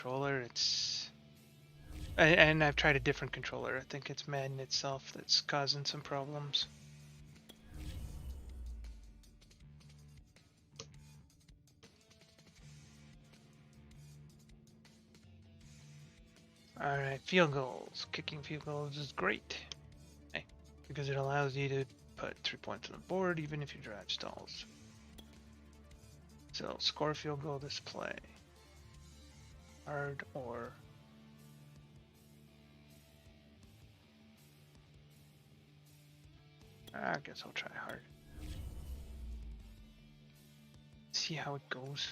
controller. And I've tried a different controller. I think it's Madden itself that's causing some problems. Alright, field goals. Kicking field goals is great. Hey, because it allows you to put 3 points on the board even if your drive stalls. So, score field goal display. Hard or... I guess I'll try hard. See how it goes.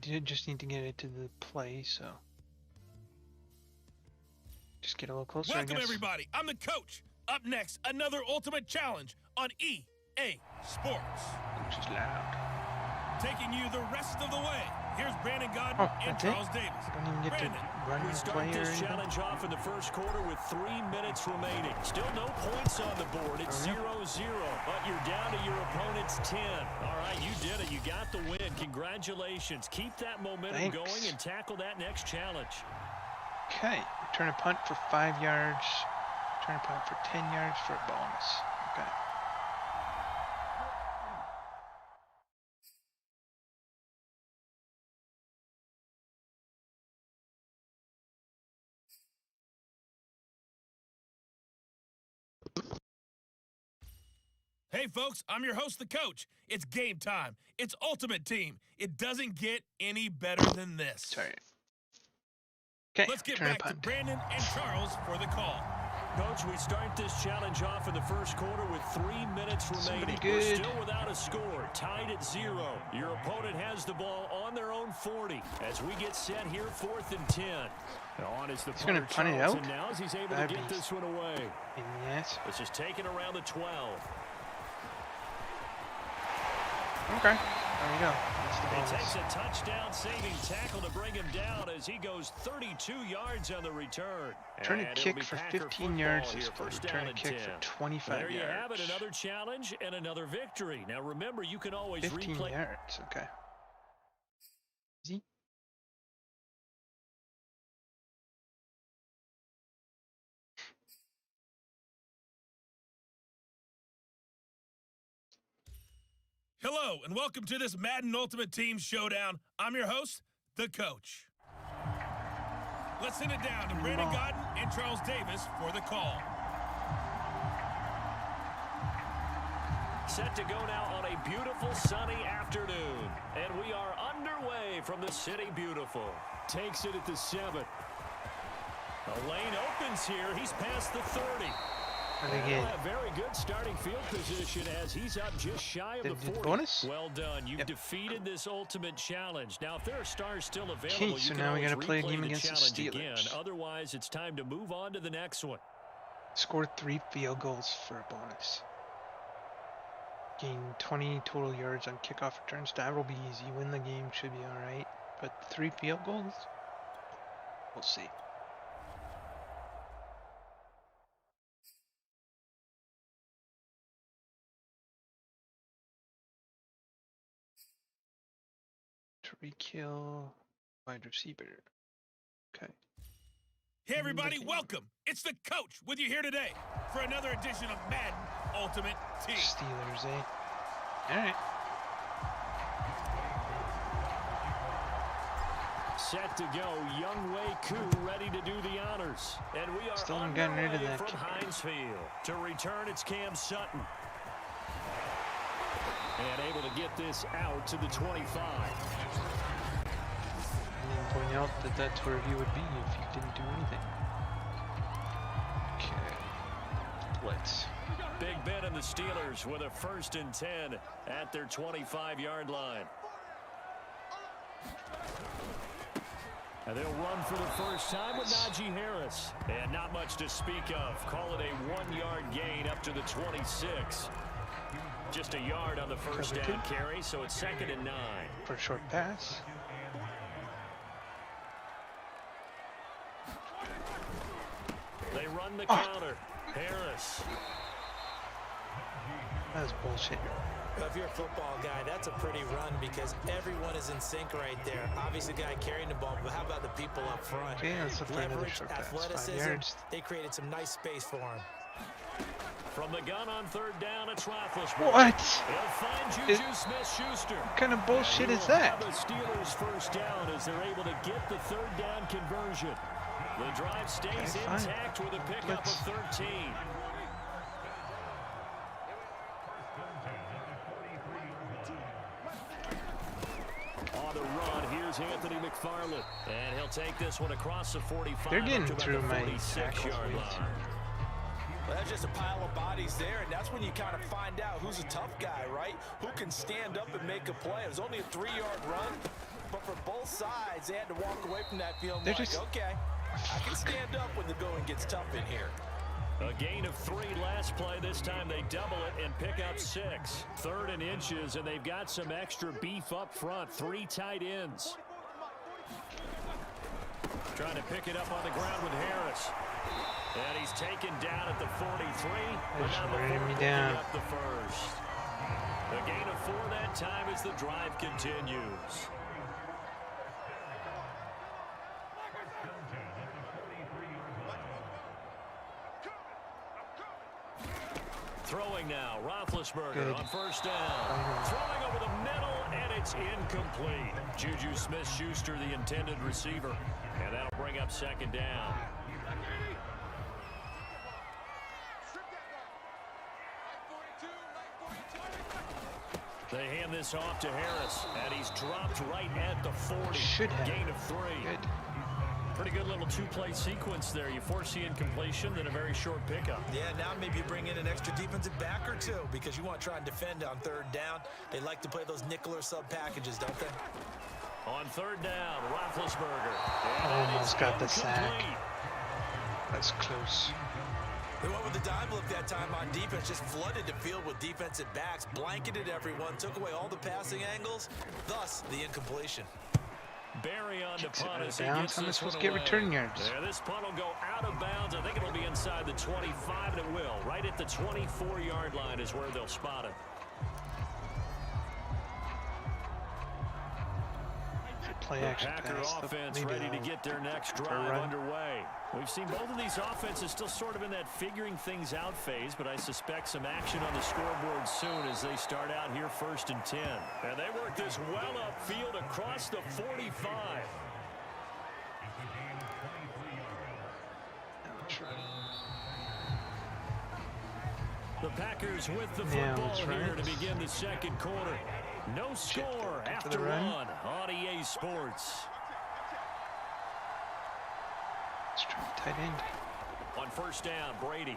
You just need to get it to the play, so... Just get a little closer, Welcome, everybody. I'm the coach. Up next, another Ultimate Challenge on EA Sports. Which is loud. Taking you the rest of the way. Here's Brandon Gaudin and Charles Davis. I don't even get Brandon, to run we and start play or this anything. challenge off in the first quarter with 3 minutes remaining. Still no points on the board. It's 0-0, but you're down to your opponent's 10. All right, you did it. You got the win. Congratulations. Keep that momentum going and tackle that next challenge. Okay, return a punt for 5 yards. Return a punt for 10 yards for a bonus. Okay. Hey, folks, I'm your host, the coach. It's game time. It's Ultimate Team. It doesn't get any better than this. Sorry. Okay, Let's get return a back to punt. Brandon and Charles for the call. Coach, we start this challenge off in the first quarter with 3 minutes remaining. good. We're still without a score, tied at 0. Your opponent has the ball on their own 40 as we get set here, 4th and 10. On is the He's gonna punter, punt it Charles, out? and now as he's able to That'd get be- this one away. Yes. This is taken around the 12. Okay. There we go. That's the He bonus. takes a touchdown-saving tackle to bring him down as he goes 32 yards on the return. Return a And it'll kick be for Packer 15 yards football is here, for first return down a and kick 10. for 25 There you yards. have it, another challenge and another victory. Now remember, you can always 15 replay. yards, okay. Easy. Hello, and welcome to this Madden Ultimate Team Showdown. I'm your host, the coach. Let's send it down to Brandon Gaudin and Charles Davis for the call. Set to go now on a beautiful sunny afternoon. And we are underway from the City Beautiful. Takes it at the 7. The lane opens here. He's past the 30. What do they And get? a very good starting field position as he's up just shy of the 40. Bonus? Well done. You've Yep. defeated this ultimate challenge. Now, if there are stars still available, Okay, you so can now we always gotta play a replay game the against the challenge again. Steelers. Otherwise, it's time to move on to the next one. Score 3 field goals for a bonus. Gain 20 total yards on kickoff returns. That will be easy. Win the game should be alright. But 3 field goals? We'll see. Three kill wide receiver. Okay. Hey, everybody, Looking. welcome. It's the coach with you here today for another edition of Madden Ultimate Team. Steelers, eh? Alright. Set to go, Younghoe Koo ready to do the honors. And we are Still haven't gotten rid of underway that from kicker. Heinz Field. To return, it's Cam Sutton. And able to get this out to the 25. And then point out that that's where he would be if you didn't do anything. Okay. Blitz. Big Ben and the Steelers with a 1st and 10 at their 25-yard line. And they'll run for the first time with Najee Harris. And not much to speak of. Call it a 1-yard gain up to the 26. Just a yard on the first down carry, so it's 2nd and 9. For a short pass. They run the counter. Harris. That was bullshit. Well, if you're a football guy, that's a pretty run because everyone is in sync right there. Obviously, the guy carrying the ball, but how about the people up front? Okay, let's look for another Leverage, short pass. 5 athleticism, yards. they created some nice space for him. From the gun on third down, it's Roethlisberger. What? He'll find Juju Smith-Schuster. What kind of bullshit is that? The Steelers first down as they're able to get the third down conversion. The drive stays Okay, fine. intact with a pickup Blitz. of 13. On the run, here's Anthony McFarland. And he'll take this one across the 45. They're getting up to about through the my 46-yard tackles way line. Well, that's just a pile of bodies there, and that's when you kind of find out who's a tough guy, right? Who can stand up and make a play. It was only a 3-yard run, but for both sides, they had to walk away from that feeling like, okay, I can stand up when the going gets tough in here. A gain of 3 last play. This time they double it and pick up 6. 3rd and inches, and they've got some extra beef up front. 3 tight ends. Trying to pick it up on the ground with Harris. And he's taken down at the 43. But now the wearing me 4 down. up the first. A gain of 4 that time as the drive continues. Throwing now, Roethlisberger Good. on first down. Throwing over the middle, and it's incomplete. Juju Smith-Schuster, the intended receiver. And that'll bring up second down. They hand this off to Harris, and he's dropped right at the 40. Should have. Gain of 3. Good. Pretty good little 2-play sequence there. You force the incompletion, then a very short pickup. Yeah, now maybe you bring in an extra defensive back or two because you want to try and defend on third down. They like to play those nickel or sub packages, don't they? On third down, Roethlisberger. Almost got the sack. That's close. They went with the dime look that time on defense, just flooded the field with defensive backs, blanketed everyone, took away all the passing angles, thus the incompletion. Barry on to Kicks it punt out as of he bounds. gets How am I this supposed one to get away. return yards? Yeah, this punt will go out of bounds. I think it'll be inside the 25, and it will. Right at the 24-yard line is where they'll spot it. Play The action Packer pass. offense Maybe ready to I'll get their next for a drive run. underway. We've seen both of these offenses still sort of in that figuring things out phase, but I suspect some action on the scoreboard soon as they start out here 1st and 10. And they work this well upfield across the 45. The Packers with the Yeah, football let's here run. to begin the second quarter. No score Go for after the run. one on EA Sports. Let's try tight end. On first down, Brady.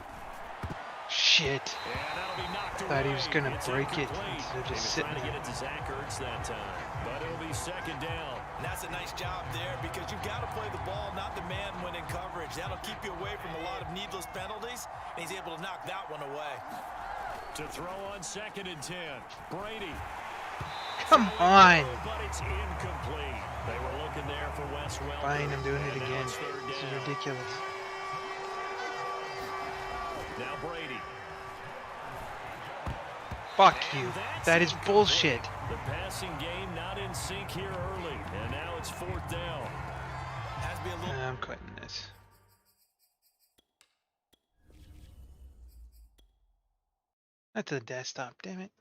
Shit. And that'll be knocked Thought he away. was gonna It's break it incomplete. instead of He just was sitting trying to get there. it to Zach Ertz that time. But it'll be second down. And that's a nice job there because you've got to play the ball, not the man when in coverage. That'll keep you away from a lot of needless penalties, and he's able to knock that one away. To throw on 2nd and 10. Brady. Come on. But it's incomplete. They were looking there for Wes Welker. Fine, I'm doing it And now again. it's third This is down. ridiculous. Now Brady. Fuck you. And that's That is incomplete. bullshit. The passing game not in sync here early. And now it's 4th down. Has to be a little. I'm quitting this. That's a desktop, damn it.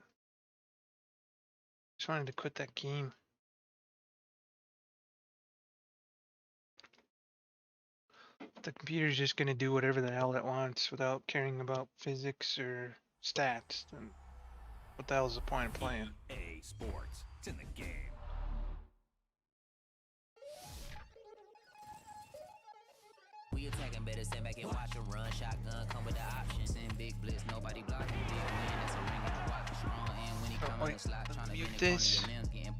Just wanted to quit that game. The computer's just gonna do whatever the hell it wants without caring about physics or stats. Then what the hell's the point of playing? EA Sports. It's in the game. We attacking, better stand back and watch 'em run. Shotgun come with the options and big blitz. Nobody blocking. Big win, that's a ring in the rock. Strong and when he Oh, come wait, in the slot, trying to mute bend it, corner, this. your limbs getting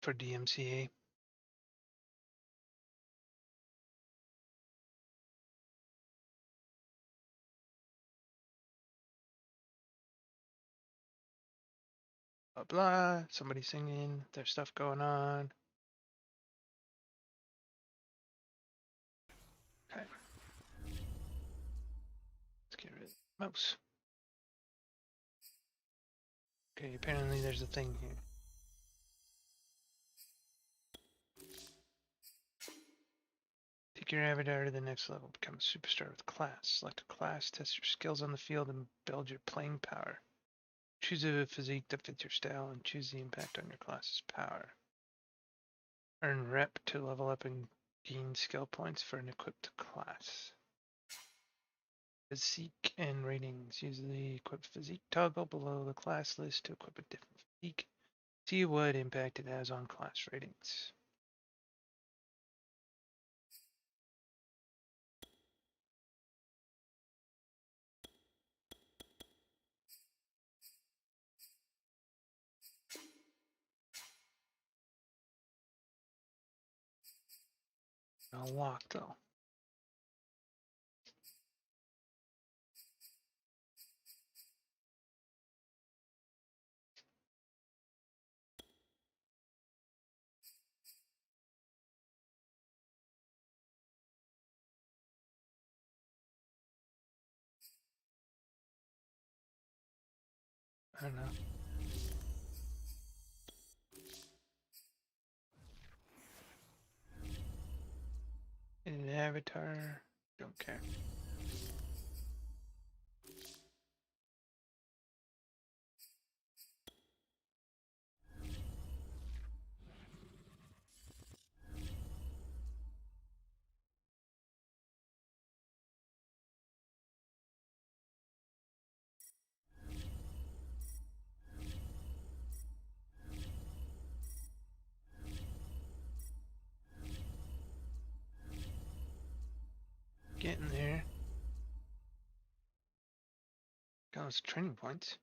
For DMCA. Blah blah. Somebody singing. There's stuff going on. Okay. Let's get rid of the mouse. Okay, apparently there's a thing here. Take your avatar to the next level. Become a superstar with class. Select a class, test your skills on the field, and build your playing power. Choose a physique that fits your style and choose the impact on your class's power. Earn rep to level up and gain skill points for an equipped class. Physique and ratings. Use the equipped physique toggle below the class list to equip a different physique. See what impact it has on class ratings. I'll walk though. I don't know. An avatar. Don't care. Getting there. Got those training points.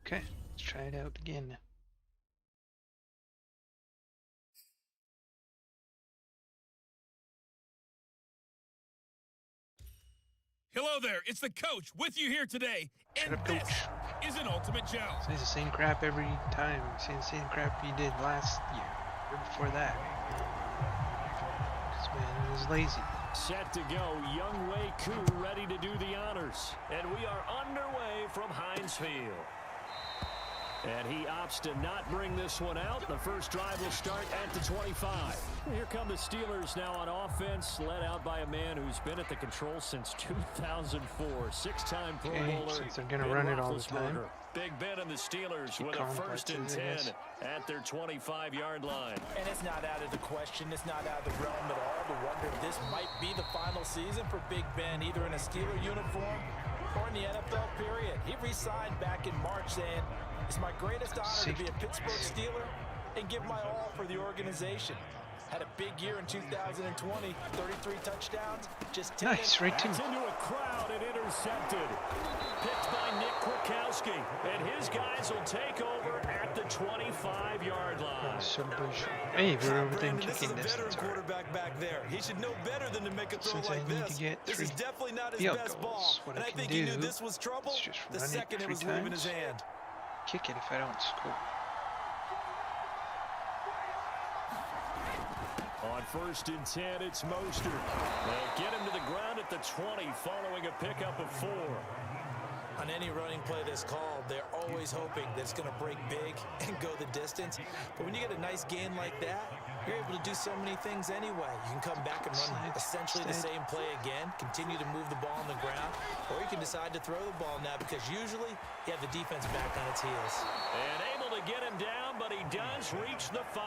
Okay, let's try it out again. Hello there, it's the coach with you here today, and Shut up, this coach. is an Ultimate Challenge. Say the same crap every time. Say the same crap you did last year. Or before that. This man is lazy. Set to go, Young Wei Koo ready to do the honors. And we are underway from Heinz Field. And he opts to not bring this one out. The first drive will start at the 25. Here come the Steelers now on offense, led out by a man who's been at the control since 2004. Six-time Pro Bowler. Since they're going to run it all the time. Big Ben and the Steelers with a first and 10 at their 25-yard line. And it's not out of the question. It's not out of the realm at all to wonder if this might be the final season for Big Ben, either in a Steeler uniform or in the NFL period. He re-signed back in March saying, "It's my greatest honor to be a Pittsburgh Steeler and give my all for the organization." Had a big year in 2020, 33 touchdowns, just 10. Nice, right to Into a crowd and intercepted. Picked by Nick Kwiatkowski, and his guys will take over at the 25-yard line. Celebration. Hey, we're within Brandon, kicking this is a distance. veteran quarterback back there. He should know better than to make a throw Since I like need this. to get This 3 is definitely not his field best goals, ball. what And I I can think he knew do this was trouble is just the run it second it 3 was leaving his times. hand. Kick it if I don't score. On first and 10, it's Mostert. They'll get him to the ground at the 20 following a pickup of 4. On any running play that's called, they're always hoping that it's going to break big and go the distance. But when you get a nice gain like that, you're able to do so many things anyway. You can come back and run essentially the same play again, continue to move the ball on the ground, or you can decide to throw the ball now because usually you have the defense back on its heels. And able to get him down, but he does reach the 5.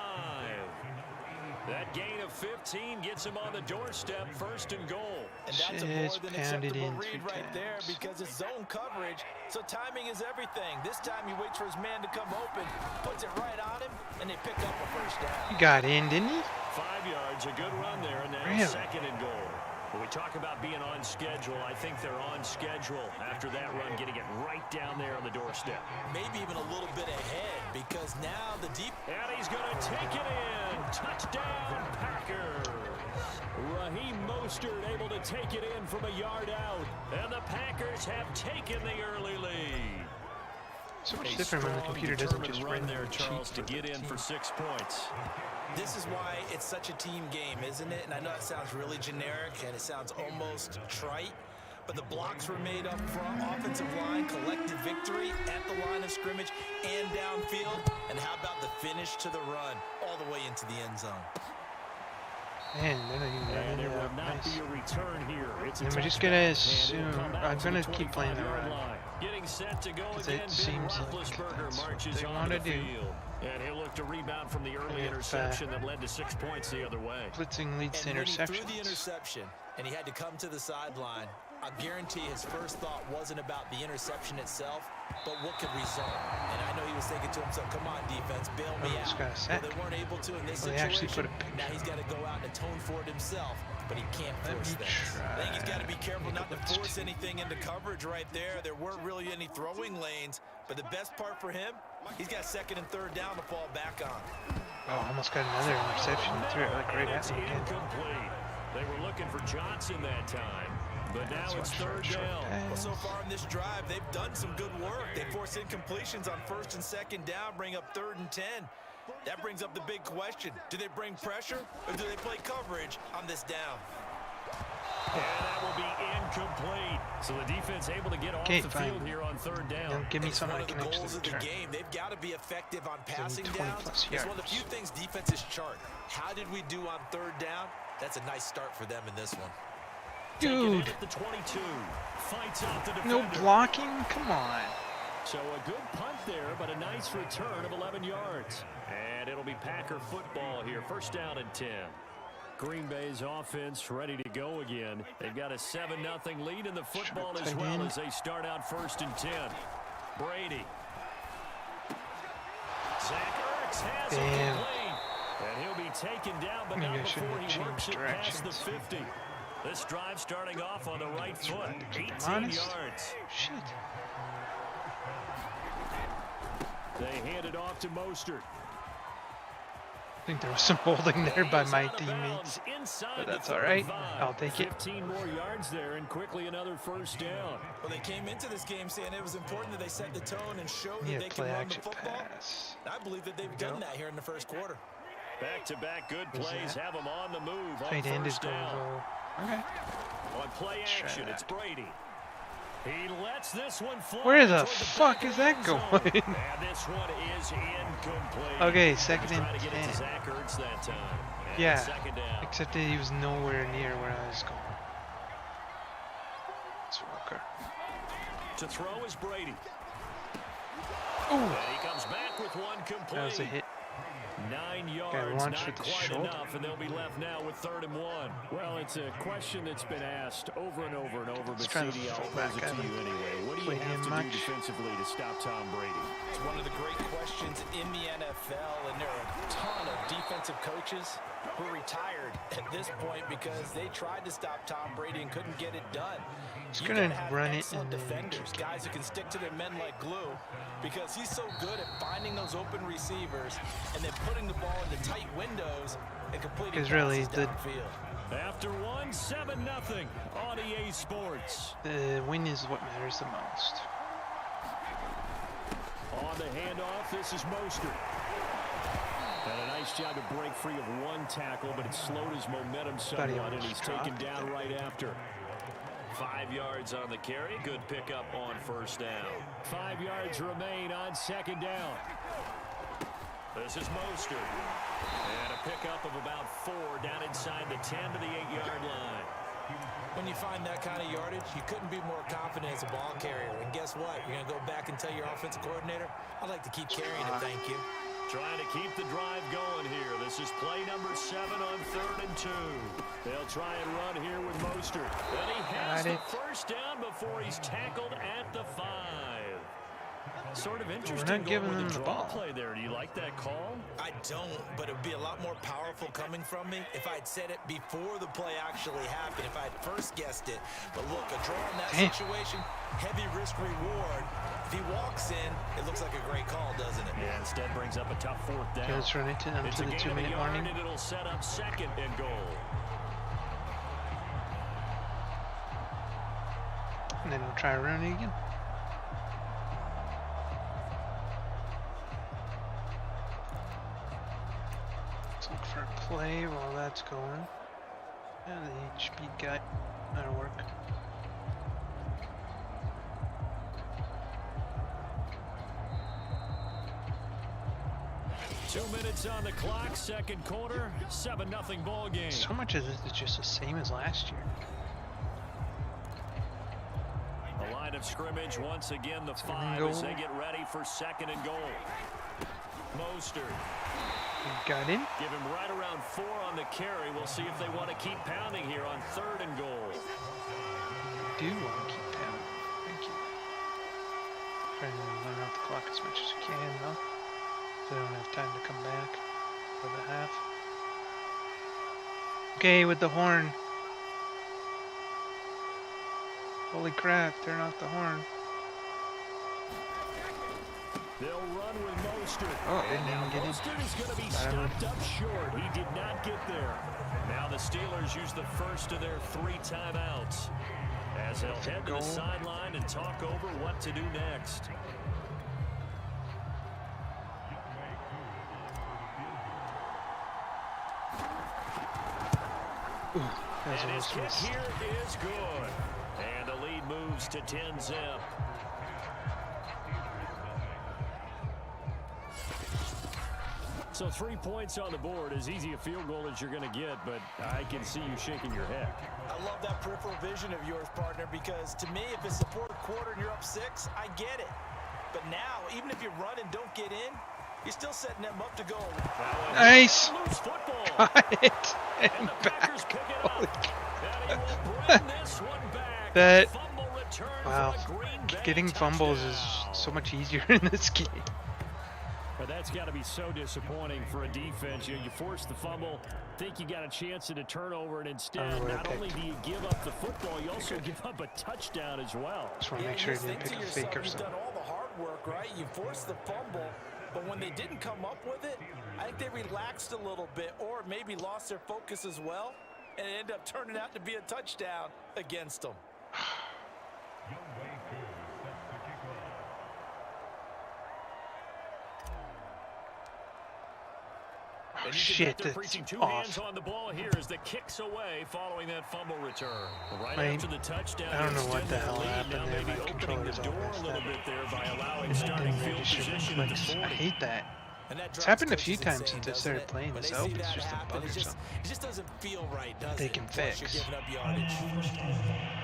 That gain of 15 gets him on the doorstep, first and goal. And that's a more than acceptable read right there because it's zone coverage, so timing is everything. This time he waits for his man to come open, puts it right on him, and they pick up a first down. He got in, didn't he? 5 yards, a good run there, and now Really? second and goal. When we talk about being on schedule, I think they're on schedule after that run, getting it right down there on the doorstep. Maybe even a little bit ahead because now the deep... And he's going to take it in. Touchdown, Packers. Raheem Mostert able to take it in from a yard out. And the Packers have taken the early lead. So much A different when the strong, computer doesn't determined just run randomly there, Charles, cheat to for get the in team. for 6 points. This is why it's such a team game, isn't it? And I know it sounds really generic and it sounds almost trite, but the blocks were made up front, offensive line, collective victory at the line of scrimmage and downfield. And how about the finish to the run all the way into the end zone? Man, they're not even And running there it will up. not Nice. be a return here. It's a And we're just touchback, gonna and assume it'll come out I'm to the gonna keep playing the 25-yard run. line. Getting set to go 'Cause again, it Ben seems like Roethlisberger that's what marches they onto wanna the do. field. And he'll look to rebound from the early If, interception that led to 6 points the other way. Blitzing leads to And when he threw the interceptions. interception and he had to come to the sideline, I guarantee his first thought wasn't about the interception itself, but what could result. And I know he was thinking to himself, come on, defense, bail me Almost out. got a Well, sack. they weren't able to in this Well, they actually situation. put a picture Now he's got to go out and atone for it himself, but he can't Let force me things. I think he's got to be try. careful not to Let's force see. anything into coverage right there. There weren't really any throwing lanes, but the best part for him, he's got second and third down to fall back on. Oh, almost got another interception. He threw it like right And at it's me again. incomplete. They were looking for Johnson that time, but now So it's short, third short down. pass. Well, so far in this drive, they've done some good work. They force incompletions on first and second down, bring up 3rd and 10. That brings up the big question. Do they bring pressure or do they play coverage on this down? And that will be incomplete. So the defense able to get off Okay, the fine. field here on 3rd Now down. give me It's something one I of the can actually goals of the return. game. They've got to be effective on passing 20 downs. plus It's one of the few yards. things defenses chart. How did we do on 3rd down? That's a nice start for them in this one. Taken in Dude, at the 22. Fights out the no defender. blocking? Come on. So a good punt there, but a nice return of 11 yards. And it'll be Packer football here. 1st down and 10. Green Bay's offense ready to go again. They've got a 7-0 lead in the football as tight well end. as they start out 1st and 10. Brady. Zach Ertz has it Damn. complete. And he'll be taken down, but Maybe not I shouldn't before have he works changed it past the directions. 50. This drive starting off on the right foot. keep 18 them honest. yards. Shit. They hand it off to Mostert. I think there was some holding there by my teammates. But that's all right. I'll take it. 15 more yards there and quickly another 1st down. Well, they came into this game saying it was important that they set the tone and show that Yeah, they can play run the action football. pass. I believe that they've done that here in the first quarter. Back-to-back good Who's plays that? have them on the move on Tight end is 1st going down. Okay. On play try action, it's that. Brady. He lets this one fly. Where the toward fuck back is that end zone. going? And this one is incomplete. Okay, 2nd He's and trying to get it 10. to Zach Ertz that time. And Yeah, 2nd down. except that he was nowhere near where I was going. It's Walker. To throw is Brady. Ooh, And he comes back with one complete. that was a hit. 9 yards, launch not with the quite shoulder. enough, and they'll be left now with 3rd and 1. Well, it's a question that's been asked over and over and over, but trying to CD, I'll fall pose back it at to you him. anyway. What do you Played have him to much. do defensively to stop Tom Brady? It's one of the great questions in the NFL, and there are a ton of defensive coaches who are retired at this point because they tried to stop Tom Brady and couldn't get it done. Just You gonna gotta have run it excellent and then defenders, kick it. guys who can stick to their men like glue, because he's so good at finding those open receivers and then putting the ball into tight windows and completing Because passes really, the- downfield. After one, 7-0 on EA Sports. The win is what matters the most. On the handoff, this is Mostert. And a nice job to break free of one tackle, but it slowed his momentum Thought he somewhat, and almost he's taken dropped it down there. right after. 5 yards on the carry. Good pickup on 1st down. 5 yards remain on 2nd down. This is Mostert. And a pickup of about 4 down inside the 10 to the 8-yard line. When you find that kind of yardage, you couldn't be more confident as a ball carrier. And guess what? You're going to go back and tell your offensive coordinator, I'd like to keep carrying it, thank you. Trying to keep the drive going here. This is play number 7 on 3rd and 2. They'll try and run here with Mostert. And he has Got the it. 1st down before he's tackled at the 5. Sort of interesting not giving going them with the the draw ball. play there. Do you like that call? I don't, but it would be a lot more powerful coming from me if I'd said it before the play actually happened, if I'd first guessed it. But look, a draw in that Damn. situation, heavy risk reward. If he walks in, it looks like a great call, doesn't it? Yeah, instead brings up a tough 4th down. Okay, let's run it to them It's to a the gain of a 2-minute yard, warning. and it'll set up 2nd and goal. And then we'll try running again. Okay, well that's going. Yeah, the speed guy. That'll work. Two minutes on the clock, second quarter, 7-0 ball game. So much of this is just the same as last year. The line of scrimmage once again, the 5 goal. as they get ready for second and goal. Mostert. Got in. Give him right around 4 on the carry. We'll see if they want to keep pounding here on third and goal. Do want to keep pounding. Thank you. Trying to run out the clock as much as you can, though. So they don't have time to come back for the half. Okay, with the horn. Holy crap, turn off the horn. They'll run with Mostert. Oh, didn't Now even get in. Mostert is going to be stopped up short. He did not get there. Now the Steelers use the first of their 3 timeouts as they'll head to the sideline and talk over what to do next. And his kick here is good. And the lead moves to 10-zip. So 3 points on the board, as easy a field goal as you're going to get, but I can see you shaking your head. I love that peripheral vision of yours, partner, because to me, if it's the fourth quarter and you're up 6, I get it. But now, even if you run and don't get in, you're still setting them up to go. Nice. Loose football. Got it. And And the Packers back. pick it Holy up. cow. And he will bring this one back. That- Fumble return Wow. for a Green Bay Getting fumbles is touchdown. so much easier in this game. But that's got to be so disappointing for a defense. You force the fumble, think you got a chance at a turnover, and instead, what I not only picked. do you give up the football, you also give up a touchdown as well. Just want to make sure he didn't pick a fake or You've something. done all the hard work, right? You forced the fumble, but when they didn't come up with it, I think they relaxed a little bit or maybe lost their focus as well, and it ended up turning out to be a touchdown against them. And Oh, you can shit, bet they're that's preaching 2 hands off. on the ball here as the kicks away following that fumble return. Right I- after the touchdown, I don't know what extend the that hell lead. happened Now there. maybe My opening controller's the all door messed a little up. bit there by allowing And starting then field register position at the clicks. 40. I hate that. And that It's drives happened a coaches few times insane, since I doesn't started it? playing When this. they I hope see it's that just a happen, bug or something. it just doesn't feel right, does They it? can Of course, fix. You're giving up yardage.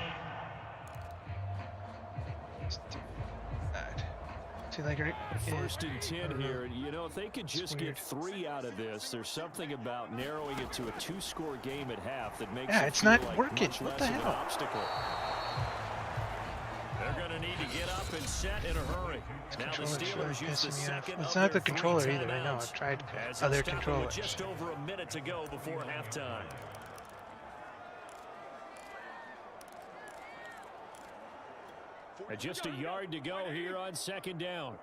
See, like, yeah. First and 10 here, and you know, if they could just get 3 out of this, there's something about narrowing it to a 2-score game at half that makes Yeah, it it's feel not like working. much What less the of an hell? obstacle. They're going to need to get up and set in a hurry. Now the Controller's really Steelers use the pissing me off. second It's of not their the controller 3 either. I know. timeouts. I've tried As they'll other stop it with controllers. just over a minute to go before halftime. And just a yard to go here on second down.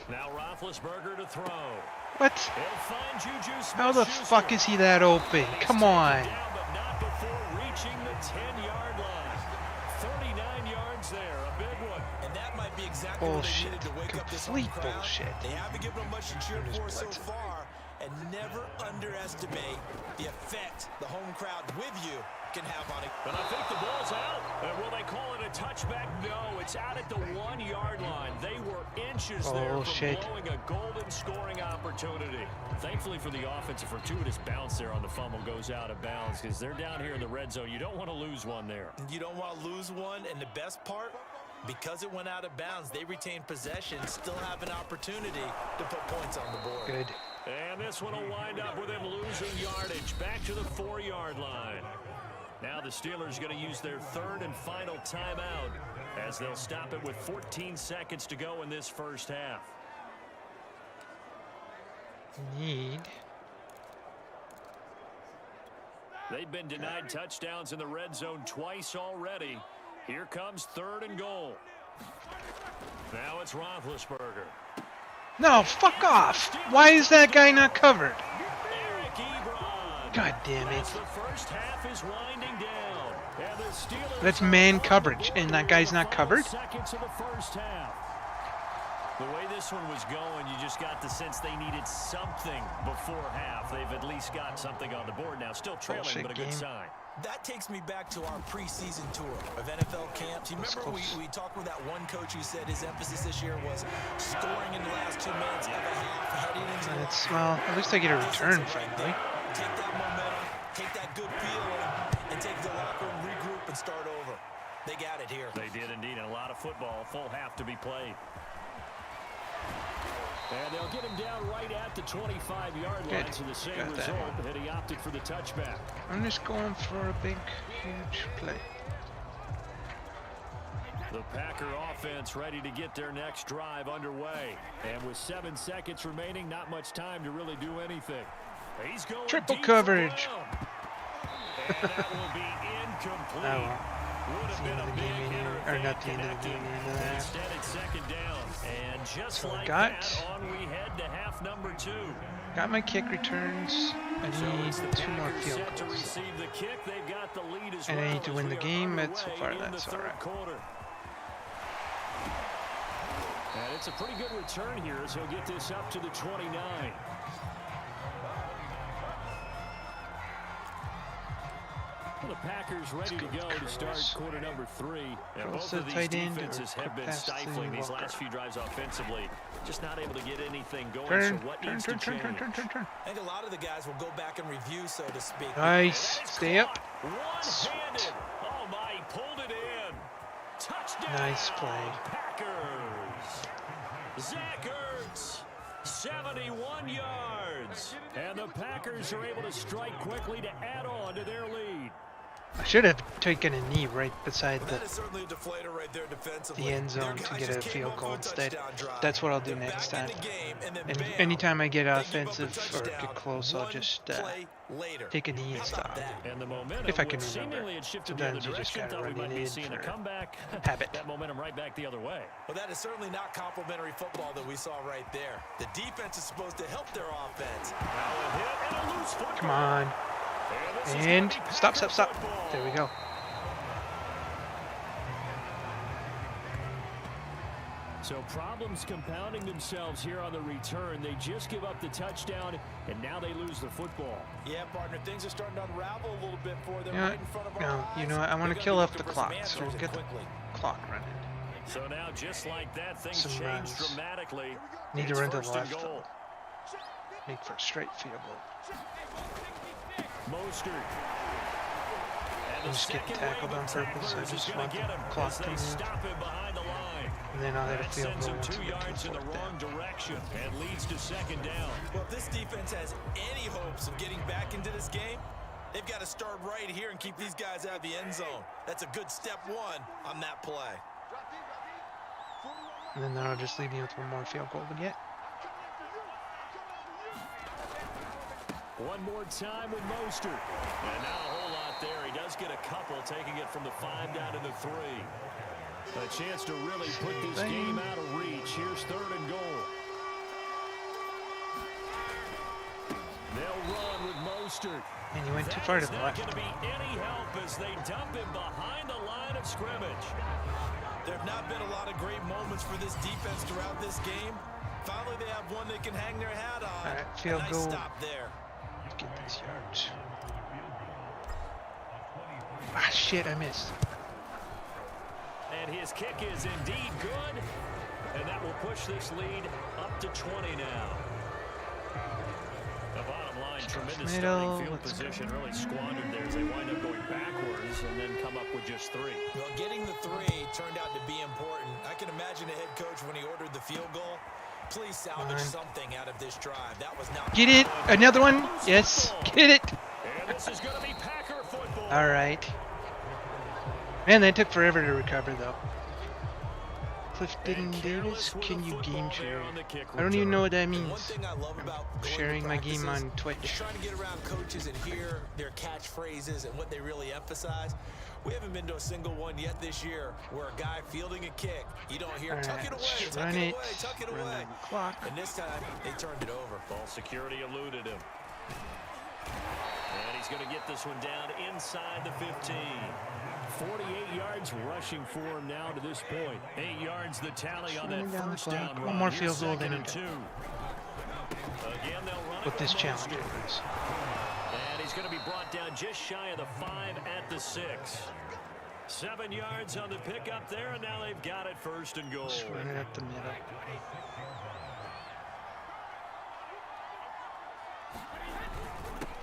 Now Roethlisberger to throw. What? He'll find Juju How the Smith-Schuster. fuck is he that open? He's Come taken on. down, but not before reaching the 10-yard line. 39 yards there, a big one. And that might be exactly Bullshit. what they needed to wake up this home Complete crowd. bullshit. They haven't given them much to cheer There's for so Bledsoe. far, and never underestimate the effect the home crowd with you can have on it. And I think the ball's out. And will they call it a touchback? No, it's out at the 1-yard line. They were inches there Bullshit. from blowing a golden scoring opportunity. Thankfully for the offense, a fortuitous bounce there on the fumble goes out of bounds because they're down here in the red zone. You don't want to lose one there. You don't want to lose one, and the best part, because it went out of bounds, they retained possession, still have an opportunity to put points on the board. Good. And this one will wind up with him losing yardage back to the 4-yard line. Now the Steelers going to use their third and final timeout as they'll stop it with 14 seconds to go in this first half. Need. They've been denied touchdowns in the red zone twice already. Here comes third and goal. Now it's Roethlisberger. No, fuck off. Why is that guy not covered? Eric Ebron. God damn it. As the first half is winding down. And the Steelers That's are man on the coverage, board and that in guy's the not final covered? Seconds of the first half. The way this one was going, you just got the sense they needed something before half. They've at least got something on the board now. Still trailing, Bullshit but a good game. sign. That takes me back to our preseason tour of NFL camps. You remember we talked with that one coach who said his emphasis this year was scoring in the last 2 minutes of a half, heading into the It's, well, at least I get a return finally. Take that momentum, take that good feeling, and take the locker room, regroup, and start over. They got it here. They did indeed, and a lot of football, full half to be played. And they'll get him down right at the 25-yard line. Good. So the same Got that. result, but he opted for the touchback. I'm just going for a big, huge play. The Packer offense ready to get their next drive underway. And with 7 seconds remaining, not much time to really do anything. He's going Triple deep for coverage. Brown. And that will be incomplete. Oh, well. Would have The been end a of the big game, hitter if or they not had the end of the connected. game, the end of But that. instead, it's second down. And just So I like got- that, on we head to half number 2. Got my kick returns. I So need it's the 2 more Packers field set to goals. receive the kick. They've got the lead as And I well need to as win we the are game, but so underway far in that's the third alright. quarter. And it's a pretty good return here as he'll get this up to the 29. Well, the Packers ready to go to start quarter number 3. And Cross both the of these tight end or defenses have been pass to stifling these Walker. last few drives offensively. Just not able to get anything going. Turn, so what turn, needs turn, to turn, change? turn, turn, turn, turn. I think a lot of the guys will go back and review, so to speak. Nice. Stay up. One-handed. Sweet. Oh my, he pulled it in. Touchdown. Nice play. Packers. Zach Ertz, 71 yards. And the Packers are able to strike quickly to add on to their lead. I should have taken a knee right beside That is certainly a deflator right there defensively. the end zone Their to guys get a just came field up goal for a instead. touchdown drive. That's what I'll do They're next back time. in the game, and then And bam, anytime I get they give up a offensive or touchdown get close, I'll one just play later. take a knee and How stop. about that? And the momentum, If I can which remember. seemingly had shifted the other Sometimes you just direction, gotta thought we run might it be in seeing a for comeback. habit. That momentum right back the other way. Well, that is certainly not complimentary football that we saw right there. The defense is supposed to help their offense. Now a hit and a loose football. Come on. this is gonna And be stop, Packer stop, stop. football. There we go. So problems compounding themselves here on the return. They just give up the touchdown, and now they lose the football. Yeah, partner, things are starting to unravel a little bit for them You know right in front of what? our No, eyes. you know what? I want They're to gonna kill be off looking the for some clock, so we'll answers get the quickly. clock running. So now, just like that, things Some change runs. dramatically. Need to It's run to the first and left, goal. Make for a straight field goal. Mostert. And the just get second tackled wave on of purpose. I tacklers is just gonna want get the him clock as to they move. stop him behind the line. And then I'll hit a That field sends goal him once 2 we get to yards the in the fourth wrong down. direction and leads to second down. Well, if this defense has any hopes of getting back into this game, they've got to start right here and keep these guys out of the end zone. That's a good step one on that play. And then that'll just leave me with 1 more field goal to get. One more time with Mostert. And not a whole lot there. He does get a couple, taking it from the 5 down to the 3. A chance to really put this game out of reach. Here's 3rd and goal. They'll run with Mostert. And you went too far to the That left. is not going to be any help as they dump him behind the line of scrimmage. There have not been a lot of great moments for this defense throughout this game. Finally, they have one they can hang their hat on. All right, A field nice goal. stop there. Get these yards. Ah, shit, I missed. And his kick is indeed good. And that will push this lead up to 20 now. The bottom line, tremendous middle, starting field let's position, really squandered there as they wind up going backwards and then come up with just 3. Well, getting the 3 turned out to be important. I can imagine the head coach when he ordered the field goal. Please salvage something out of this drive. That was not Get it! Another one! Yes! Get it! And this is going to be Packer football. Alright. Man, that took forever to recover, though. Clifton Davis, can you game share? I don't even know what that One means. thing I love about going to Sharing my game practices on is Twitch. trying to get around coaches and hear their catchphrases and what they really emphasize. We haven't been to a single one yet this year where a guy fielding a kick, you don't hear, tuck it Alright, away, let's tuck run it it. away, tuck it Run away. down the clock. And this time, they turned it over. Ball security eluded him. And he's going to get this one down inside the 15. 48 yards rushing for him now to this point. 8 yards the tally on Running that down the first clock. down One run. more Here's field goal, then 2nd I'm and 2. Again, they'll run it with this with challenge, Mostert. anyways. And he's going to be brought down just shy of the 5 at the 6. 7 yards on the pickup there, and now they've got it 1st and goal. Just run it up the middle.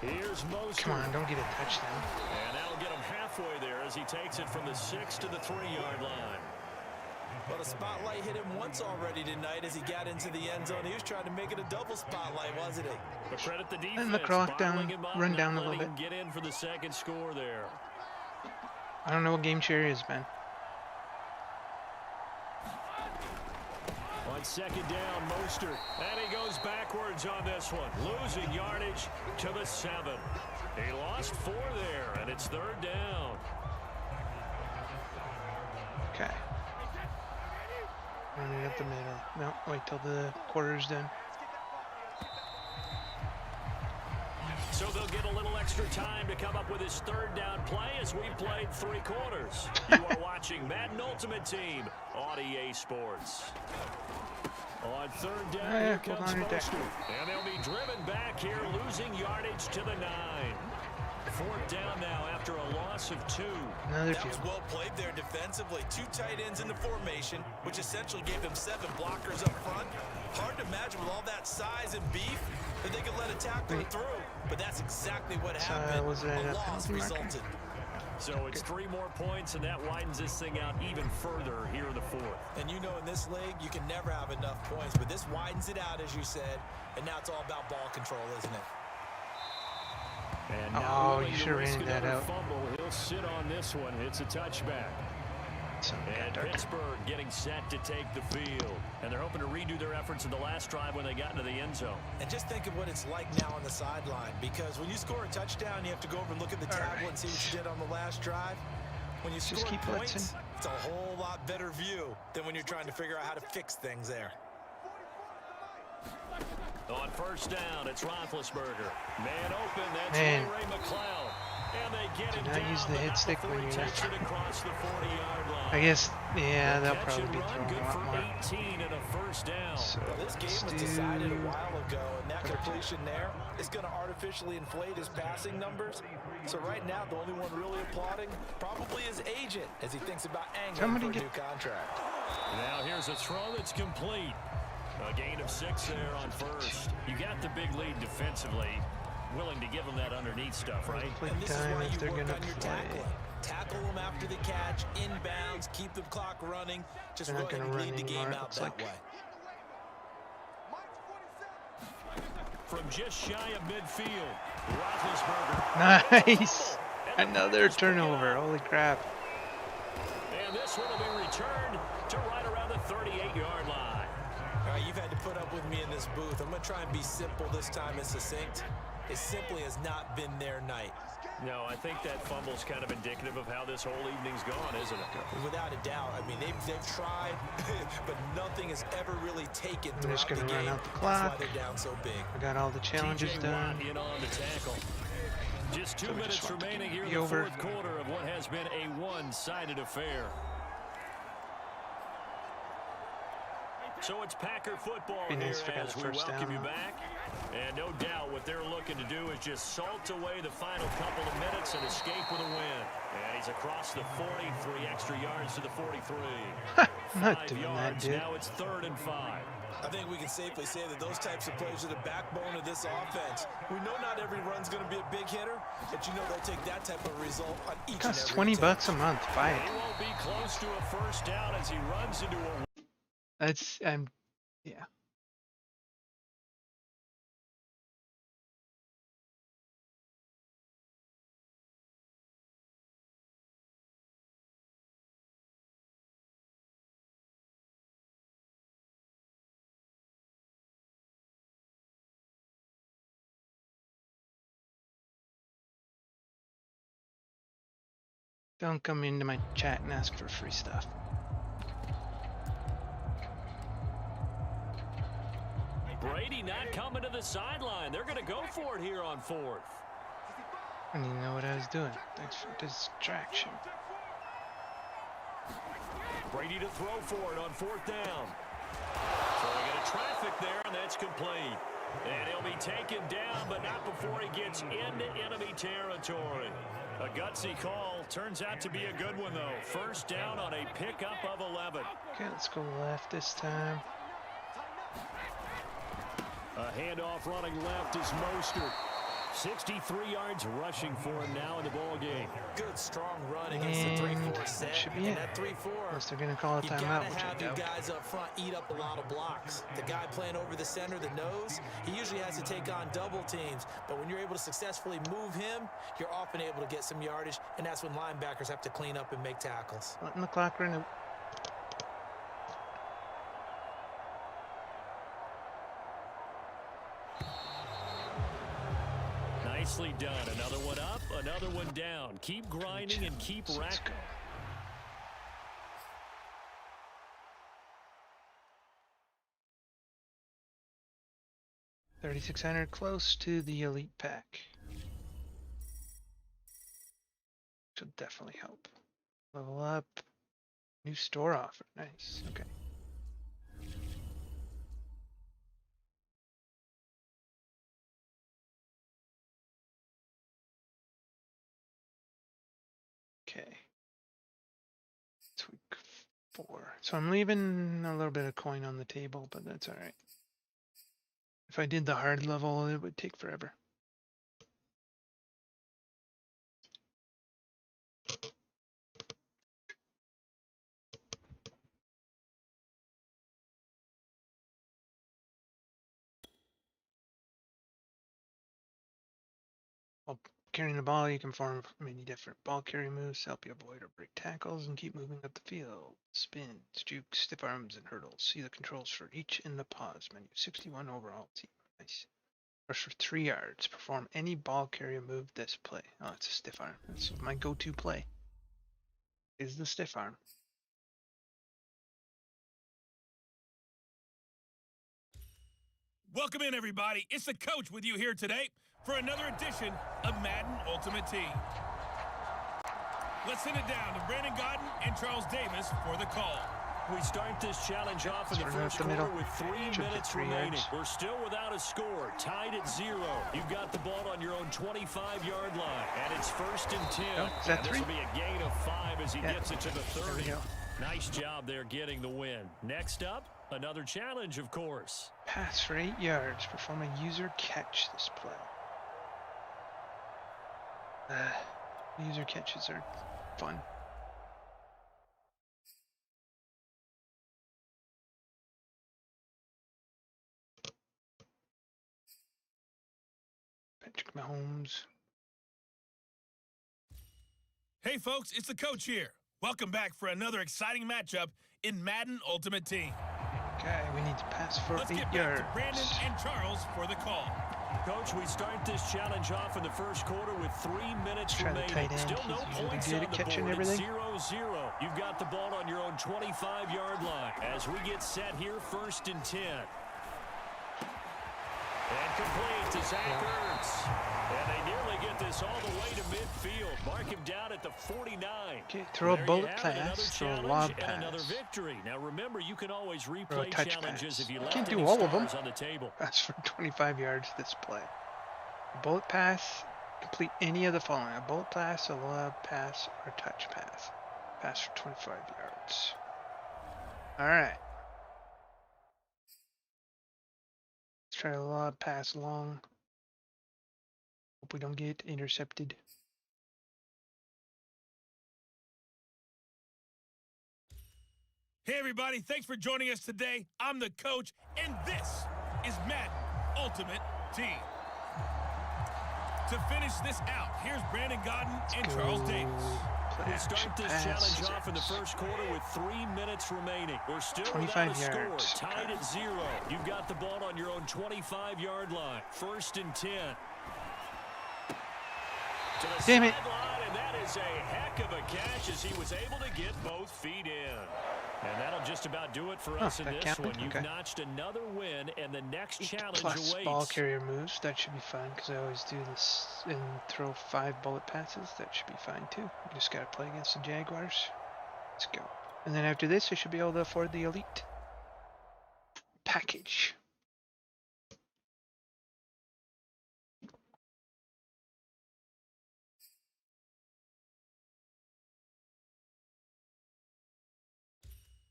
Here's Mostert. Come on, don't get a touchdown. And that'll get him halfway there as he takes it from the 6 to the 3-yard line. Well, the spotlight hit him once already tonight as he got into the end zone. He was trying to make it a double spotlight, wasn't he? But credit the defense. And the clock down, bottling him up, run not down a little letting bit. him get in for the 2nd score there. I don't know what game share is, man. On 2nd down, Mostert. And he goes backwards on this one. Losing yardage to the 7. He lost 4 there, and it's 3rd down. Okay. Run it up the middle. No, wait till the quarter's done. So they'll get a little extra time to come up with his 3rd down play as we played 3 quarters. You are watching Madden Ultimate Team on EA Sports. On 3rd down, Yeah, here hold comes on to that. Mostert. And they'll be driven back here, losing yardage to the 9. 4th down now after a loss of 2. Another That was field. well played there defensively. 2 tight ends in the formation, which essentially gave them 7 blockers up front. Hard to imagine with all that size and beef that they could let a tackler Wait. through. But that's exactly what happened. was that a a loss penalty marker? resulted. So it's 3 more points, and that widens this thing out even further here in the 4th. And you know in this league, you can never have enough points. But this widens it out, as you said. And now it's all about ball control, isn't it? And now Oh, willing you to should have risk ran that another out. fumble. He'll sit on this one. It's a touchback. Some And dark. Pittsburgh getting set to take the field. And they're hoping to redo their efforts in the last drive when they got into the end zone. And just think of what it's like now on the sideline. Because when you score a touchdown, you have to go over and look at the tablet and see what you did on the last drive. When you Just score keep points, blitzing. it's a whole lot better view than when you're trying to figure out how to fix things there. On 1st down, it's Roethlisberger. Man open, that's Man. Ray McLeod. And they get Do him not down, use the but hit not stick before when he you're takes not- it across the 40-yard line. I guess, yeah, they'll Catch probably and be run, throwing good a lot for more. 18 and a 1st down. So Well, this game let's was do decided a while ago, and that cover two. completion there is going to artificially inflate his passing numbers. So right now, the only one really applauding probably his agent as he thinks about angling Somebody for a get- new contract. Now here's a throw that's complete. A gain of 6 there on 1st. You got the big lead defensively. Willing to give them that underneath stuff, right? Play And this is time why if you they're work gonna on your play. tackling. Tackle them after the catch, inbounds, keep the clock running. Just They're go not ahead gonna and run lead the game anymore, it out looks that like. way. From just shy of midfield, Roethlisberger. Nice! Another turnover. Holy crap. And this one will be returned to right around the 38-yard line. All right, you've had to put up with me in this booth. I'm going to try and be simple this time and succinct. It simply has not been their night. No, I think that fumble's kind of indicative of how this whole evening's gone, isn't it? Without a doubt. I mean, they've tried, but nothing has ever really taken I'm throughout just the gonna game. run out the That's why clock. they're down so big. I got all the challenges TJ done. Watt in on the tackle. Just 2 So we minutes just want the remaining game here to in be the over. 4th quarter of what has been a one-sided affair. So it's Packer football Be here nice if I got as a we first welcome down, you though. back. And no doubt what they're looking to do is just salt away the final couple of minutes and escape with a win. And he's across the 40, 3 extra yards to the 43. I'm not 5 doing that, yards, dude. now it's 3rd and 5. I think we can safely say that those types of plays are the backbone of this offense. We know not every run's going to be a big hitter, but you know they'll take that type of result on each and Costs every 20 attempt. bucks a month. Buy it. He won't be close to a 1st down as he runs into a That's, yeah. Don't come into my chat and ask for free stuff. Brady not coming to the sideline. They're going to go for it here on 4th. I didn't know what I was doing. Thanks for distraction. Brady to throw for it on 4th down. Throwing into traffic there, and that's complete. And he'll be taken down, but not before he gets into enemy territory. A gutsy call. Turns out to be a good one, though. 1st down on a pickup of 11. Okay, let's go left this time. A handoff running left is Mostert. 63 yards rushing for him now in the ball game. Good, strong run against the 3-4 set. Should be and it. that 3-4, Unless they're going to call a you timeout, gotta which I have your doubt. guys up front eat up a lot of blocks. The guy playing over the center, the nose, he usually has to take on double teams. But when you're able to successfully move him, you're often able to get some yardage, and that's when linebackers have to clean up and make tackles. Letting the clock run out. Nicely done. Another one up, another one down. Keep grinding and keep Let's racking. go. $3,600, close to the elite pack. Should definitely help. Level up. New store offer. Nice. Okay. Okay. It's week 4. So I'm leaving a little bit of coin on the table, but that's all right. If I did the hard level, it would take forever. While carrying the ball, you can perform many different ball carry moves to help you avoid or break tackles and keep moving up the field. Spins, jukes, stiff arms, and hurdles. See the controls for each in the pause menu. 61 overall team. Nice. Rush for 3 yards. Perform any ball carrier move this play. Oh, it's a stiff arm. That's my go-to play. Is the stiff arm. Welcome in, everybody. It's the coach with you here today for another edition of Madden Ultimate Team. Let's send it down to Brandon Gaudin and Charles Davis for the call. We start this challenge off in the Turn it up first the quarter middle. with 3 Should get minutes 3 remaining. yards. We're still without a score, tied at 0. You've got the ball on your own 25-yard line, and it's 1st and 10. Oh, is that And this 3? will be a gain of 5 as he Yeah. gets it to the There we 30. go. Nice job there getting the win. Next up, another challenge, of course. Pass for 8 yards. Perform a user catch this play. User catches are fun. Patrick Mahomes. Hey, folks, it's the coach here. Welcome back for another exciting matchup in Madden Ultimate Team. Okay, we need to pass for Let's 8 get back yards. to Brandon and Charles for the call. Coach, we start this challenge off in the first quarter with 3 minutes Try the remaining. tight end. Still no He's usually points good on at the catching board. It's everything. 0-0. You've got the ball on your own 25-yard line as we get set here, 1st and 10. And complete to Zach Ertz. And they nearly get this all the way to midfield. Mark him down at the 49. Okay, throw a There you bullet have it, another pass, throw a challenge lob and another pass. victory. Now remember, you can always Throw a replay touch challenges pass. if you You left can't any do all of them. stars on the table. Pass for 25 yards this play. A bullet pass, complete any of the following. A bullet pass, a lob pass, or a touch pass. Pass for 25 yards. Alright. Let's try a lob pass long. Hope we don't get intercepted. Hey, everybody, thanks for joining us today. I'm the coach, and this is Madden Ultimate Team. To finish this out, here's Brandon Gaudin and Charles Davis. Play We start action this pass, challenge off in the scissors. first quarter with 3 minutes remaining. We're still 25 without a score, yards. tied at 0. You've got the ball on your own 25-yard line. 1st and 10. To the Damn it. sideline, and that is a heck of a catch as he was able to get both feet in. And that'll just about do it for us in that this counted? one. You've Okay. notched another win, and the next challenge Plus awaits. ball carrier moves. That should be fun because I always do this and throw 5 bullet passes. That should be fine too. Just gotta play against the Jaguars. Let's go. And then after this, I should be able to afford the elite package.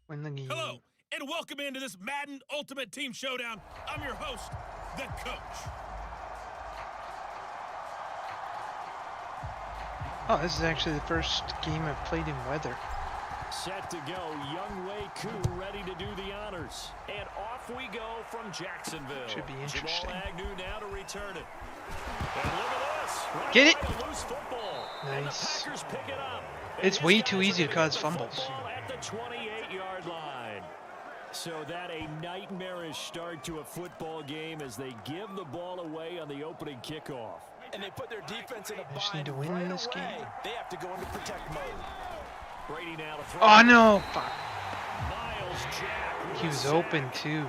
Win the game. Hello, and welcome into this Madden Ultimate Team Showdown. I'm your host, the Coach. Oh, this is actually the first game I've played in weather. Set to go, Younghoe Koo ready to do the honors. And off we go from Jacksonville. Should be interesting. Jamal Agnew now to return it. And look at this. Right Get it. by a loose football. And the Nice. Packers pick it up. It's And way his too guys easy are to gonna cause get the fumbles. football at the 28-yard line. So that a nightmarish start to a football game as they give the ball away on the opening kickoff. And they put their defense in a just need bind to win right this away. game. They have to go into protect mode. Brady now to throw. Oh no! Fuck. Miles Jack with He a was sack. open too.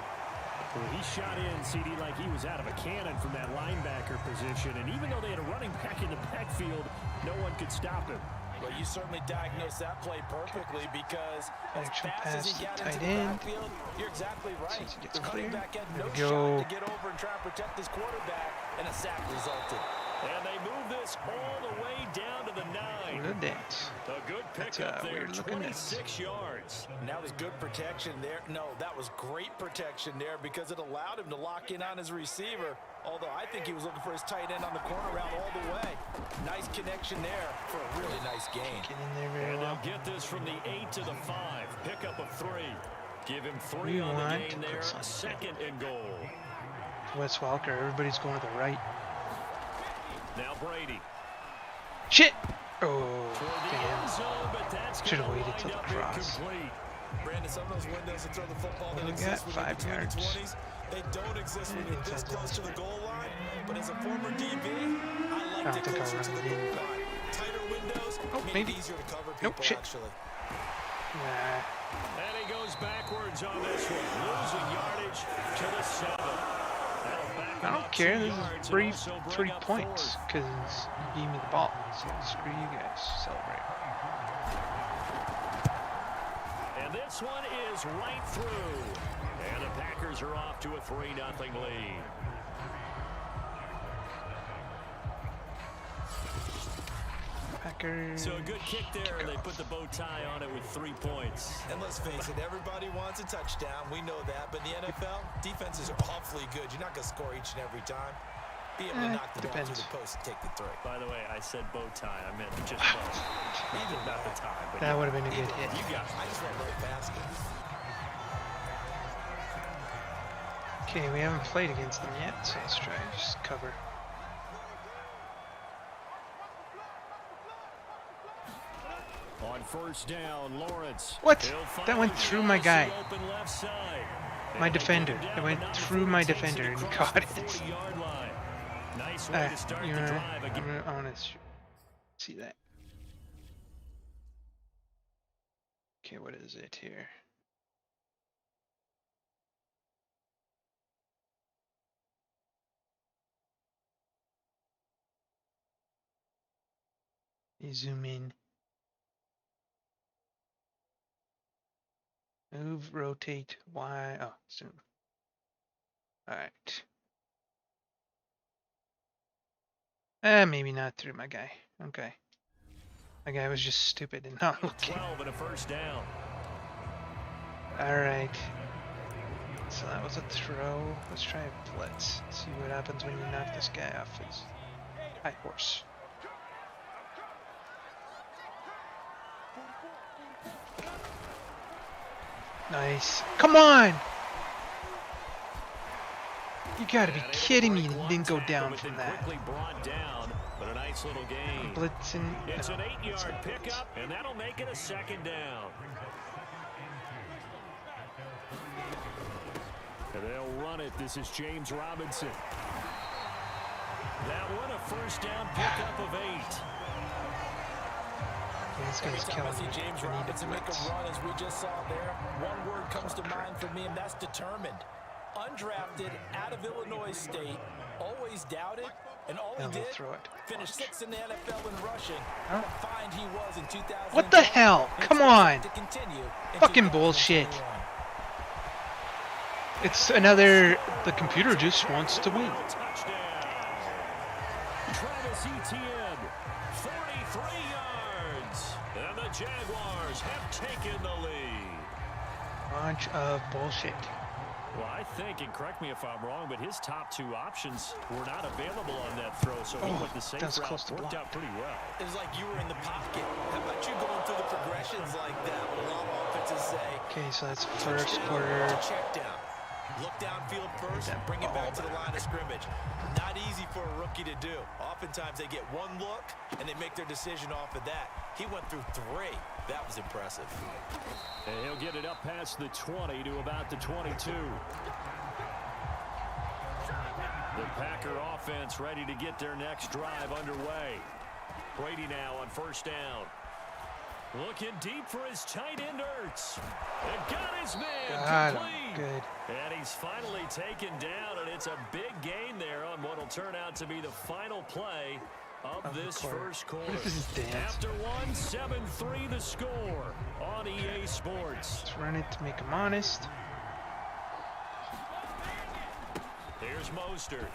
Well, he shot in, CD, like he was out of a cannon from that linebacker position. And even though they had a running back in the backfield, no one could stop him. Well, you certainly diagnosed that play perfectly because as Action fast pass as to he got tight into the end. backfield, you're exactly right. Since he gets The running cleared. back had There no we go. shot to get over and try and protect his quarterback, and a sack resulted. And they move this all the way down to the 9. Good dance. A good That's, pickup there, weird looking. 26 yards. And that was good protection there. No, that was great protection there because it allowed him to lock in on his receiver. Although I think he was looking for his tight end on the corner route all the way. Nice connection there for a really nice game. Get in there very And well. they'll get this from the 8 to the 5. Pickup of 3. Give him 3 We on the want game to there. put something. Second and goal. Wes Welker, everybody's going to the right. Now Brady. Shit! Oh, For the damn. end zone, but that's Should've gonna waited till wind the up cross. incomplete. Brandon, some of those windows to throw the football What that do we exist got? when you're 5 between yards. the 20s, they don't exist when you're this Inside close to the zone. goal line. But as a former DB, I like don't to think I'll closer run to the it in. goal line. Tighter windows make maybe. it easier to cover Nope, people, shit. actually. Nah. And he goes backwards on this one, losing yardage to the 7. That'll back I him don't up care. 2 This is yards and free, also bring free up points 4th. because you gave me the ball. So screw you guys. Celebrate. And this one is right through. And the Packers are off to a 3-0 lead. Packers. So a good kick there, and they put the bow tie on it with 3 points. And let's face it, everybody wants a touchdown. We know that. But in the NFL, defenses are awfully good. You're not going to score each and every time. Be able to knock the ball depends. through the post and take the 3. By the way, I said bow tie. I meant just bow. Not the tie, but That would have been a good hit. you got it. I just went right past it. Okay, we haven't played against them yet, so let's try and just cover. On first down, Lawrence. What? He'll That went find through my guy. the open left side. My And they'll defender. get him down It went the 9 through before my he takes defender and across caught the it. 40-yard line. Nice way to start the drive again. I want to see that. Okay, what is it here? You zoom in. Move, rotate, Y. Oh, zoom. Alright. Maybe not through my guy. Okay. My guy was just stupid and not looking. 12 and a first down. Alright. So that was a throw. Let's try a blitz. See what happens when you knock this guy off his high horse. Nice. Come on! You gotta be And able to kidding me. break It one didn't go tackle, down but from then that. Quickly brought down, but a nice little gain. Blitzing. It's no, an it's 8-yard not blitz. pickup, and that'll make it a second down. And they'll run it. This is James Robinson. That one a first down pickup of 8. Yeah, this Every guy's time I killing see me. James I need a Robinson make blitz. a run, as we just saw there, one word comes to mind for me, and that's determined. Undrafted, out of Illinois State, Always doubted, and all Now he they'll did, throw it. finished Watch. 6th in the NFL in rushing. Huh? What a find he was in 2000. What the hell? Come on. To continue in Fucking bullshit. 2021. It's another. The computer just wants to win. Touchdown. Travis Etienne, 43 yards. And the Jaguars have taken the lead. Bunch of bullshit. Well, I think, and correct me if I'm wrong, but his top two options were not available on that throw, so he went the safe that's route. close to Worked block. out pretty well. It was like you were in the pocket. How about you going through the progressions like that? What a lot of offenses say. Okay, so that's first Touchdown quarter. to check down. Look downfield first, bring it back to the line of scrimmage. Not easy for a rookie to do. Oftentimes they get one look and they make their decision off of that. He went through 3. That was impressive. And he'll get it up past the 20 to about the 22. The Packer offense ready to get their next drive underway. Brady now on first down. Looking deep for his tight end, Ertz. And got his man Got him. complete. Good. And he's finally taken down, and it's a big gain there on what will turn out to be the final play of the this quarter. first quarter. What is this dance? After one, 7-3 the score on EA Sports. Let's run it to make him honest. Here's Mostert.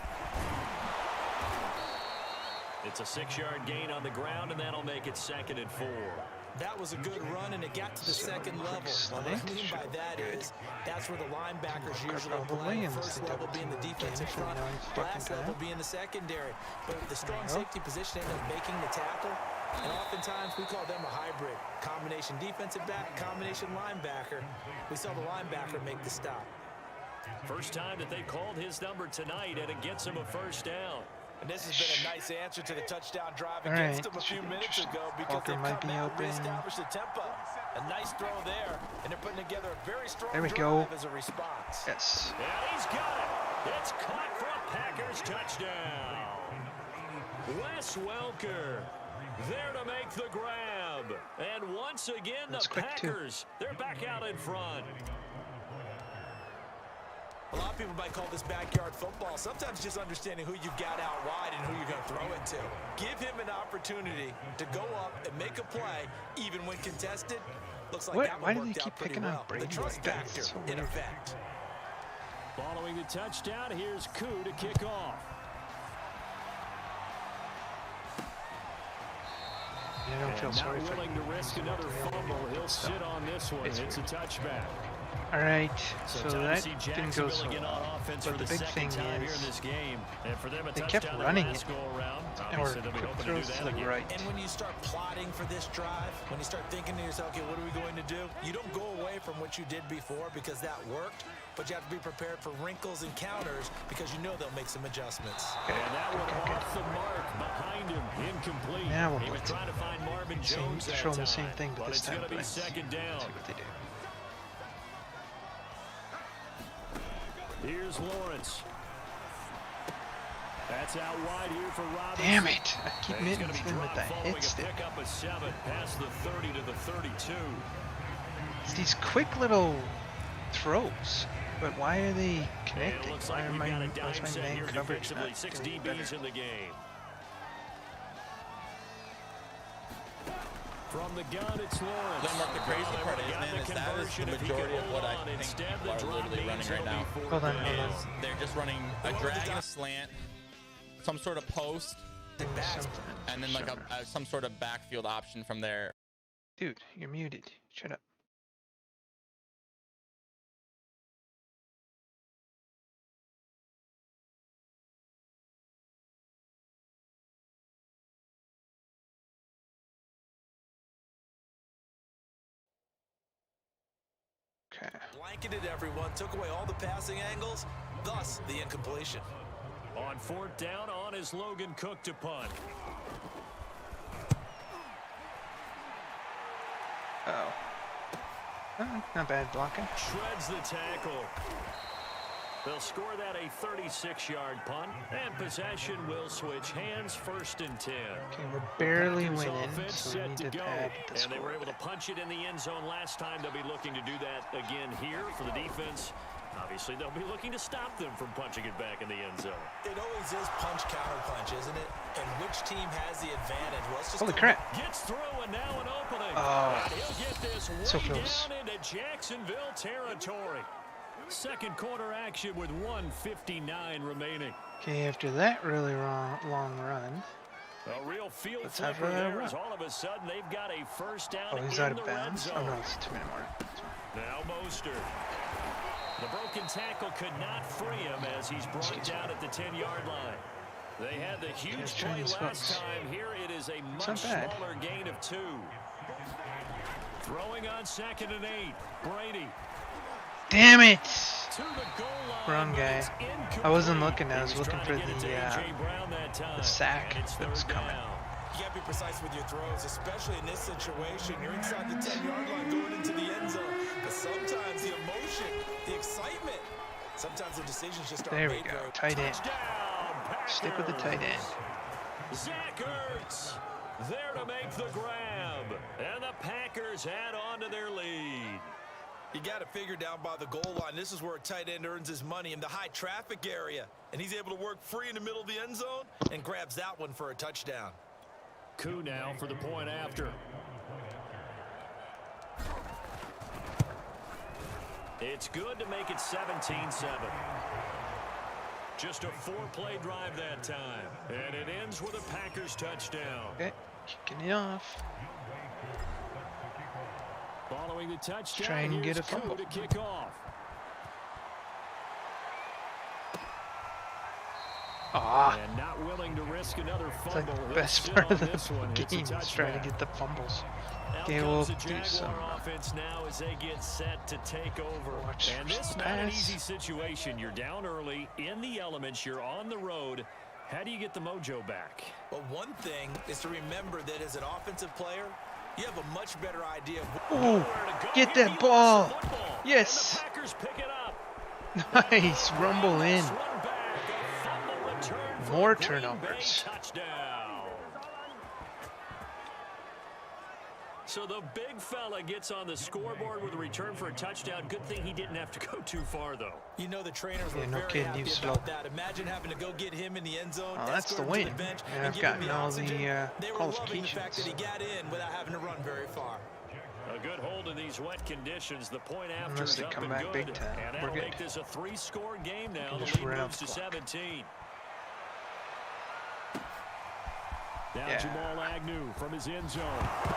It's a 6-yard gain on the ground, and that'll make it 2nd and 4. That was a good run, and it got to the second level. What I mean by that is that's where the linebackers usually play. First level being the defensive front, last level being the secondary. But the strong safety position ended up making the tackle, and oftentimes we call them a hybrid. Combination defensive back, combination linebacker. We saw the linebacker make the stop. First time that they called his number tonight, and it gets him a first down. And this has been a nice answer to the touchdown drive All against right, them a few should be minutes interesting. ago because Walker they've might come be out and open. reestablished the tempo. A nice throw there, and they're putting together a very strong There we drive go. as a response. Yes. And he's got it. It's caught for a Packers touchdown. Wes Welker there to make the grab. And once again, That's the quick, too. Packers, they're back out in front. A lot of people might call this backyard football. Sometimes just understanding who you got out wide and who you're going to throw it to. Give him an opportunity to go up and make a play, even when contested. Looks like that Why one do they worked keep out pretty picking on well. Brady The trust like that? factor It's so in weird. effect. Following the touchdown, here's Koo to kick off. I don't feel And sorry not for willing to risk another fumble. He'll sit on this one. It's a touchback. All right, so time to that see didn't go Jacksonville so again on well. offense But for the the big thing second time here in is this game. And for them, a they touchdown kept the running last it. go around. or Obviously, they'll be quick hoping to do throws that to the again. right. And when you start plotting for this drive, when you start thinking to yourself, okay, what are we going to do? You don't go away from what you did before because that worked, but you have to be prepared for wrinkles and counters because you know they'll make some adjustments. And that one off the mark behind him, incomplete. Now we'll He was blitz it. trying to find Marvin Jones that Show them the time, same thing, but this it's time going to be blitz. second down. See what they do. Here's Lawrence. That's out wide here for Robinson. Damn it! I keep And he's hitting going to be him with dropped that following hit a stick. pickup of 7 past the 30 to the 32. It's these quick little throws, but why are they And it connecting? looks Why like are we've my, got a why dime is my set man here coverage defensively. not 6 doing DBs better? in the game. From the gun, it's Lawrence. Landmark, the crazy part is, man, is that is the majority of what I think Instead, people the are drop literally running means right it'll now. be Hold on, fourth hold down. on. Is they're just running a drag and a slant, some sort of post, Something. and then like Sure. some sort of backfield option from there. Dude, you're muted. Shut up. Okay. Blanketed everyone, took away all the passing angles, thus the incompletion. On 4th down, on is Logan Cook to punt. Uh-oh. Not bad blocking. Shreds the tackle. They'll score that a 36-yard punt, and possession will switch hands, 1st and 10. Okay, we're barely Packers winning, offense so we set need to to go. pad the And they score. were able to punch it in the end zone last time. They'll be looking to do that again here for the defense. Obviously, they'll be looking to stop them from punching it back in the end zone. It always is punch counter punch, isn't it? And which team has the advantage? Well, let's just Holy crap. Gets through and now an opening. Oh, And he'll get this so way close. down into Jacksonville territory. Second quarter action with 1:59 remaining. Okay, after that really long run. A real field Let's have flipper a there run. as all of a sudden they've got a first down Oh, he's in out the of red bounds. zone. Oh no, it's a 2-minute mark. Now Mostert. The broken tackle could not free him as he's brought down at the 10-yard line. They had the huge play Chinese last hooks. time. Here it is a It's much not bad. smaller gain of 2. Throwing on 2nd and 8. Brady. Damn it! To the goal line, Wrong but guy. it's I wasn't incomplete. looking. I He was looking trying for to get it to A.J. Brown that time, sack and it's that was third coming. down. You got to be precise with your throws, especially in this situation. You're inside the 10-yard line going into the end zone. But sometimes the emotion, the excitement, sometimes the decisions just aren't There we made go. very Tight end. Touchdown, Stick with the tight end. Zach Ertz there to make the grab. And the Packers add on to their lead. You got to figure down by the goal line. This is where a tight end earns his money in the high traffic area. And he's able to work free in the middle of the end zone and grabs that one for a touchdown. Koo now for the point after. It's good to make it 17-7. Just a 4-play drive that time. And it ends with a Packers touchdown. Okay, kicking it off. Following the touchdown, Try and get here's a fumble. Koo to kick off. Ah, And not willing to risk another it's fumble. like the He'll best sit part on of the this one. It's a game is trying touchdown. to get the fumbles. Out Okay, comes we'll the do Jaguar some offense now as they get set to take over. watch And for this some not an pass. easy situation. You're down early in the elements. You're on the road. How do you get the mojo back? But one thing is to remember that as an offensive player, you have a much better idea of Ooh, Nowhere to go. get Here that he ball. lost the football. Yes. And the Packers pick it up. Nice, rumble in. This one back. A fumble return for More a Green Bay turnovers. touchdown. So the big fella gets on the scoreboard with a return for a touchdown. Good thing he didn't have to go too far, though. You know the trainers were Yeah, no very kidding, happy you about slow. that. Imagine having to go get him in the end zone. Oh, that's the escort him to win. bench, And I've give him gotten all the oxygen. They were loving the fact qualifications. that he got in without having to run very far. A good hold in these wet conditions. The point after Unless is they up come and back good. big time, And we're that'll good. make this a 3-score game now. can The just lead run out moves the to clock. 17. Now Yeah. Jamal Agnew from his end zone.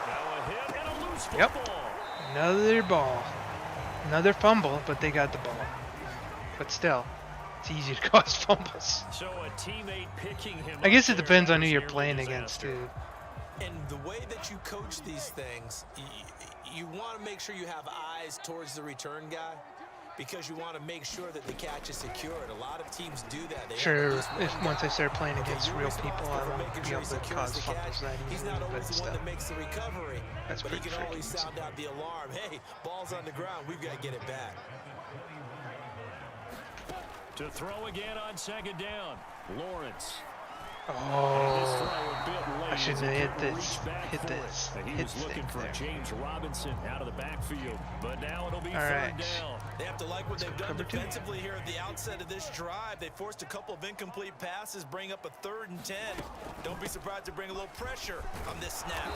Now a hit and a loose Yep. football. Another ball. Another fumble, but they got the ball. But still, it's easy to cause fumbles. So a teammate picking him I guess up it there, depends that on who was you're nearly playing disaster. against, too. And the way that you coach these things, you want to make sure you have eyes towards the return guy because you want to make sure that the catch is secured. A lot of teams do that. They have Sure, at least one if once I start playing Okay, against you're real people, responsible I for won't making be sure able he to secures cause the fumbles catch. that He's easily, not but always the one still. that makes the recovery, That's but he pretty can freaking always easy. sound out the alarm. Hey, ball's on the ground. We've got to get it back. To throw again on second down. Lawrence. This Oh, throw a bit late I shouldn't as he have hit couldn't this. reach back Hit for this. it. And he Hit was the looking thing for there. James Robinson out of the backfield. But now it'll be All third right. down. They have to like what they've done cover two. defensively here at the outset of this drive. They forced a couple of incomplete passes, bring up a 3rd and 10. Don't be surprised to bring a little pressure on this snap.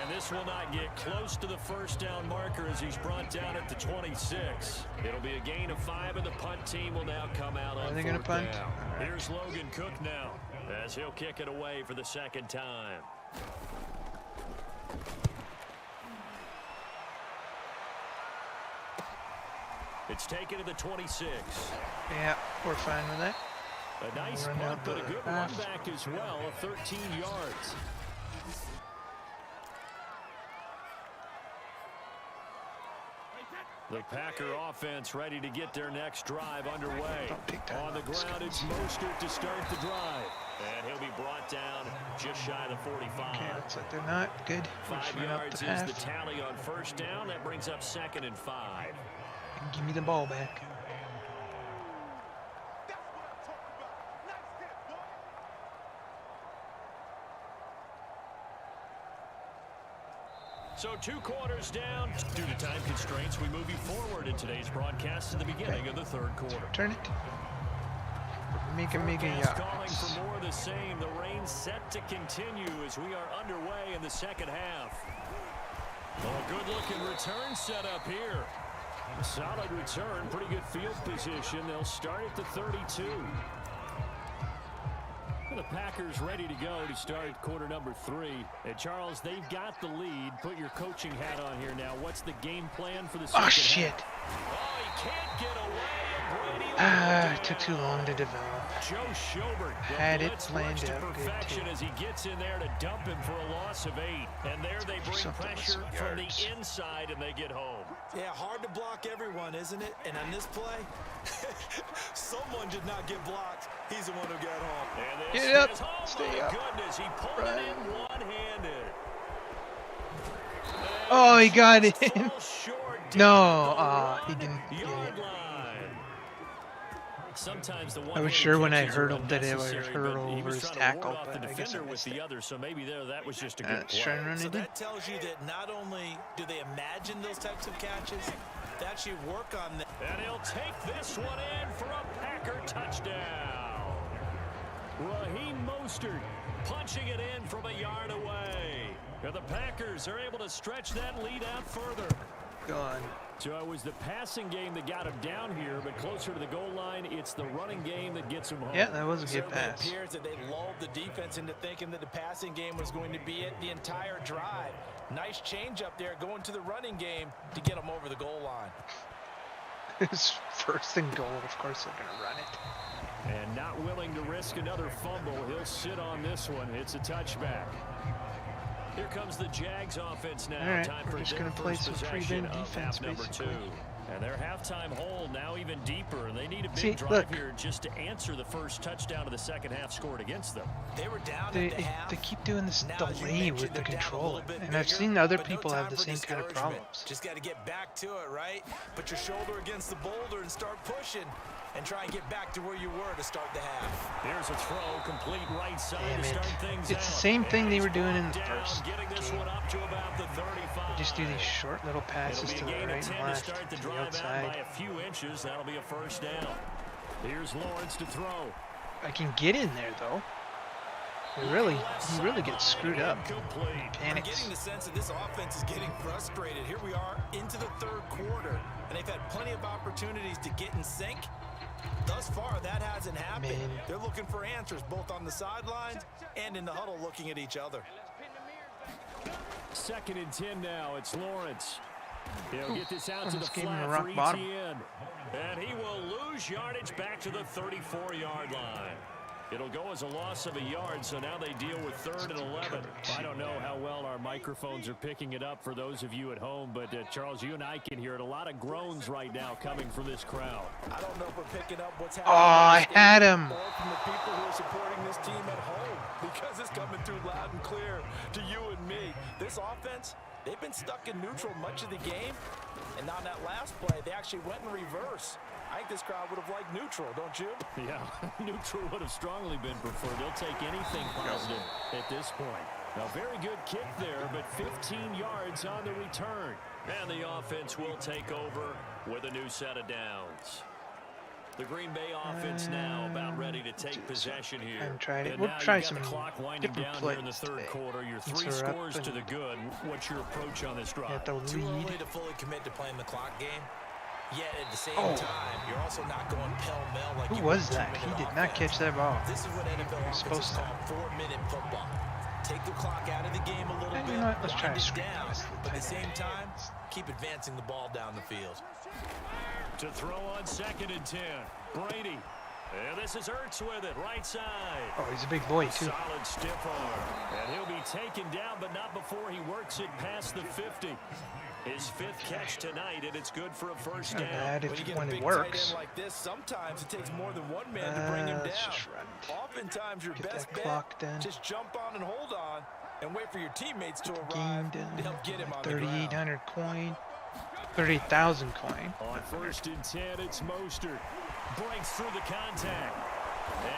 And this will not get close to the first down marker as he's brought down at the 26. It'll be a gain of 5, and the punt team will now come out on they gonna 4th punt? down. All right. Here's Logan Cook now as he'll kick it away for the second time. It's taken to the 26. Yeah, we're fine with that. A nice Run punt, out but a the good run half. back as well, 13 yards. The Packer offense ready to get their next drive underway. Don't take time On the off the ground, it's Mostert to start the drive. And he'll be brought down just shy of the 45. Okay, looks like they're not good. We're 5 just run up yards the is the half. tally on first down. That brings up 2nd and 5. And give me the ball back. So 2 quarters down. Due to time constraints, we move you forward in today's broadcast to the beginning of the 3rd quarter. Turn it. Mega Forecast calling yards. for more of the same. The rain set to continue as we are underway in the 2nd half. Oh, a good-looking return set up here. A solid return, pretty good field position. They'll start at the 32. The Packers ready to go to start quarter number 3. And Charles, they've got the lead. Put your coaching hat on here now. What's the game plan for the second Oh shit! half? Oh, he can't get away. It took too long to develop. Joe Schobert Had it planned to out good, perfection too. as he gets in there to dump him for a loss of 8. And there they bring Something with pressure some from the yards. inside and they get home. Yeah, hard to block everyone, isn't it? And on this play, someone did not get blocked. He's the one who got home. And this Get up. is, oh Stay my up. goodness, he pulled Right. it in one-handed. Oh, he got it. Fall short No, down the he didn't get yard it. line. Sometimes the I was sure when I one-handed hurled catches that are it would unnecessary, hurl but he over was his trying to tackle, ward off but the I guess I defender with missed the it. other, so maybe that was just a good Let's play. try and run So it in. that tells you that not only do they imagine those types of catches, they actually work on them. And he'll take this one in for a Packer touchdown. Raheem Mostert punching it in from a yard away. And the Packers are able to stretch that lead out further. Gone. So it was the passing game that got him down here, but closer to the goal line, it's the running game that gets him home. Yeah, that was a good Certainly pass. appears that they lulled the defense into thinking that the passing game was going to be it the entire drive. Nice change up there going to the running game to get them over the goal line. His 1st and goal. Of course they're gonna run it. And not willing to risk another fumble, he'll sit on this one. It's a touchback. Here comes the Jags offense now. All right, Time we're for just their gonna play first some possession prevent of defense, half number basically. 2. And their halftime hole now even deeper, and they need a big See, drive look. here just to answer the first touchdown of the second half scored against them. They were down They, at the half. they keep doing this Now, as you delay mentioned, with the they're down a controller, little bit and I've bigger, seen other but no people have time the for same kind of discouragement. problems. Just got to get back to it, right? Put your shoulder against the boulder and start pushing and try and get back to where you were to start the half. Here's a throw, complete right side Damn to it. start things It's out. the same thing And they were he's doing in brought the down, first getting this game. one up to about the 35. Just do these short little passes It'll to be the a gain right of 10 and to left, start the to the drive out by outside. a few inches. That'll be a first down. Here's Lawrence to throw. I can get in there though. He really gets screwed up. Incomplete. I'm Panics. getting the sense that this offense is getting frustrated. Here we are into the 3rd quarter, and they've had plenty of opportunities to get in sync. Thus far, that hasn't happened. Man. They're looking for answers both on the sidelines and in the huddle looking at each other. 2nd and 10 now. It's Lawrence. He'll get this out to the Almost gave him a flat rock for bottom. Etienne. And he will lose yardage back to the 34-yard line. It'll go as a loss of a yard, so now they deal with 3rd and 11. I don't know how well our microphones are picking it up for those of you at home, but Charles, you and I can hear it. A lot of groans right now coming from this crowd. I don't know if we're picking up what's Oh, happening. I in the had stadium him. Or from the people who are supporting this team at home, because it's coming through loud and clear to you and me. This offense, they've been stuck in neutral much of the game, and on that last play, they actually went in reverse. I think this crowd would have liked neutral, don't you? Yeah, neutral would have strongly been preferred. They'll take anything positive at this point. A very good kick there, but 15 yards on the return. And the offense will take over with a new set of downs. The Green Bay offense now about ready to take possession here. I haven't tried it. And We'll now try you've got some the clock winding different down here in the plays 3rd today. quarter. Your Since 3 we're up scores to and the good. What's your approach on this drive? At the Too early lead. to fully commit to playing the clock game. Yet at the same Oh. time, you're also not going pell-mell like Who you was would that? He 2-minute did not offense. catch that ball. This is what NFL offenses supposed to. call 4-minute football. Take the clock out of the game a little You bit, know what? Let's try wind a it screen down, pass. but at the same time, keep advancing the ball down the field. To throw on 2nd and 10. Brady. And this is Ertz with it, right side. Oh, he's a big boy too. Solid stiff arm. And he'll be taken down, but not before he works it past the 50. His 5th catch tonight, and it's good for a first Not down. bad When you get a when big it tight works. end like this, sometimes it takes more than one man to bring him Let's down. just run it. Oftentimes, your Get best that bet, clock done. just jump on and hold on and wait for your teammates to Game arrive done. to help get him on the ground. 3,800 coin. 38,000 coin. On 1st and 10, it's Mostert. Breaks through the contact.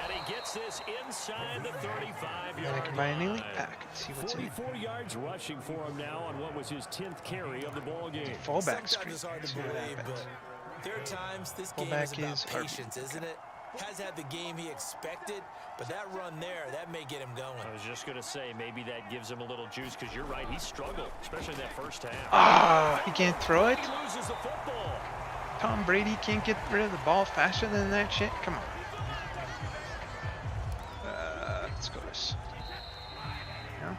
And he gets this inside the 35-yard Then I can buy an elite line. pack and see what's in it. 44 yards rushing for him now on what was his 10th carry of the ball game. Fullback Sometimes screen. it's hard to See what believe, happens. but there are times this game Fullback is about is hard. patience, isn't it? Has had the game he expected, but that run there, that may get him going. I was just going to say, maybe that gives him a little juice because you're right, he struggled, especially in that first half. Ah, he can't throw it. He loses the football. Tom Brady can't get rid of the ball faster than that shit. Come on. Let's go this. No?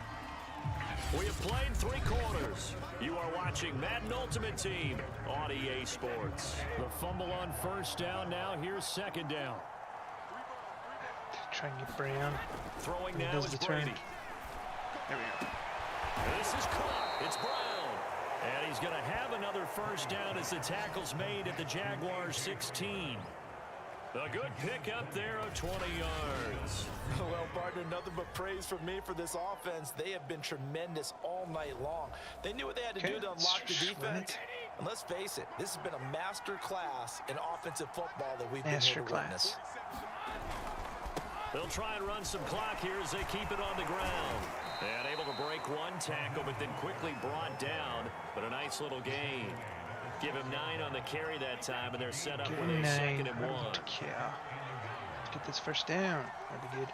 We have played 3 quarters. You are watching Madden Ultimate Team on EA Sports. The fumble on first down now. Here's second down. Try and get Brown. Throwing He now does is the turn. Brady. There we go. This is caught. It's Brown. And he's going to have another first down as the tackle's made at the Jaguars 16. A good pickup there of 20 yards. Well, partner, nothing but praise from me for this offense. They have been tremendous all night long. They knew what they had to do to unlock the defense. And let's face it, this has been a master class in offensive football that we've been here to witness. They'll try and run some clock here as they keep it on the ground. And able to break one tackle, but then quickly brought down. But a nice little gain. Give him 9 on the carry that time, and they're set up with a 2nd and 1. Yeah. Let's get this first down. That'd be good.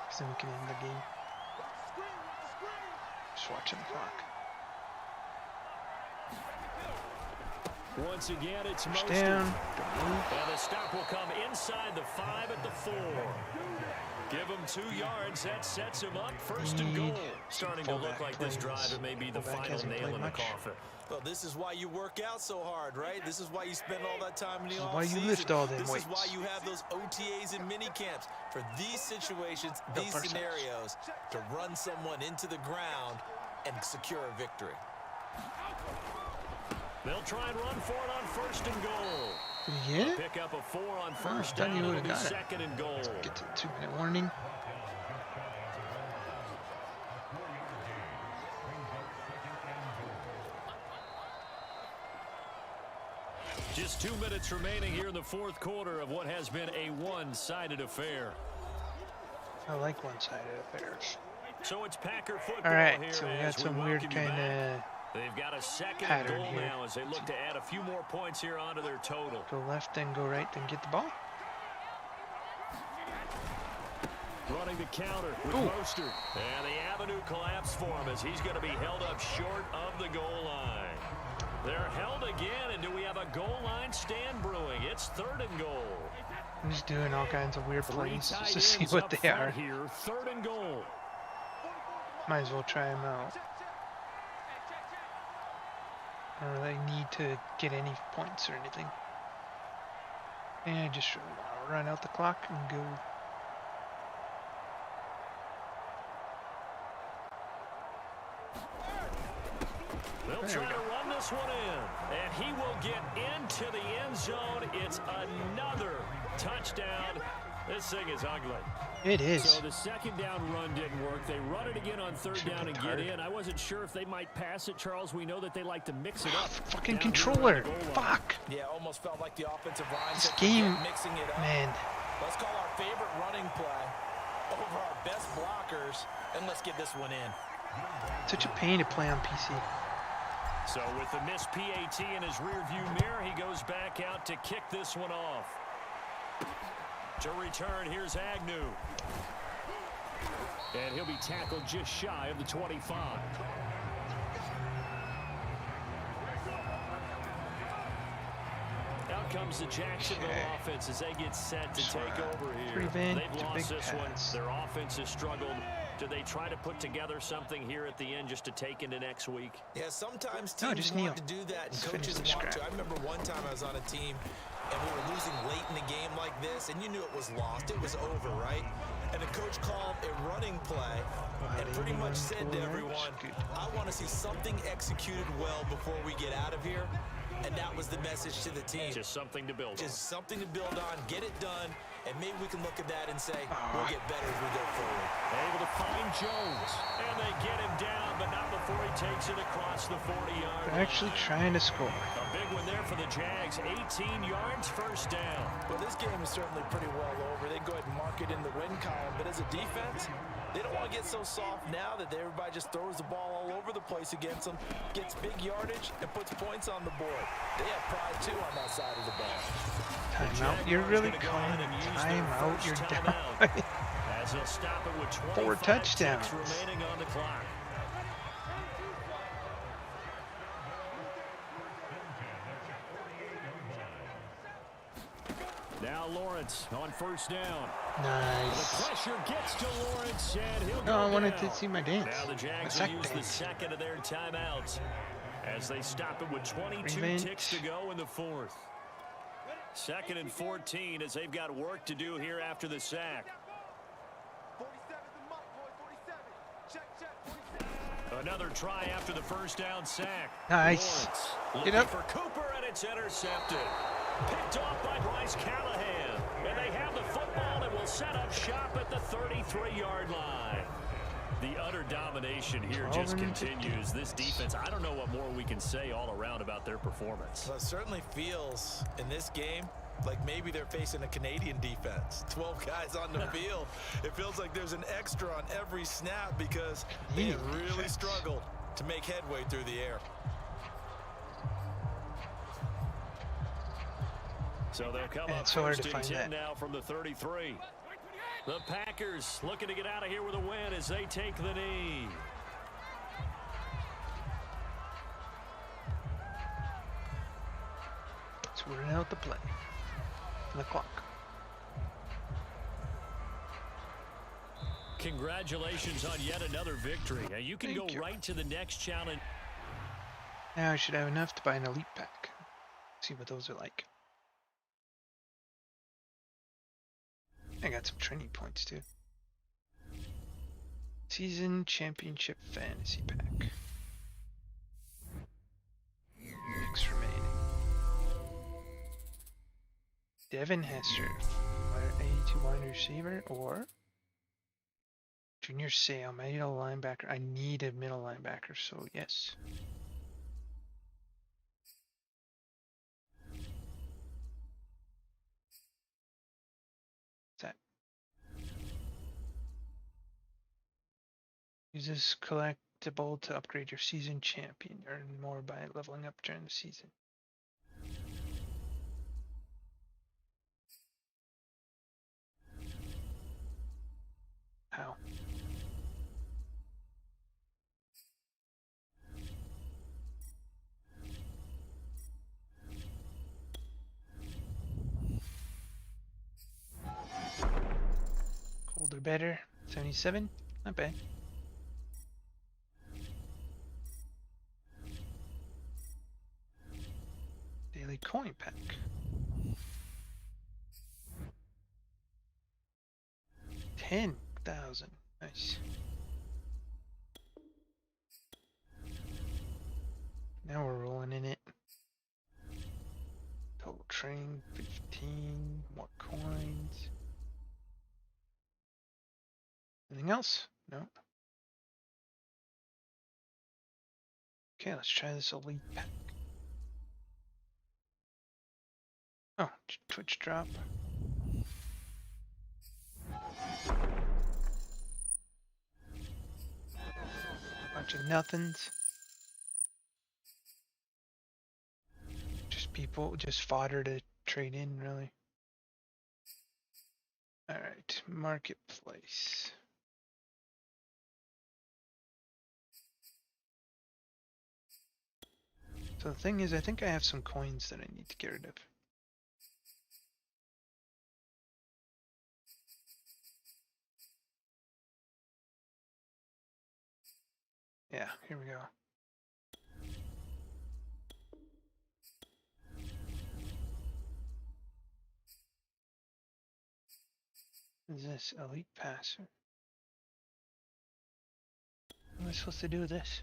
Because then we can end the game. Just watching the clock. Once again, it's First Mostert. down. Don't move. And the stop will come inside the 5 at the 4. Give him 2 yards. That sets him up first and goal. Starting to look like this drive, it may be the final nail in the coffin. Well, this is why you work out so hard, right? This is why you spend all that time in the offseason. Why you lift all them This weights. is why you have those OTAs and mini camps for these situations, Built these for ourselves. scenarios, to run someone into the ground and secure a victory. They'll try and run for it on first and goal. Did he get it? Pick up a 4 on first thought down. he It'll would've be got it. 2nd and goal. Get to the 2-minute warning. Just 2 minutes remaining here in the 4th quarter of what has been a one-sided affair. I like one-sided affairs. So it's Packer football All right, here so we as got some welcome weird you kind back. of They've got a 2nd and pattern goal here. now as they look to add a few more points here onto their total. go left, then go right, then get the ball. Running the counter with Mostert. And the avenue collapsed for him as he's going to be held up short of the goal line. They're held again, and do we have a goal line stand brewing? It's 3rd and goal. I'm just doing all kinds of weird 3 plays tight just to see ends what up they front are. here. 3rd and goal. Might as well try them out. I don't really need to get any points or anything. And I just really want to run out the clock and go. They'll There we try go. to run this one in, and he will get into the end zone. It's another touchdown. This thing is ugly. It is. So the 2nd down run didn't work. They run it again on 3rd Should've down and been get hard. in. I wasn't sure if they might pass it, Charles. We know that they like to mix it up. Fucking down here controller. around the goal line. Fuck. Yeah, almost felt like the offensive line This said, game, "Forget mixing it up. man. Let's call our favorite running play over our best blockers, and let's get this one in." Such a pain to play on PC. So with the missed PAT in his rearview mirror, he goes back out to kick this one off. To return, here's Agnew. And he'll be tackled just shy of the 25. Out comes the Jacksonville offense as they get set to take over here. Prevent They've the lost big this one. pass. Their offense has struggled. Do they try to put together something here at the end just to take into next week? Yeah, sometimes No, teams just want kneel. to do that, and Just finish coaches the want scrap. to. I remember one time I was on a team, and we were losing late in the game like this, and you knew it was lost. It was over, right? And the coach called a running play and pretty much said to everyone, I want to see something executed well before we get out of here. And that was the message to the team. Just something to build on. Just something to build on, get it done, And maybe we can look at that and say, we'll get better as we go forward. Able to find Jones. And they get him down, but not before he takes it across the 40-yard They're actually trying to score. A big one there for the Jags. 18 yards, first down. Well, this game is certainly pretty well over. They go ahead and mark it in the win column. But as a defense, they don't want to get so soft now that everybody just throws the ball all over the place against them, gets big yardage, and puts points on the board. They have pride, too, on that side of the ball. Timeout. You're really calling a timeout. You're down. As he'll stop it with 4 touchdowns. remaining on the clock. Now Lawrence on first down. Nice. The pressure gets to Lawrence, and he'll go No, I wanted down. to see my dance. Now the Jags My will use the dance. second of their timeouts as they stop it with 22 Revenge. ticks to go in the fourth. 2nd and 14 as they've got work to do here after the sack. Another try after the first down sack. Nice. Lawrence Get up. looking for Cooper, and it's intercepted. Picked off by Bryce Callahan. And they have the football and will set up shop at the 33-yard line. The utter domination here just 12 and continues. This defense, I don't know what more we can say all around about their performance. Well, it certainly feels in this game like maybe they're facing a Canadian defense. 12 guys on the field. It feels like there's an extra on every snap because they have really struggled to make headway through the air. So they'll come Yeah, up it's so hard to first and find 10 that. now from the 33. The Packers looking to get out of here with a win as they take the knee. So we're out the play. On the clock. Congratulations on yet another victory. Now you can Thank go you. right to the next challenge. Now I should have enough to buy an elite pack. See what those are like. I got some training points too. Season Championship Fantasy Pack. Picks remaining. Devin Hester, 82 wide receiver, or Junior Seau, middle linebacker. I need a middle linebacker, so yes. What's that? Use this collectible to upgrade your season champion. Earn more by leveling up during the season. How? Colder better. 77? Not bad. Daily coin pack. 10,000. Nice. Now we're rolling in it. Total train 15. More coins. Anything else? No. Okay, let's try this elite pack. Oh, Twitch drop. Bunch of nothings. Just people, just fodder to trade in, really. Alright, marketplace. So the thing is, I think I have some coins that I need to get rid of. Yeah, here we go. What is this? Elite passer. What am I supposed to do with this?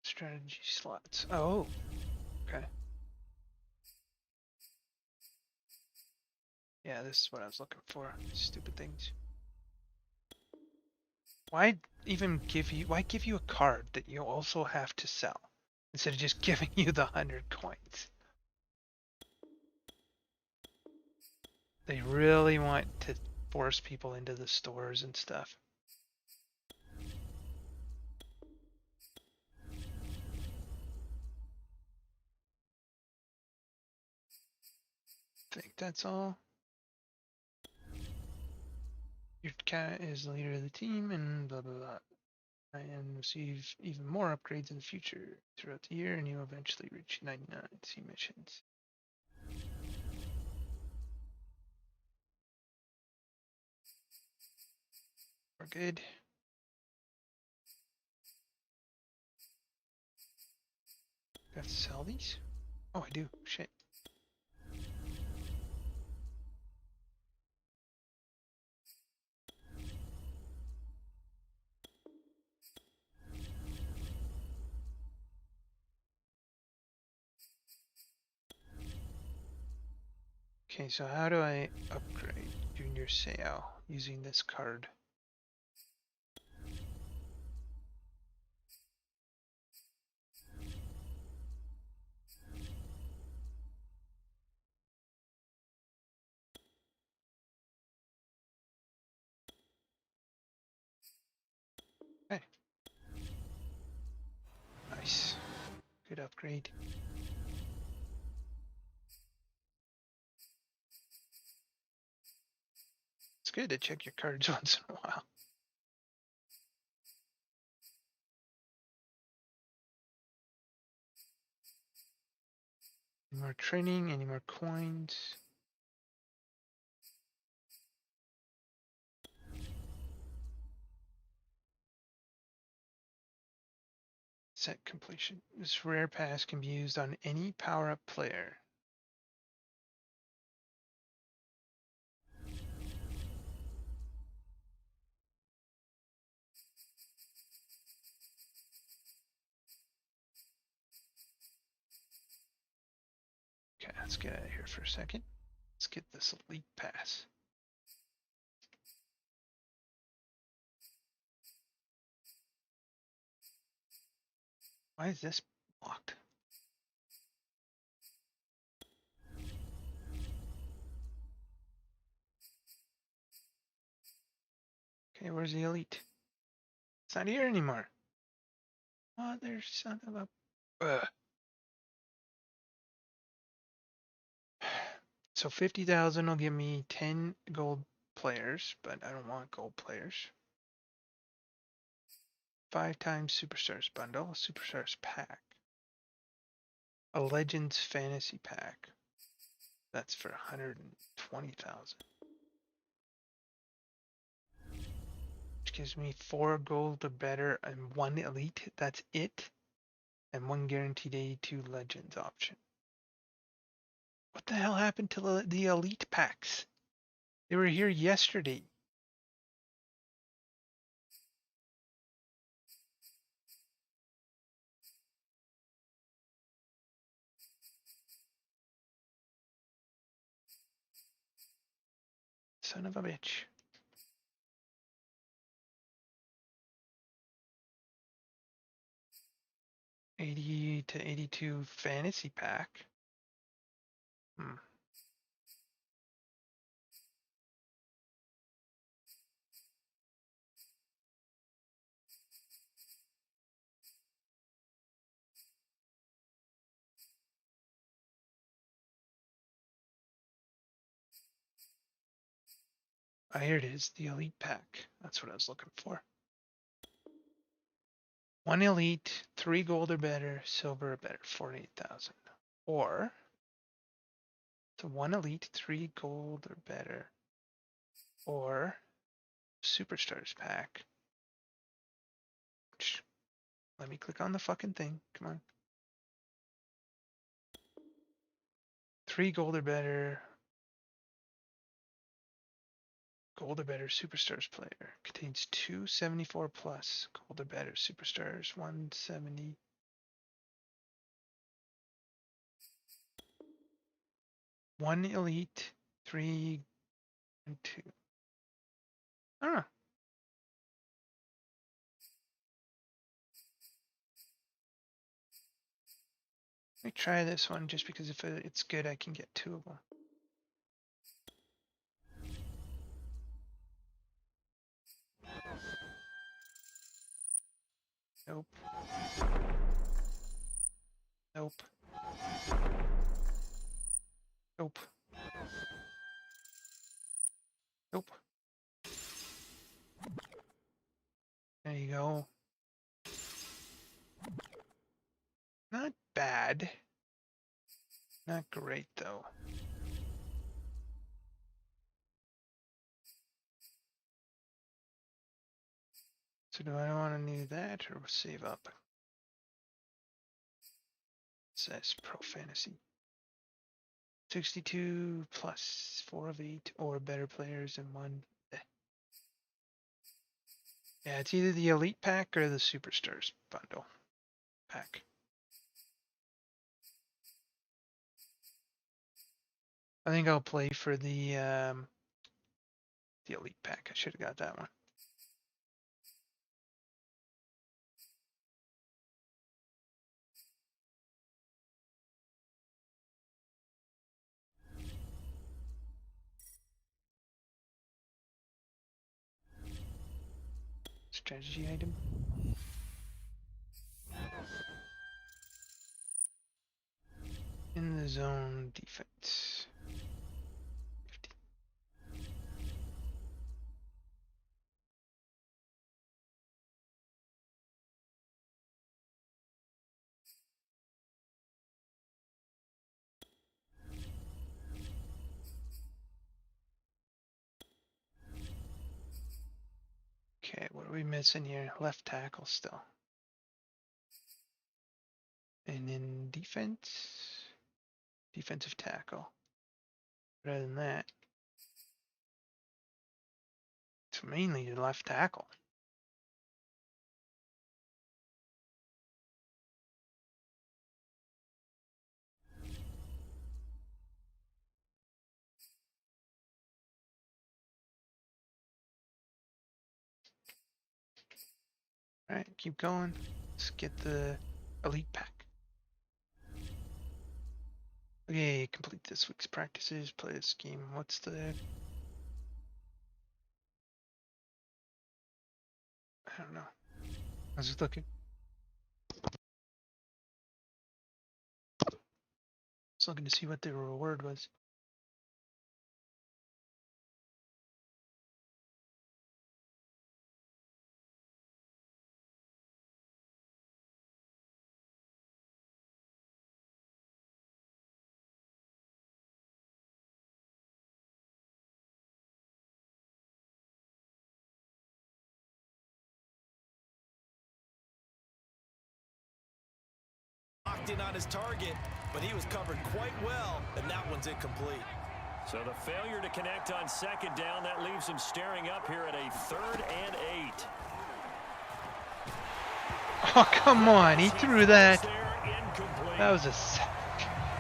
Let's strategy slots. Oh, okay. Yeah, this is what I was looking for. Stupid things. Why even give you? Why give you a card that you also have to sell instead of just giving you the 100 coins? They really want to force people into the stores and stuff. I think that's all. Your cat is the leader of the team and blah blah blah. And receive even more upgrades in the future throughout the year, and you eventually reach 99 sea missions. We're good. Do I have to sell these? Oh, I do. Shit. Okay, so how do I upgrade Junior Seau using this card? Okay. Nice. Good upgrade. It's good to check your cards once in a while. Any more training? Any more coins? Set completion. This rare pass can be used on any power-up player. Okay, let's get out of here for a second. Let's get this elite pass. Why is this locked? Okay, where's the elite? It's not here anymore. Mother son of a... Ugh. So 50,000 will give me 10 gold players, but I don't want gold players. 5 times Superstars bundle, a Superstars pack. A Legends Fantasy pack. That's for 120,000. Which gives me 4 gold or better and 1 elite. That's it. And 1 guaranteed 82 Legends option. What the hell happened to the elite packs? They were here yesterday. Son of a bitch. $80 to $82 fantasy pack. Ah, here it is, the elite pack. That's what I was looking for. 1 elite, 3 gold or better, silver or better, 48,000. Or, so 1 elite, 3 gold or better, or Superstars pack. Let me click on the fucking thing. Come on. 3 gold or better. Gold or better Superstars player. Contains 274 plus. Gold or better Superstars 170. 1 elite, 3 and 2. I don't know. Let me try this one just because if it's good, I can get 2 of them. Nope. Nope. Nope. Nope. There you go. Not bad. Not great though. So do I want to do that or save up? It says Pro Fantasy. 62 plus 4 of 8 or better players and 1. Yeah, it's either the Elite Pack or the Superstars bundle pack. I think I'll play for the Elite Pack. I should have got that one. Strategy item. In the zone defense. 50. Okay, what are we missing here? Left tackle still. And in defense, defensive tackle. Other than that, it's mainly the left tackle. All right, keep going. Let's get the Elite Pack. Okay, complete this week's practices, play this game. What's the... I don't know. I was just looking. I was looking to see what the reward was. Locked in on his target, but he was covered quite well, and that one's incomplete. So the failure to connect on second down, that leaves him staring up here at a 3rd and 8. Oh, come on. He threw that. That was a sack.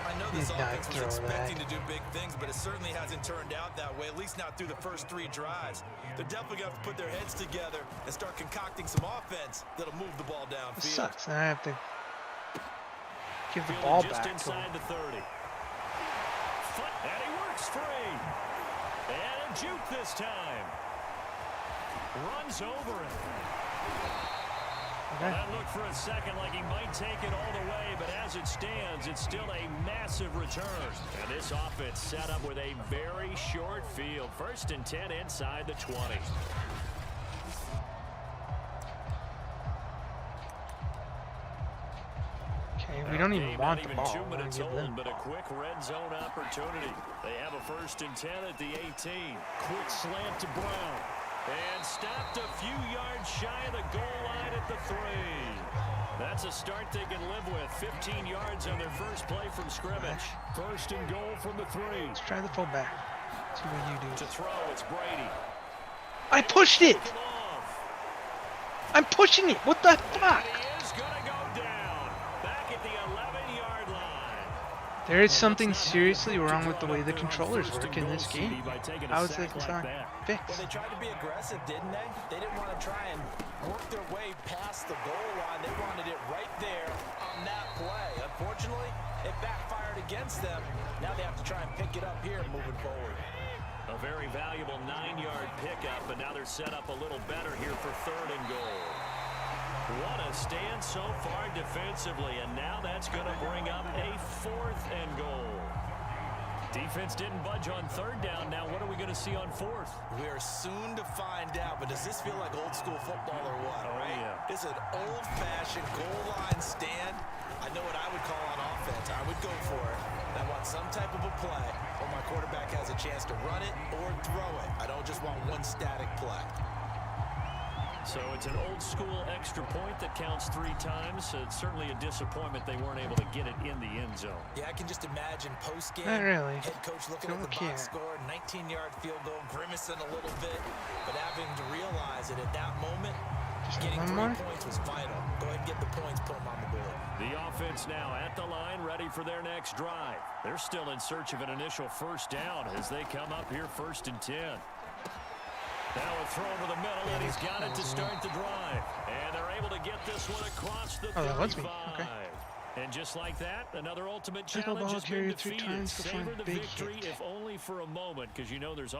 I know this offense was expecting to do big things, but it certainly hasn't turned out that way, at least not through the first 3 drives. They're definitely going to have to put their heads together and start concocting some offense that'll move the ball downfield. This sucks. And I have to give the ball just back inside to him. the 30. And he works free. And a juke this time. Runs over him. Okay. Well, that looked for a second like he might take it all the way, but as it stands, it's still a massive return. And this offense set up with a very short field. 1st and 10 inside the 20. Okay, we don't even want the ball. 2 minutes Give them old, but a quick red zone opportunity. They have a 1st and 10 at the 18. Quick slant to Brown. And stopped a few yards shy of the goal line at the 3. That's a start they can live with. 15 yards on their first play from scrimmage. 1st and goal from the 3. Let's try the fullback. See what you do. To throw, it's Brady. I pushed it! I'm pushing it! What the fuck? And he is going to go down. Back at the 11-yard line. There is Well, something it's not seriously hard to wrong with the draw way up the there on controllers first work and in this goal, game. CD, by taking a How is sack this like not that. Well, fixed? they tried to be aggressive, didn't they? They didn't want to try and work their way past the goal line. They wanted it right there on that play. Unfortunately, it backfired against them. Now they have to try and pick it up here moving forward. A very valuable 9-yard pickup, but now they're set up a little better here for 3rd and goal. What a stand so far defensively, and now that's going to bring up a 4th and goal. Defense didn't budge on 3rd down. Now what are we going to see on 4th? We are soon to find out, but does this feel like old school football or what, Oh, right? yeah. It's an old-fashioned goal line stand. I know what I would call on offense. I would go for it. And I want some type of a play where my quarterback has a chance to run it or throw it. I don't just want one static play. So it's an old-school extra point that counts 3 times. So it's certainly a disappointment they weren't able to get it in the end zone. Yeah, I can just imagine post-game. Not really. Head coach looking at the box score, 19-yard field goal, grimacing a little bit, but having to realize that at that moment, getting 3 points was vital. Go ahead and get the points, put them on the board. The offense now at the line, ready for their next drive. They're still in search of an initial 1st down as they come up here 1st and 10. Now a throw over the middle, and he's got it to start the drive. And they're able to get this one across the 35. Oh, that was me. Okay. And just like that, another ultimate Pickle challenge ball has been carried 3 defeated. times before Savor a the big victory, hit. if only for a moment, because you know there's...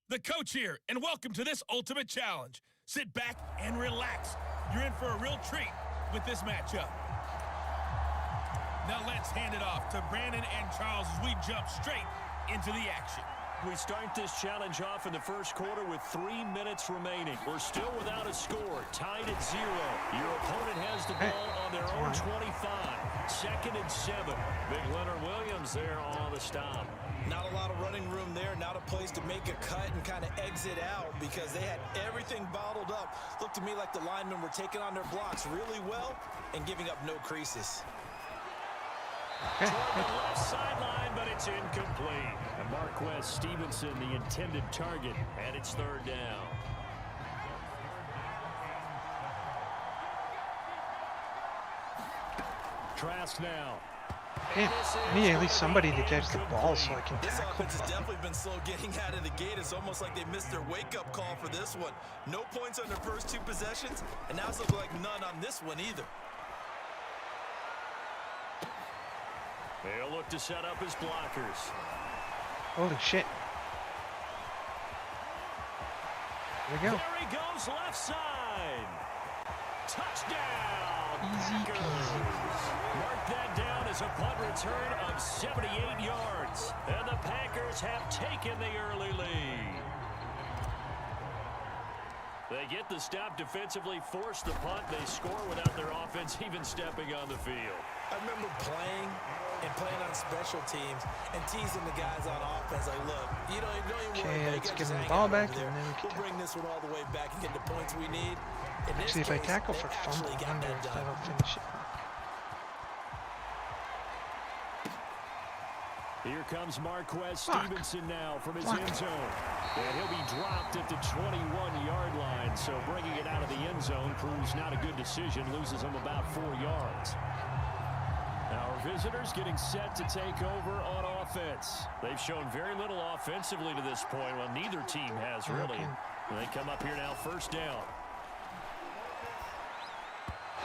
The coach here, and welcome to this ultimate challenge. Sit back and relax. You're in for a real treat with this matchup. Now let's hand it off to Brandon and Charles as we jump straight into the action. We start this challenge off in the first quarter with 3 minutes remaining. We're still without a score, tied at 0. Your opponent has the ball on their own 25. 2nd and 7. Big Leonard Williams there on the stop. Not a lot of running room there, not a place to make a cut and kind of exit out because they had everything bottled up. Looked to me like the linemen were taking on their blocks really well and giving up no creases. Toward the left sideline, but it's incomplete. And Marquez Stevenson, the intended target, and it's 3rd down. Trask now. Hey, I need at least somebody to catch the ball so I can This tackle offense has them. definitely been slow getting out of the gate. It's almost like they missed their wake-up call for this one. No points on their first 2 possessions, and now it's looking like none on this one either. They'll look to set up his blockers. Holy shit. There we go. There he goes, left side. Touchdown. Easy Packers. peasy. Mark that down as a punt return of 78 yards. And the Packers have taken the early lead. They get the stop defensively, force the punt. They score without their offense even stepping on the field. I remember playing on special teams and teasing the guys on offense like, look, you don't even worry. Okay, let's guys give just them the hang ball out back, over there. and then we can We'll bring this one all the way back and get the points we need. In this Actually, if I case, tackle they for fumble, actually got wonder that if done. that'll finish it. Here comes Marquez Stevenson now from his end zone. And he'll be dropped at the 21-yard line. So bringing it out of the end zone proves not a good decision. Loses him about 4 yards. Our visitors getting set to take over on offense. They've shown very little offensively to this point. Well, neither team has really. They come up here now 1st down.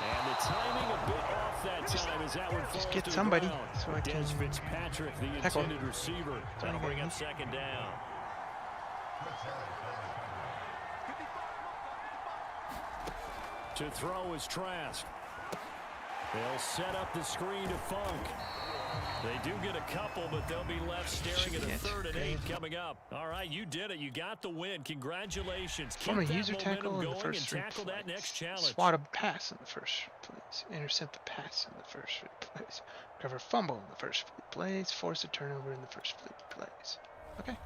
And the timing a bit off that time as that one falls Just get to the somebody ground. so I can Des Fitzpatrick, the tackle. intended receiver. That'll bring up 2nd down. To throw is Trask. They'll set up the screen to Funk. They do get a couple, but they'll be left staring at a 3rd and 8 coming up. All right, you did it. You got the win. Congratulations. Keep Form a that user tackle momentum in the going first and 3 tackle that plays. next challenge. Swat a pass in the first plays. Intercept the pass in the first 3 plays. Recover fumble in the first 3 plays. Force a turnover in the first 3 plays. Okay.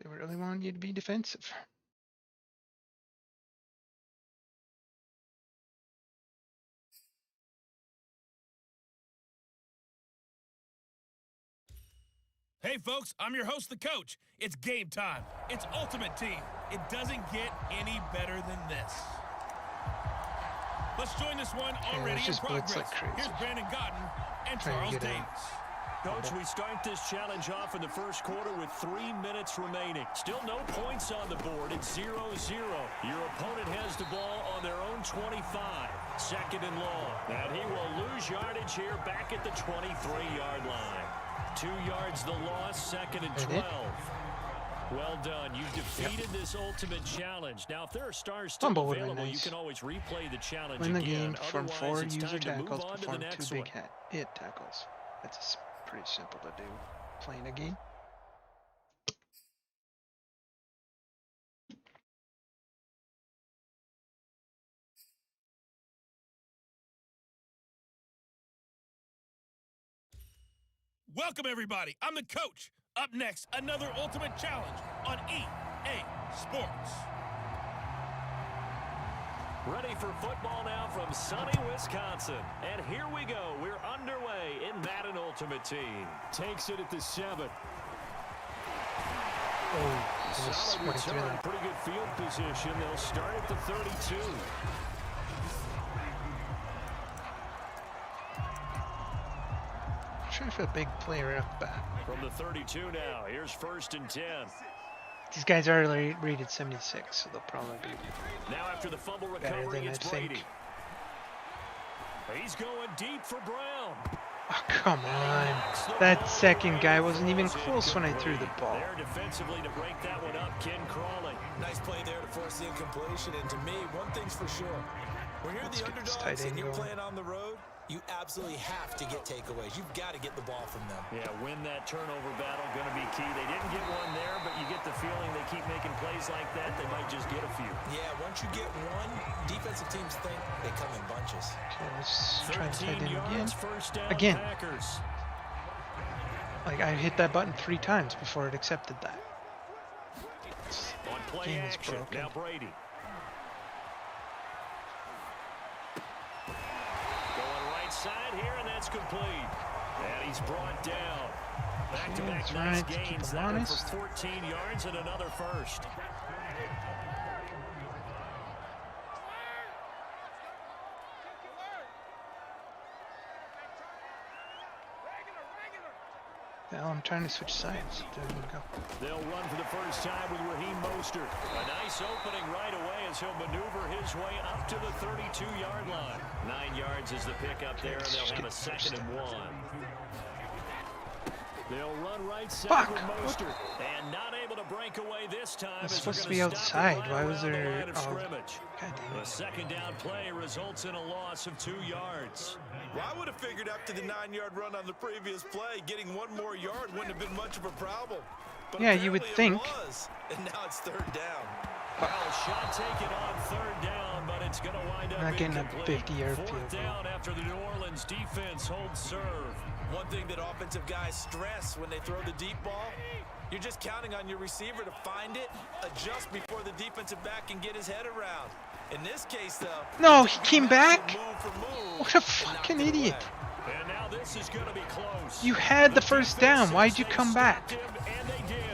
They really wanted you to be defensive. Hey, folks, I'm your host, the coach. It's game time. It's Ultimate Team. It doesn't get any better than this. Let's join this one already in just blitz progress. like crazy. Here's Brandon Godden and Trying Charles to get in. Davis. Coach, we start this challenge off in the first quarter with 3 minutes remaining. Still no points on the board. It's 0-0. Your opponent has the ball on their own 25. Second and long. And he will lose yardage here back at the 23-yard line. 2 yards the loss, second and 12. Well done. You've defeated this ultimate challenge. Now, if there are stars still Fumble would've been available, you nice. can always replay the challenge Win the again. game, perform Otherwise, 4 it's user time to move tackles, on to the perform next 2 one. big hit tackles. That's pretty simple to do. Playing a game. Welcome, everybody. I'm the coach. Up next, another ultimate challenge on EA Sports. Ready for football now from sunny Wisconsin. And here we go. We're underway in Madden Ultimate Team. Takes it at the 7. Oh, Solid went through return. that. Pretty good field position. They'll start at the 32. Trying for a big play right off the bat. From the 32 now. Here's 1st and 10. These guys are rated 76, so they'll probably be Now after the fumble better recovery, than I it's Brady. think. He's going deep for Brown. Oh, come on. That second guy wasn't even close when I threw the ball. There defensively to break that one up, Ken Crawley. Nice play there to force the incompletion. And to me, one thing's for sure. When you're Let's the get this tight underdogs end and you're going. playing on the road, you absolutely have to get takeaways. You've got to get the ball from them. Yeah, win that turnover battle, going to be key. They didn't get one there, but you get the feeling they keep making plays like that, they might just get a few. Yeah, once you get one, defensive teams think they come in bunches. Okay, let's try and tight 13 end again. yards, first down, Again. Packers. Like, I hit that button 3 times before it accepted that. On play Game is action, broken. now Brady. Going right side here, and that's complete. And he's brought down. Back-to-back that's nice right, to keep gains. him That one honest. for 14 yards and another first. Now I'm trying to switch sides. There we go. They'll run for the first time with Raheem Mostert. A nice opening right away as he'll maneuver his way up to the 32-yard line. 9 yards is the pickup there, and they'll have a 2nd and 1. They'll run right side Fuck. with Mostert. And not able to break away this time. It's as supposed they're to be gonna stop him outside. right Why was around the there- line of oh. scrimmage. God damn A it. 2nd down play results in a loss of 2 yards. Well, I would have figured after the 9-yard run on the previous play, getting 1 more yard wouldn't have been much of a problem. But Yeah, you would apparently think. it was, and now it's 3rd down. Well, shot taken on 3rd down, but it's going to wind up Not getting a incomplete. 50-yard 4th field goal. down after the New Orleans defense holds serve. One thing that offensive guys stress when they throw the deep ball, you're just counting on your receiver to find it, adjust before the defensive back can get his head around. In this case, though, No, he came you back? move for move What a and knock fucking it idiot. away. And now this is going to be close. You had the The first defense down. Why'd says you they come back? stopped him, and they did.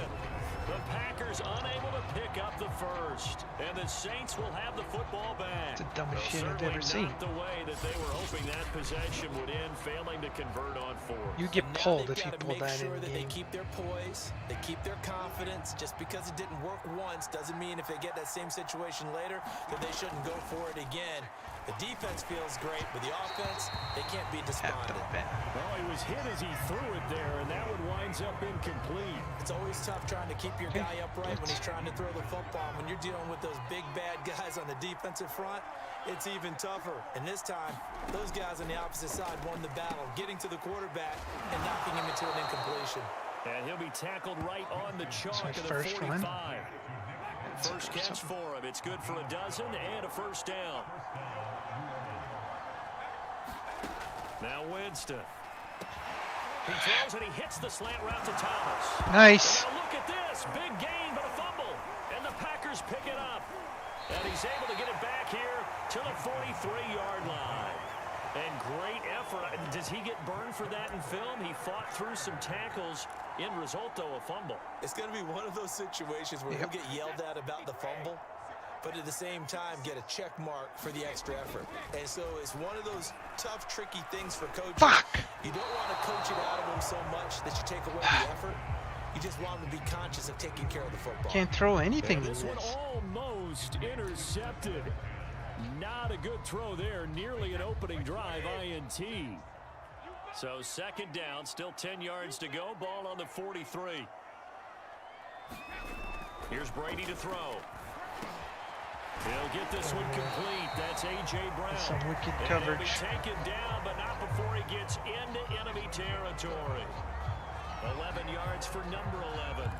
The Packers unable to pick up the first. And the Saints will have the football back. It's the dumbest Well, shit I've certainly ever seen. not the way that they were hoping that possession would end, failing to convert on 4. You get And now pulled they've if you gotta pull make that sure in the that they game. keep their poise, they keep their confidence. Just because it didn't work once doesn't mean if they get that same situation later that they shouldn't go for it again. The defense feels great, but the offense, they can't be At the despondent. back. Well, he was hit as he threw it there, and that one winds up incomplete. It's always tough trying to keep your guy upright when he's trying to throw the football. When you're dealing with those big bad guys on the defensive front, it's even tougher. And this time, those guys on the opposite side won the battle, getting to the quarterback and knocking him into an incompletion. And he'll be tackled right on the chalk my of the first 45. one. First catch for him. It's good for a dozen and a first down. Now Winston. He throws and he hits the slant route to Thomas. Nice. Now look at this. Big gain, but a fumble. And the Packers pick it up. And he's able to get it back here to the 43-yard line. And great effort. Does he get burned for that in film? He fought through some tackles. End result, though, a fumble. It's going to be one of those situations where he'll get yelled at about the fumble, but at the same time get a check mark for the extra effort. And so it's one of those tough, tricky things for coaches. Fuck! You don't want to coach it out of them so much that you take away the effort. You just want them to be conscious of taking care of the football. Can't throw anything And in this one this. almost intercepted. Not a good throw there. Nearly an opening drive INT. So second down, still 10 yards to go. Ball on the 43. Here's Brady to throw. He'll get this one complete. That's A.J. Brown. Some wicked And coverage. he'll be taken down, but not before he gets into enemy territory. 11 yards for number 11.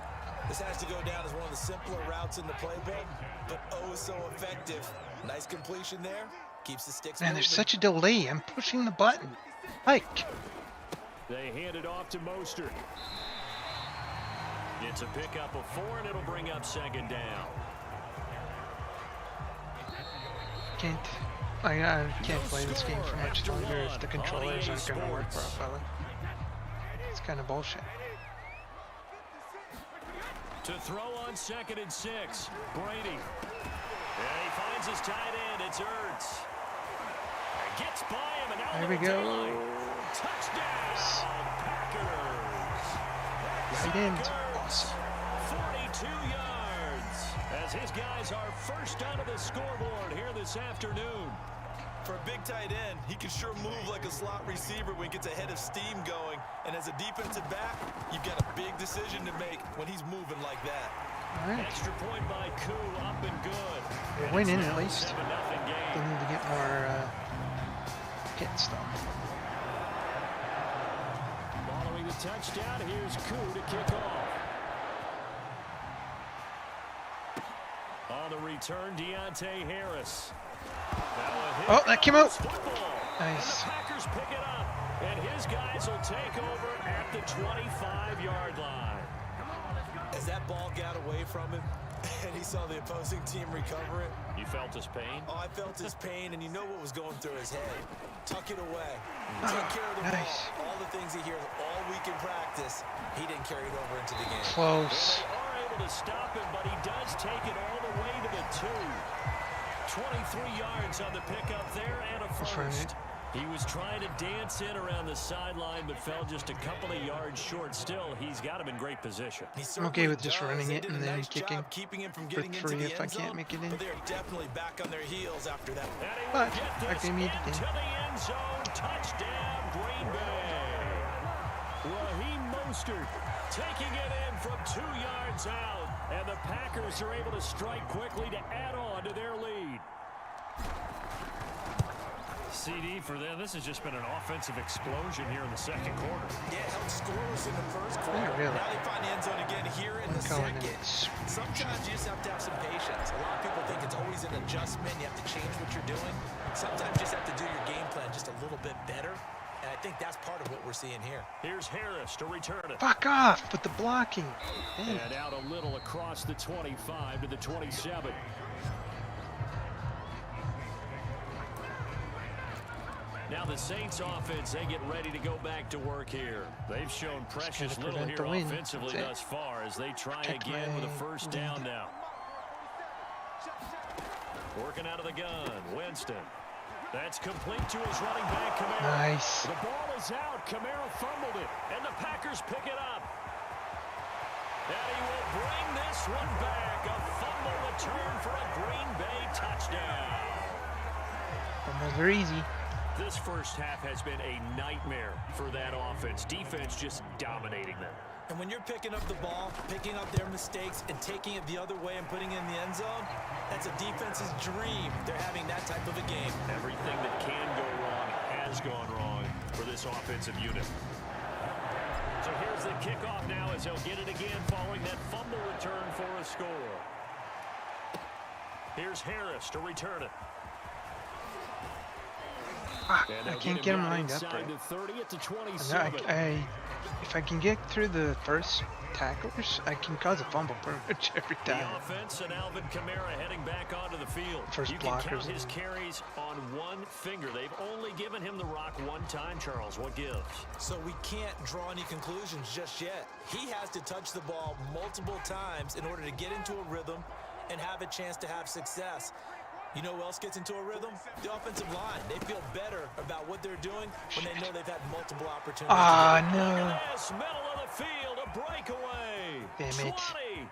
This has to go down as one of the simpler routes in the playbook, but oh so effective. Nice completion there. Keeps the sticks Man, moving. there's such a delay. I'm pushing the button. Like, They hand it off to Mostert. It's a pickup of 4, and it'll bring up second down. I can't play this game for much longer if the controllers aren't going to work properly. It's kind of bullshit. To throw on 2nd and 6, Brady. And he finds his tight end. It's Ertz. Gets by him, and now There we go. Touchdown, Packers. Tight end. Awesome. 42 yards as his guys are first onto the scoreboard here this afternoon. For a big tight end, he can sure move like a slot receiver when he gets a head of steam going. And as a defensive back, you've got a big decision to make when he's moving like that. All right. Extra point by Koo, up and good. We're winning at least. 7-0 They game. need to get more hit stuff. Following the touchdown, here's Koo to kick off. On the return, Deontay Harris. Oh, that came out. Football. Nice. And the Packers pick it up, and his guys will take over at the 25-yard line. As that ball got away from him, and he saw the opposing team recover it. You felt his pain? Oh, I felt his pain, and you know what was going through his head. Tuck it away. Take care of the Nice. ball. All the things he hears all week in practice, he didn't carry it over into the game. Close. They are able to stop him, but he does take it all the way to the 2. 23 yards on the pickup there and a That's right. first. He was trying to dance in around the sideline, but fell just a couple of yards short. Still, he's got him in great position. He I'm okay certainly with just does. running They it did and a then nice kicking job keeping him from for getting into 3 the if I end can't zone, make it in. but they're definitely back on their heels after that. And he But will get I this can meet into again. the end zone. Touchdown, Green Bay. Raheem Mostert taking it in from 2 yards out. And the Packers are able to strike quickly to add on to their lead. CD for them. This has just been an offensive explosion here in the second quarter. Yeah, held scoreless in the first quarter. Yeah, really. Now they find the end zone again here in the Calling second. it swoosh. Sometimes you just have to have some patience. A lot of people think it's always an adjustment. You have to change what you're doing. Sometimes you just have to do your game plan just a little bit better. And I think that's part of what we're seeing here. Here's Harris to return it. Fuck off with the blocking. Damn. And out a little across the 25 to the 27. Now the Saints offense, they get ready to go back to work here. They've shown precious gotta little prevent here the win. offensively That's it. thus far as they try Protect again with a my first lead. down now. Working out of the gun, Winston. That's complete to his running back, Kamara. Nice. The ball is out. Kamara fumbled it, and the Packers pick it up. And he will bring this one back. A fumble return for a Green Bay touchdown. Fumbles are easy. This first half has been a nightmare for that offense. Defense just dominating them. And when you're picking up the ball, picking up their mistakes, and taking it the other way and putting it in the end zone, that's a defense's dream. They're having that type of a game. Everything that can go wrong has gone wrong for this offensive unit. So here's the kickoff now as they'll get it again following that fumble return for a score. Here's Harris to return it. Fuck, And I they'll can't get get him him down lined up inside right. the 30 at the And 27. if I can get through the first tacklers, I can cause a fumble pretty much every The time. offense and Alvin Kamara heading back onto the field. First You can count blockers. his carries on one finger. They've only given him the rock one time, Charles. What gives? So we can't draw any conclusions just yet. He has to touch the ball multiple times in order to get into a rhythm and have a chance to have success. You know who else gets into a rhythm? The offensive line. They feel better about what they're doing when they know they've had multiple opportunities. Ah, Look no. at this, middle of the field, a breakaway. Damn it. 20.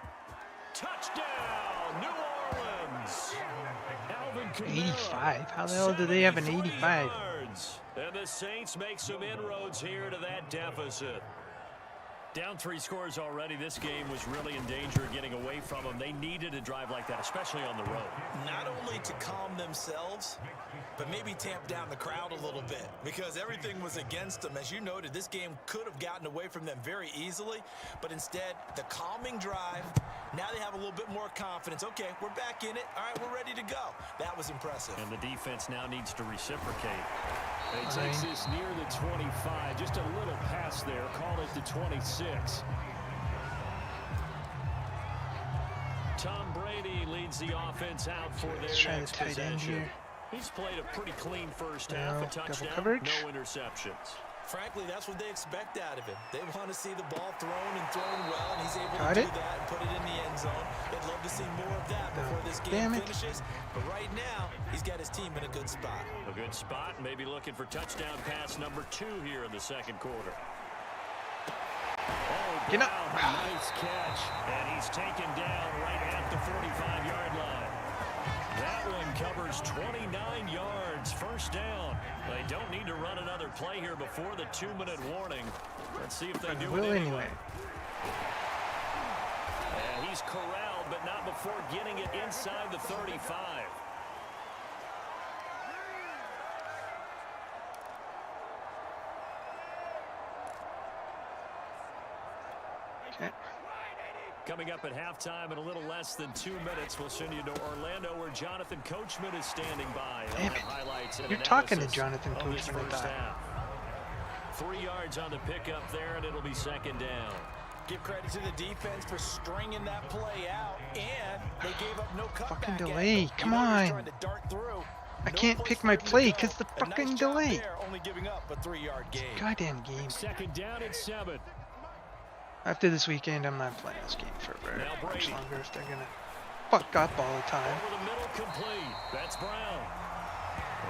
Touchdown, New Orleans. Alvin Kamara, 85? How the hell do they have an 73 85? yards. And the Saints make some inroads here to that deficit. Down 3 scores already. This game was really in danger of getting away from them. They needed a drive like that, especially on the road. Not only to calm themselves, but maybe tamp down the crowd a little bit because everything was against them. As you noted, this game could have gotten away from them very easily, but instead, the calming drive, now they have a little bit more confidence. Okay, we're back in it. All right, we're ready to go. That was impressive. And the defense now needs to reciprocate. It takes this near the 25, just a little pass there. Call it the 26. Tom Brady leads the offense out for their Let's try the next tight end possession. here. He's played a pretty clean first No, half, a double touchdown, coverage. no interceptions. Frankly, that's what they expect out of him. They want to see the ball thrown and thrown well, and he's able Got to it. do that and put it in the end zone. They'd love to see more of that before this game Damn it. finishes. But right now, he's got his team in a good spot. A good spot, maybe looking for touchdown pass number 2 here in the second quarter. Oh, Get up. Brown, nice catch. And he's taken down right at the 45-yard line. That one covers 29 yards, first down. They don't need to run another play here before the 2-minute warning. Let's see if they do Will it anyway. And he's corralled, but not before getting it inside the 35. Okay. Coming up at halftime in a little less than 2 minutes, we'll send you to Orlando where Jonathan Coachman is standing by. Damn it. Highlights and You're talking to analysis Jonathan of this Coachman, I first thought. half. 3 yards on the pickup there, and it'll be second down. Give credit to the defense for stringing that play out, and they gave up no cutback. Fucking at delay. him. Come He was on. trying to dart through. I No can't place pick for my him to play go. 'cause the A fucking nice job delay. there, only giving up a 3-yard gain. Goddamn game. Second down and 7. After this weekend, I'm not playing this game for very Now much Brady. longer if they're gonna fuck up all the time. Over the middle, complete. That's Brown.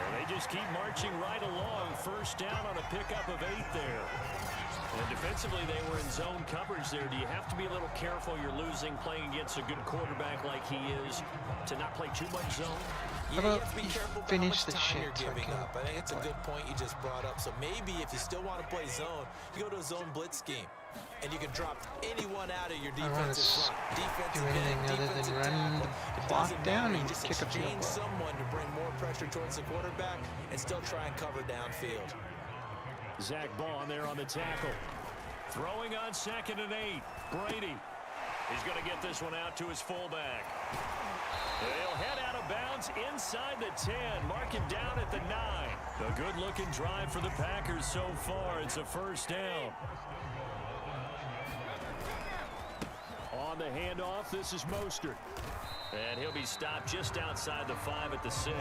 And they just keep marching right along. First down on a pickup of 8 there. And defensively, they were in zone coverage there. Do you have to be a little careful? You're losing playing against a good quarterback like he is to not play too much zone? Yeah, How you about have to be you careful about how finish much the time shit you're so I giving can up. I think it's a play. good point you just brought up. So maybe if you still want to play zone, you go to a zone blitz scheme. And you can drop anyone out of your I don't want to defensive front. Defensive do anything end, other defensive than run tackle. the It clock doesn't down matter. You and just kick a field exchange goal. someone to bring more pressure towards the quarterback and still try and cover downfield. Zach Bond there on the tackle. Throwing on 2nd and 8. Brady. He's going to get this one out to his fullback. They'll head out of bounds inside the 10. Mark him down at the 9. A good-looking drive for the Packers so far. It's a first down. On the handoff, this is Mostert. And he'll be stopped just outside the 5 at the 6.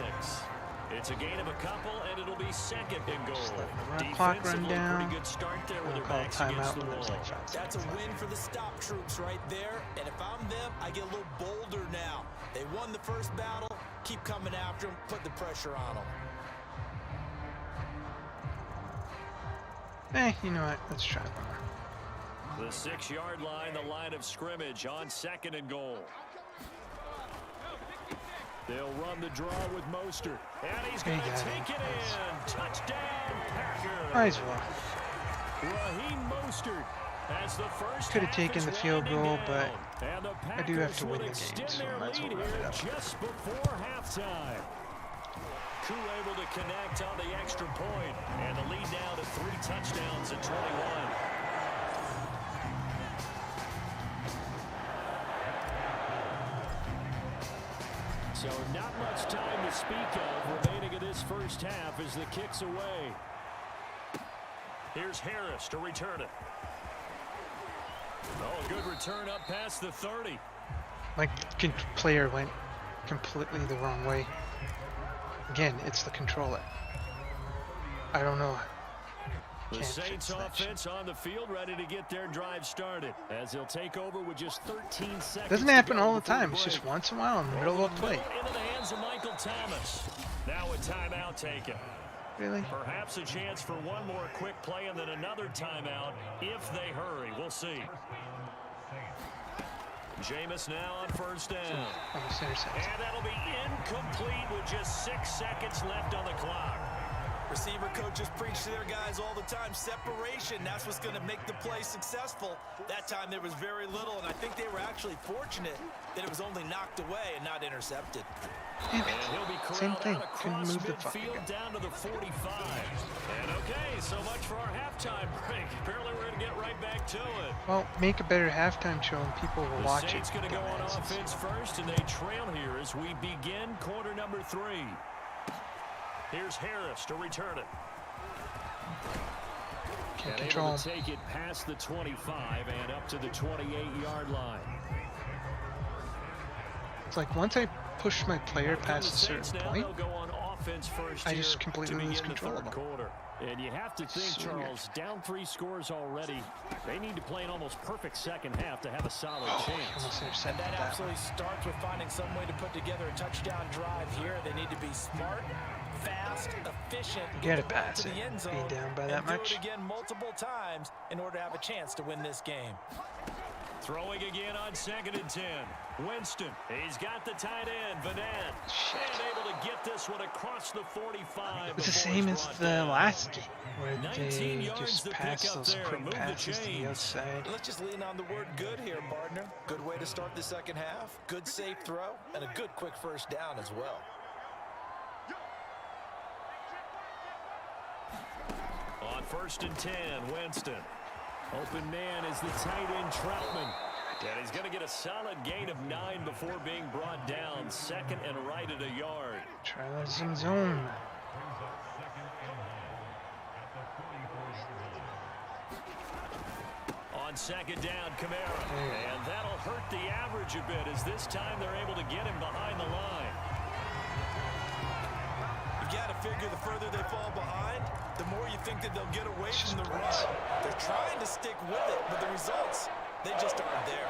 It's a gain of a couple, and it'll be 2nd and goal. Let the clock run Defensively, down. pretty good start there with We'll their call backs against timeout the when there's wall. like 5 That's a seconds win for the stop troops right there. And if I'm them, I get a little bolder now. They won the first battle. Keep coming after them. Put the pressure on them. You know what? Let's try one more. The 6-yard line, the line of scrimmage on 2nd and goal. They'll run the draw with Mostert. And he's going to got take it in. Touchdown, Packers. Might as well. Raheem Mostert has the first Could have half taken is the field winding goal, down. but And the I do have Packers to win will the game, extend so their might as well lead wrap it here up. just before halftime. Koo able to connect on the extra point, and the lead now to 3 touchdowns at 21. So not much time to speak of remaining in this first half as the kick's away. Here's Harris to return it. Oh, good return up past the 30. My player went completely the wrong way. Again, it's the controller. I don't know. The Can't Saints fix that shit. offense on the field ready to get their drive started as they'll take over with just 13 seconds. Doesn't to happen go all the before time. It's just break. once in a while in the middle of a play. Into the hands of Michael Thomas. Now a timeout taken. Really? Perhaps a chance for one more quick play and then another timeout if they hurry. We'll see. Jameis now on first down. Almost intercepted. And that'll be incomplete with just 6 seconds left on the clock. Receiver coaches preach to their guys all the time. Separation, that's what's going to make the play successful. That time there was very little, and I think they were actually fortunate that it was only knocked away and not intercepted. Damn And he'll be it. Same corralled thing. out Couldn't across move the fucking midfield guy. down to the 45. And okay, so much for our halftime break. Apparently we're going to get right back to it. Well, make a better halftime show and people will The watch Saints it. going to go on Dumbasses. offense first, and they trail here as we begin quarter number 3. Here's Harris to return it. Can't And control able him. to take it past the 25 and up to the 28-yard line. It's like once I push my player past a certain Saints now, point, they'll go on offense first I just here completely to lose begin the control of third them. quarter. And you have to think, So weird. Charles, down 3 scores already. They need to play an almost perfect second half to have a solid oh, chance. I almost And intercepted that that. absolutely starts with finding some way to put together a touchdown drive here. They need to be smart, fast, efficient, You get gotta the ball pass to the it. end Be zone, down by that and do much. it again multiple times in order to have a chance to win this game. Throwing again on 2nd and 10. Winston, he's got the tight end, Vanette. And able to get this one across the 45. It's the before same he's as brought the down. last game, where 19 they yards just to pick pass up those there. quick Move the passes to the chains. outside. Let's just lean on the word good here, partner. Good way to start the second half. Good safe throw, and a good quick first down as well. On 1st and 10, Winston. Open man is the tight end, Troutman. And he's going to get a solid gain of 9 before being brought down. 2nd and right at a yard. Try that some zone. On 2nd down, Kamara. And that'll hurt the average a bit as this time they're able to get him behind the line. You got to figure the further they fall behind, the more you think that they'll get away from the run. They're trying to stick with it, but the results, they just aren't there.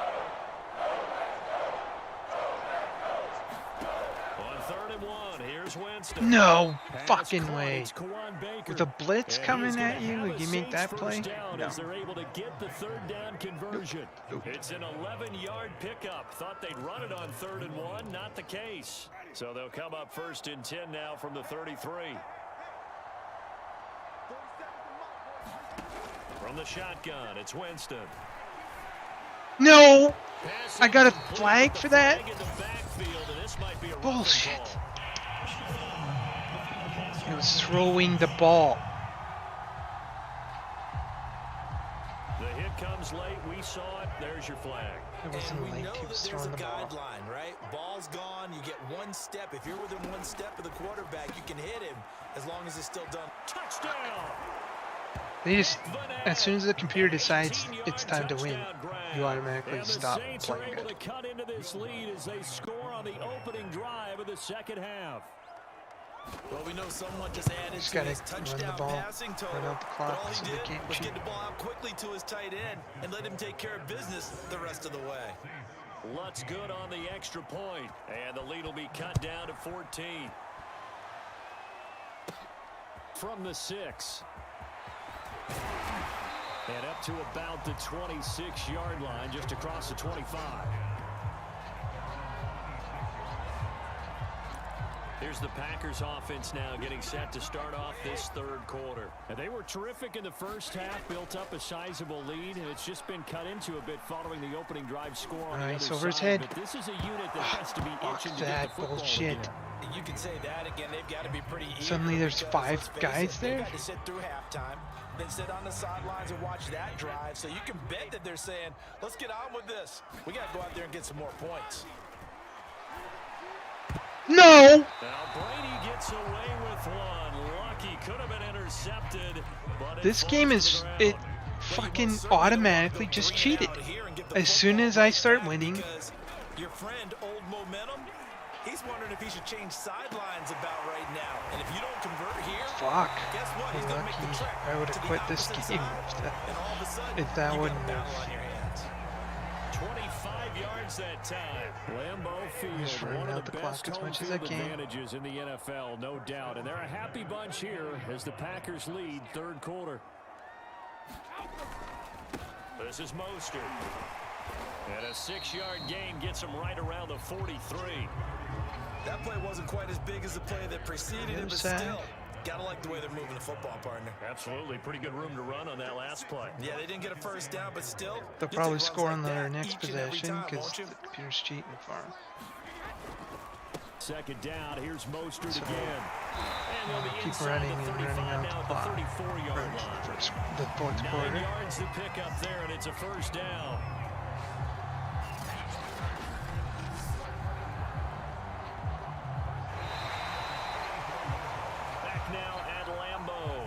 On 3rd and 1, here's Winston. No Pass fucking caught. way. It's Kawan Baker. With a blitz And coming he's gonna at you, have would a you make Saints that first play? down No. as they're able to get the 3rd down conversion. It's an 11-yard pickup. Thought they'd run it on 3rd and 1. Not the case. So they'll come up 1st and 10 now from the 33. From the shotgun, it's Winston. No! Pass I got a incomplete, flag but for the that? flag in the backfield, and this might be a Bullshit. roughing call. He was throwing the ball. The hit comes late. We saw it. There's your flag. It And wasn't we like know he that was there's a throwing the ball. guideline, right? Ball's gone, you get one step. If you're within one step of the quarterback, you can hit him as long as it's still done. Touchdown! They just, as soon as the computer decides it's time to win, you automatically and stop the Saints are playing able it. to cut into this lead as they score on the opening drive of the second half. Well, we know someone just added Just to gotta his run the touchdown ball, passing total. run out the But clock all so he they did can't was cheat. get the ball out quickly to his tight end and let him take care of business the rest of the way. Lutz good on the extra point, and the lead will be cut down to 14. From the 6. And up to about the 26-yard line, just across the 25. Here's the Packers offense now getting set to start off this 3rd quarter. And they were terrific in the first half, built up a sizable lead, and it's just been cut into a bit following the opening drive score on the Nice, other over his side. head. But this is a unit that has to be Fuck itching to get that the football bullshit. again. You can say that again. They've got to be pretty eager. Suddenly there's because, 5 let's face guys it, there? They've got to sit through halftime, then sit on the sidelines and watch that drive. So you can bet that they're saying, let's get on with this. We got to go out there and get some more points. No! Now Brady gets away with one. Lucky, could have been intercepted. But This game is it fucking automatically just cheated. As soon as I start winning, Your friend, Old Momentum, he's wondering if he should change sidelines about right now. And if you don't convert here, fuck. guess what? He's gonna make the Lucky. trek I would to have the quit this opposite game side. And all of a sudden, if that you got a wouldn't battle have. on your hands. 25 yards that time. Lambeau Just Field, running one of out the the best clock as home much as I field can. advantages in the NFL, no doubt. And they're a happy bunch here as the Packers lead third quarter. This is Mostert. And a 6-yard gain gets him right around the 43. That play wasn't quite as big as the play that preceded it, but side. still, gotta like the way they're moving the football, partner. Absolutely. Pretty good room to run on that last play. Yeah, they didn't get a first down, but still, They'll you'll probably take score runs on like their that next each and every possession time, because won't you? the computer's cheating for them. Second down. Here's Mostert So, again. And they'll be keep inside running the and 35 running out now the at clock. the 34-yard line. The fourth 9 quarter. yards to pick up there, and it's a first down. Back now at Lambeau.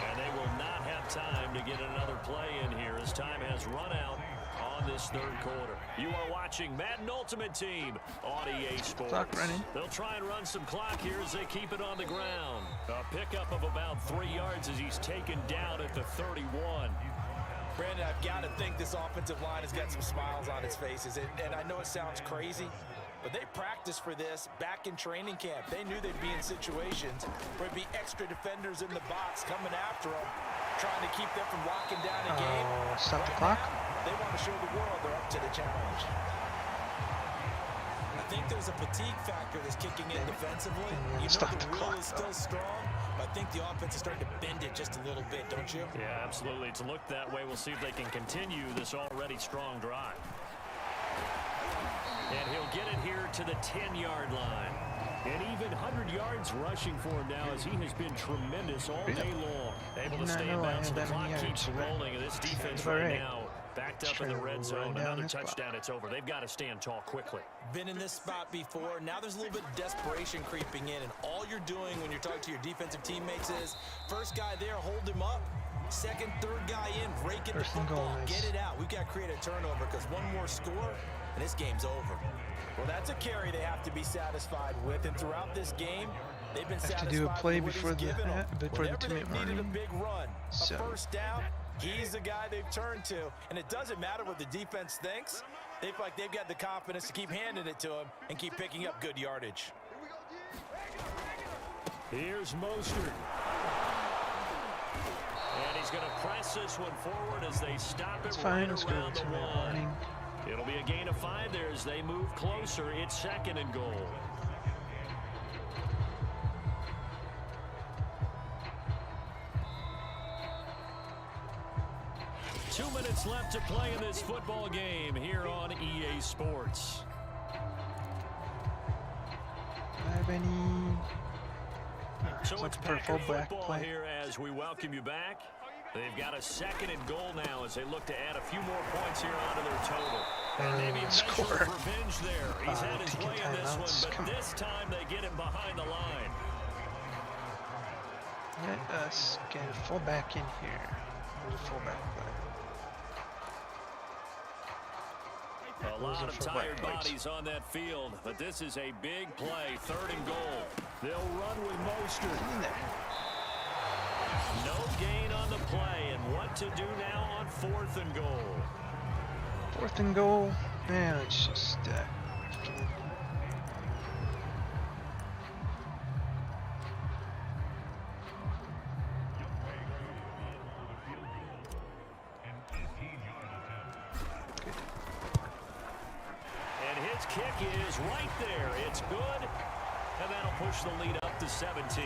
And they will not have time to get another play in here as time has run out on this third quarter. You are watching Madden Ultimate Team on EA Sports. Clock running. They'll try and run some clock here as they keep it on the ground. A pickup of about 3 yards as he's taken down at the 31. Brandon, I've got to think this offensive line has got some smiles on its faces. And I know it sounds crazy, but they practiced for this back in training camp. They knew they'd be in situations where it'd be extra defenders in the box coming after them, trying to keep them from locking down a game. Oh, stop the Right clock. now, they want to show the world they're up to the challenge. I think there's a fatigue factor that's kicking in defensively. You know Stop the the will clock, is though. still strong, but I think the offense is starting to bend it just a little bit, don't you? Yeah, absolutely. It's looked that way. We'll see if they can continue this already strong drive. And he'll get it here to the 10-yard line. And even 100 yards rushing for him now as he has been tremendous all day long. Able to Did not stay in know I bounds. had The that many clock keeps yards, but rolling. And this defense about right right. now backed up Just in the trying to red run zone. down Another this clock. touchdown, it's over. They've got to stand tall quickly. Been in this spot before. Now there's a little bit of desperation creeping in, and all you're doing when you're talking to your defensive teammates is first guy there, hold him up. Second, third guy in, rake it the First and goal, football, nice. get it out. We've got to create a turnover because one more score, and this game's over. Well, that's a carry they have to be satisfied with, and throughout this game, they've been Have satisfied to do a play with what before he's the given them. before the Whenever they've 2-minute needed a warning. big run, So- a first down, he's the guy they've turned to, and it doesn't matter what the defense thinks. They feel like they've got the confidence to keep handing it to him and keep picking up good yardage. Here's Mostert. And he's going to press this one forward as they stop it It's right fine. Let's go around to the 2-minute one. warning. It'll be a gain of 5 there as they move closer. It's second and goal. Two minutes left to play in this football game here on EA Sports. Have any? So It's it's like Packer purple back football play. here as we welcome you back. They've got a second and goal now as they look to add a few more points here onto their total. And maybe score. measure revenge there. He's had his taking way in this timeouts. one, Come but on. this time they get him behind the line. Let us get a fullback in here. There's a fullback play. A lot of for tired white points. bodies on that field, but this is a big play, third and goal. They'll run with Mostert. In there. No gain on the play, and what to do now on fourth and goal. Fourth and goal. Man, let's just And his kick is right there. It's good, and that'll push the lead up to 17.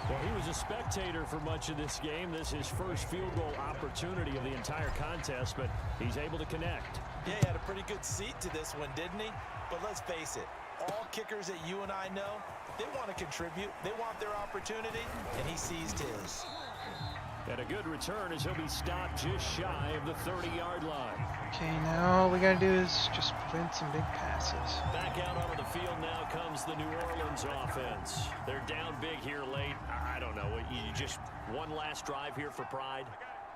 Well, he was a spectator for much of this game. This is his first field goal opportunity of the entire contest, but he's able to connect. Yeah, he had a pretty good seat to this one, didn't he? But let's face it, all kickers that you and I know, they want to contribute. They want their opportunity, and he seized his. And a good return as he'll be stopped just shy of the 30-yard line. Okay, now all we gotta do is just prevent some big passes. Back out onto the field now comes the New Orleans offense. They're down big here late. I don't know. You just one last drive here for pride?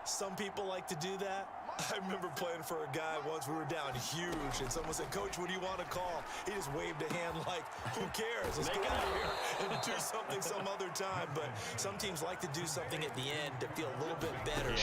Some people like to do that. I remember playing for a guy once. We were down huge, and someone said, "Coach, what do you want to call?" He just waved a hand like, "Who cares? Let's get out of here and do something some other time." But some teams like to do something at the end to feel a little bit better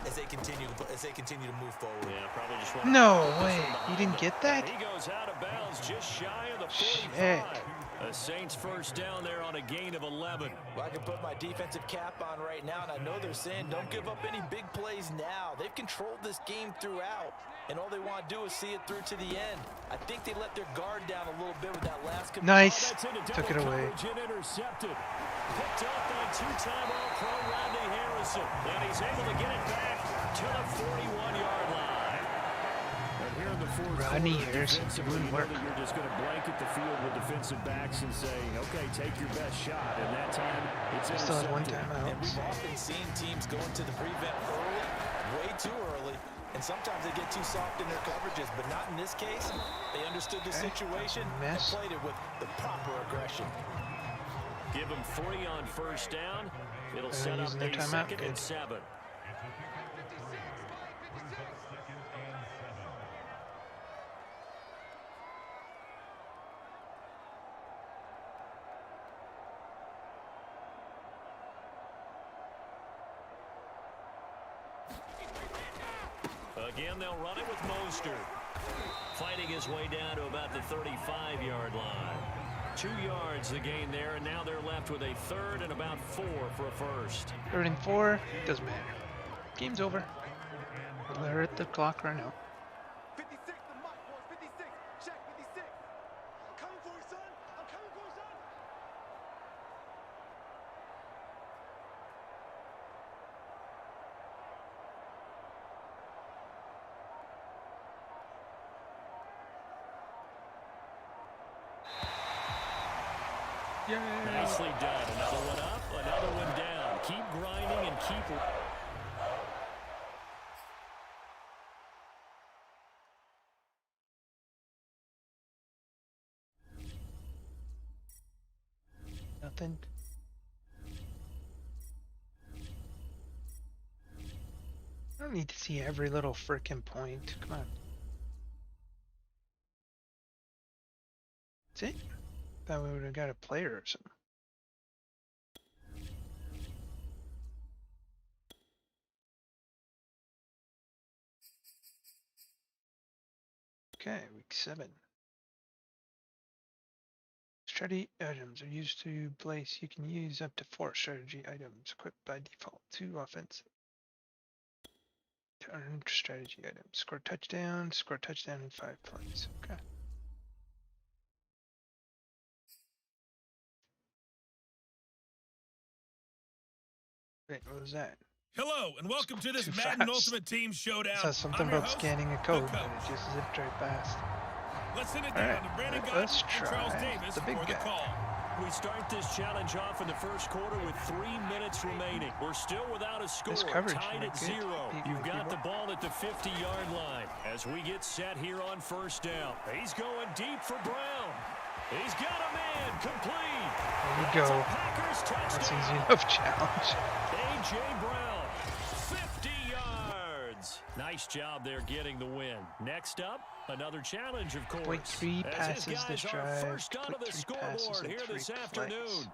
as they continue to move forward. Yeah, probably just want No way! You didn't get that? He goes out of bounds just shy of the 45. Shit. A Saints first down there on a gain of 11. Well, I can put my defensive cap on right now, and I know they're saying don't give up any big plays now. They've controlled this game throughout, and all they want to do is see it through to the end. I think they let their guard down a little bit with that last Nice. That's into Took it double away. coverage and intercepted. Picked up by two-time All-Pro Rodney Harrison, and he's able to get it back to the 41-yard line. And here in the fourth Rodney quarter, Harrison defensively, doing you know work. that you're just going to blanket the field with defensive backs and say, okay, take your best shot. And that time, it's Still has one intercepted. timeout. And we've often seen teams go into the prevent early, way too early, and sometimes they get too soft in their coverages, but not in this case. They understood the situation and Miss. played it with the proper aggression. Give them 3 on first down. It'll They're set up using their a timeout. 2nd and 7. Again, they'll run it with Mostert. Fighting his way down to about the 35-yard line. 2 yards the gain there, and now they're left with a 3rd and about 4 for a first. 3rd and 4, doesn't matter. Game's over. Let the clock run out. 56, the mic was 56. Check 56. I'm coming for you, son. I'm coming for you, son. Nicely done. Another one up, another one down. Keep grinding and keep... Nothing. I don't need to see every little frickin' point. Come on. That's it? Thought we would have got a player or something. Okay, week 7. Strategy items are used to place. You can use up to 4 strategy items equipped by default. 2 offensive. To earn strategy items. Score touchdown in 5 plays. Okay. Wait, what was that? Hello, and welcome to this Too Madden fast. Ultimate Team Showdown. Says something I'm your about host, scanning a the code, but Coach. it just zipped right past. Let's send it All down right, to Brandon let's Gaudin and Charles try Davis the big for the guy. call. We start this challenge off in the first quarter with 3 minutes remaining. We're still without a score, This coverage tied is at good. 0. Beat You've me, got the people. ball at the 50-yard line as we get set here on first down. He's going deep for Brown. He's got a man complete. There you That's go. a Packers That's touchdown. easy enough challenge. A.J. Brown, 50 yards. Nice job there getting the win. Next up, another challenge, of course. Complete 3 as passes his this guys are drive. first onto Complete the 3 passes scoreboard in here 3 this plays. afternoon.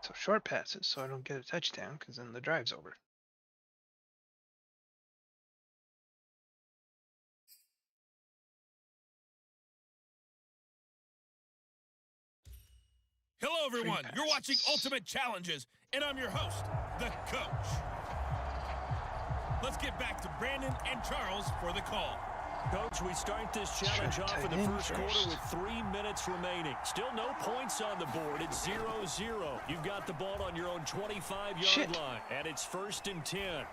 So short passes, so I don't get a touchdown, because then the drive's over. Hello, everyone. You're watching passes. Ultimate Challenges, and I'm your host, the Coach. Let's get back to Brandon and Charles for the call. Coach, we start this challenge Try off in the tight end first quarter first. with 3 minutes remaining. Still no points on the board. It's 0-0. You've got the ball on your own 25-yard Shit. line, and it's 1st and 10.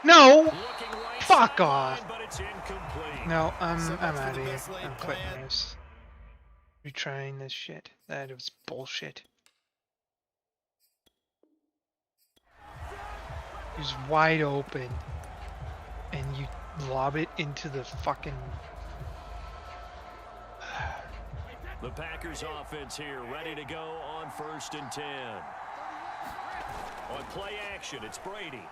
No! Looking right Fuck sideline, off. but it's incomplete. No, I'm So much out for of the here. best laid I'm quitting plan. this. Retrying this shit. That was bullshit. who's wide open, and you lob it into the fucking. The Packers offense here, ready to go on 1st and 10. On play action, it's Brady.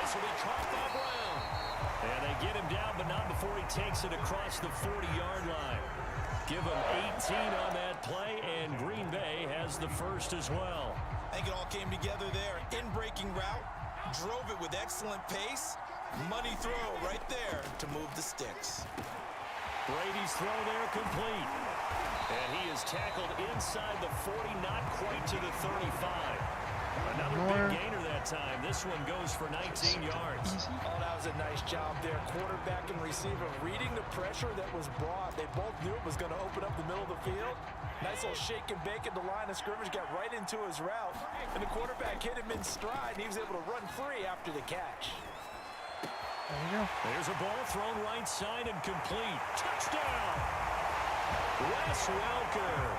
This will be caught by Brown. And they get him down, but not before he takes it across the 40-yard line. Give him 18 on that play, and Green Bay has the first as well. I think it all came together there. In-breaking route, drove it with excellent pace. Money throw right there to move the sticks. Brady's throw there complete. And he is tackled inside the 40, not quite to the 35. Another big gainer that time. This one goes for 19 yards. Oh, that was a nice job there. Quarterback and receiver reading the pressure that was brought. They both knew it was going to open up the middle of the field. Nice little shake and bake at the line of scrimmage, got right into his route. And the quarterback hit him in stride, and he was able to run free after the catch. There you go. There's a ball thrown right side and complete. Touchdown! Wes Welker,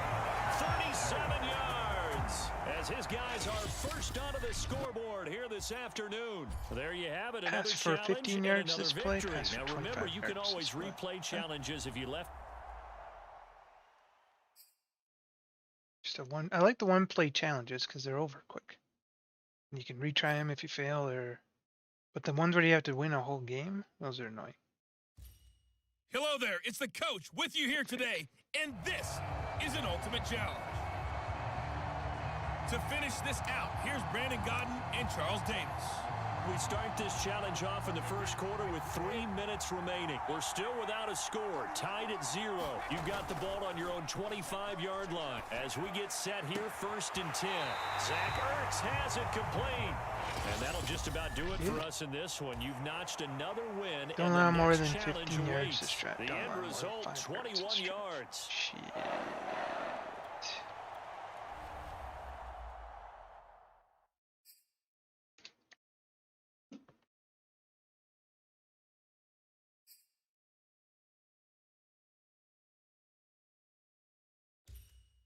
37 yards, as his guys are first onto the scoreboard here this afternoon. There you have it, another Pass for challenge 15 and yards another this play, victory. pass for Now remember, 25 you can yards always this play. replay challenges if you left. Just a one. I like the one-play challenges because they're over quick. And you can retry them if you fail, but the ones where you have to win a whole game, those are annoying. Hello there, it's the coach with you here today, and this is an ultimate challenge. To finish this out, here's Brandon Gaudin and Charles Davis. We start this challenge off in the first quarter with 3 minutes remaining. We're still without a score, tied at 0. You've got the ball on your own 25-yard line. As we get set here, 1st and 10. Zach Ertz has it complete. And that'll just about do it for us in this one. You've notched another win. Don't and allow the more next than challenge 15 yards awaits. to strap. The Don't allow end more than result, 5 21 yards to yards. Shit.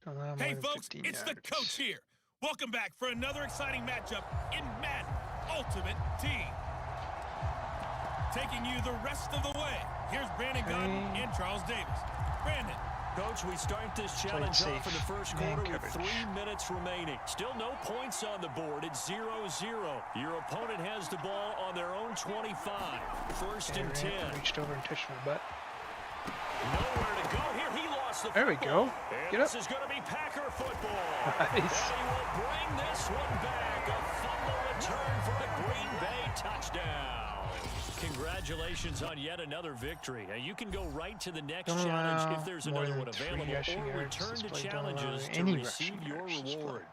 Don't allow more Hey than folks, 15 it's yards. the coach here. Welcome back for another exciting matchup in Madden Ultimate Team. Taking you the rest of the way, here's Brandon Gaudin and Charles Davis. Brandon. Coach, we start this challenge off in the first Man quarter with coverage. 3 minutes remaining. Still no points on the board. It's 0-0. Your opponent has the ball on their own 25. 1st and 10. Reached over and touched my butt. Nowhere to go here. He lost the There we football. go. And Get up. this is going to be Packer football. Nice. And he will bring this one back. A fumble return for a Green Bay touchdown. Congratulations on yet another victory. Now you can go right to the next Don't challenge allow if there's more another than one 3 available, rushing or yards return this to play. Don't allow challenges to any receive rushing your yards this play. reward.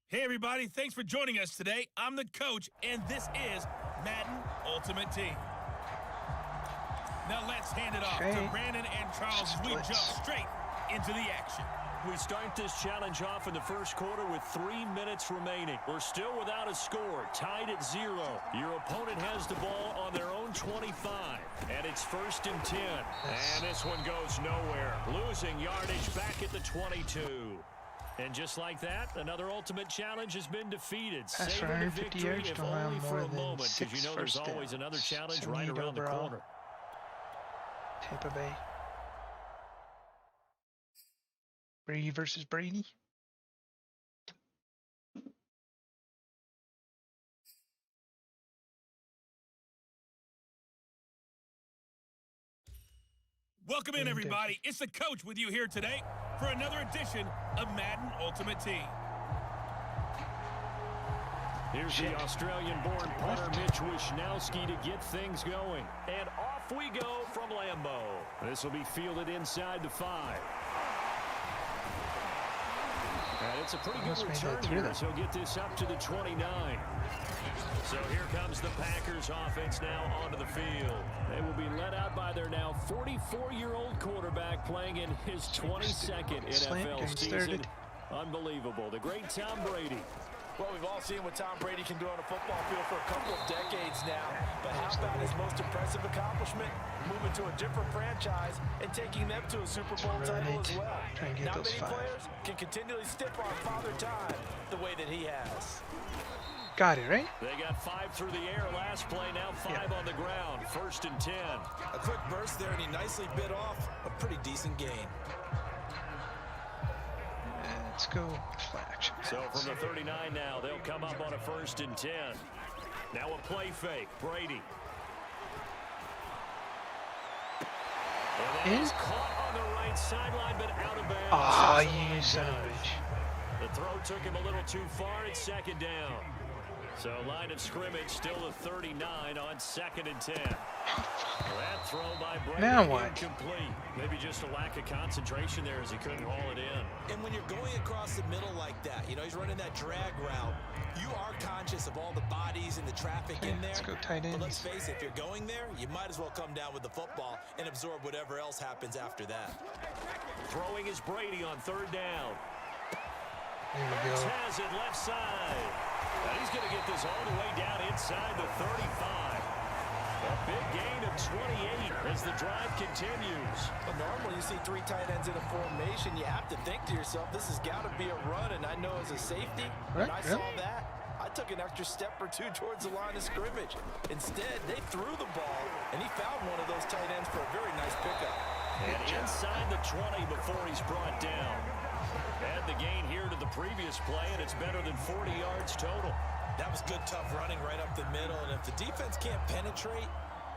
Hey everybody, thanks for joining us today. I'm the coach, and this is Madden Ultimate Team. Now let's hand it off to Brandon and Charles as we jump straight into the action. We start this challenge off in the first quarter with 3 minutes remaining. We're still without a score, tied at 0. Your opponent has the ball on their own 25, and it's 1st and 10. And this one goes nowhere, losing yardage back at the 22. And just like that, another ultimate challenge has been defeated. Pass for Saving the 150 victory, yards, if don't allow only for more a than moment, because 6 you know there's first always downs. another challenge 78 right around the overall. corner. Tampa Bay. Brady versus Brady. Welcome in, everybody. It's the coach with you here today for another edition of Madden Ultimate Team. Here's the Australian-born punter Mitch Wishnowsky to get things going. And off we go from Lambeau. This will be fielded inside the 5. And it's a pretty good return here, so he'll get this up to the 29. So here comes the Packers offense now onto the field. They will be led out by their now 44-year-old quarterback playing in his 22nd NFL season. Unbelievable. The great Tom Brady. Well, we've all seen what Tom Brady can do on a football field for a couple of decades now. But how about his most impressive accomplishment? Moving to a different franchise and taking them to a Super Bowl title as well. Not many players can continually stiff on Father Time the way that he has. Got it, right? They got 5 through the air last play, now 5 on the ground. 1st and 10. A quick burst there, and he nicely bit off a pretty decent gain. Let's go play action. So from the 39 now, they'll come up on a 1st and 10. Now a play fake, Brady. And he's caught on the right sideline, but out of bounds. Ah, you son of a bitch. The throw took him a little too far. It's 2nd down. So line of scrimmage still a 39 on 2nd and 10. That throw by Brady now what? Incomplete. Maybe just a lack of concentration there as he couldn't haul it in. And when you're going across the middle like that, you know, he's running that drag route, you are conscious of all the bodies and the traffic in there. Let's go tight ends. But let's face it, if you're going there, you might as well come down with the football and absorb whatever else happens after that. Throwing is Brady on 3rd down. There we go. Has it left side. And he's going to get this all the way down inside the 35. A big gain of 28 as the drive continues. Well, normally you see 3 tight ends in a formation. You have to think to yourself, this has got to be a run. And I know as a safety, when I saw that, I took an extra step or 2 towards the line of scrimmage. Instead, they threw the ball, and he found one of those tight ends for a very nice pickup. And inside the 20 before he's brought down. Add the gain here to the previous play, and it's better than 40 yards total. That was good, tough running right up the middle. And if the defense can't penetrate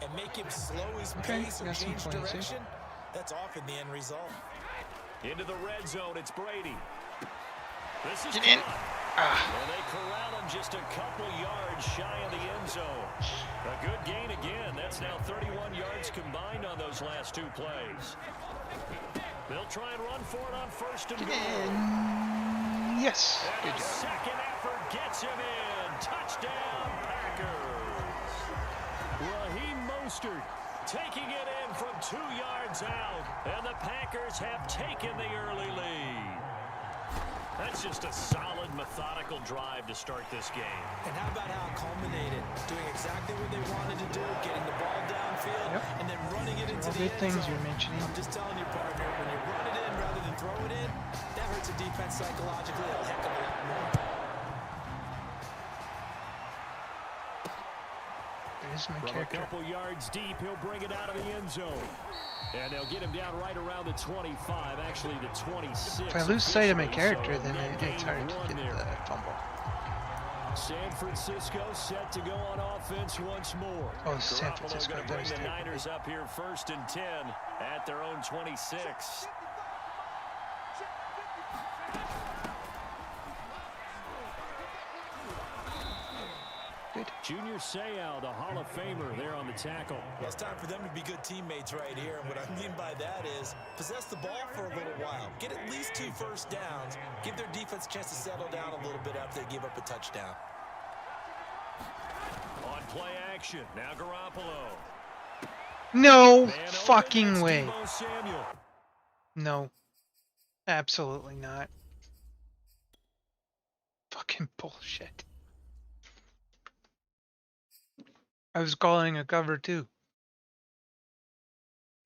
and make him slow his pace or change direction, that's often the end result. Into the red zone, it's Brady. This is in. And they corral him just a couple yards shy of the end zone. A good gain again. That's now 31 yards combined on those last 2 plays. They'll try and run for it on 1st and goal. Yes. And Good the job. second effort gets him in. Touchdown, Packers. Raheem Mostert taking it in from 2 yards out. And the Packers have taken the early lead. That's just a solid, methodical drive to start this game. And how about how it culminated? Doing exactly what they wanted to do, getting the ball downfield, and then running it into the end things zone. you're mentioning. I'm just telling you, partner, when you run it in rather than throw it in, that hurts a defense psychologically a heck of a lot more. There's my From character. a couple yards deep, he'll bring it out of the end zone. And they'll get him down right around the 25, actually the 26. If I lose sight of my officially, character, so then net it's gain hard to of 1 get there. the fumble. San Francisco set to go on offense once more. Oh, San Garoppolo Francisco. going to That bring was the terrible. Niners up here 1st and 10 at their own 26. Good. Junior Seau, the Hall of Famer, there on the tackle. Well, it's time for them to be good teammates right here. And what I mean by that is possess the ball for a little while. Get at least 2 first downs. Give their defense a chance to settle down a little bit after they give up a touchdown. On play action, now Garoppolo. No Man open, fucking that's way. Deebo Samuel. No. Absolutely not. Fucking bullshit. I was calling a cover too.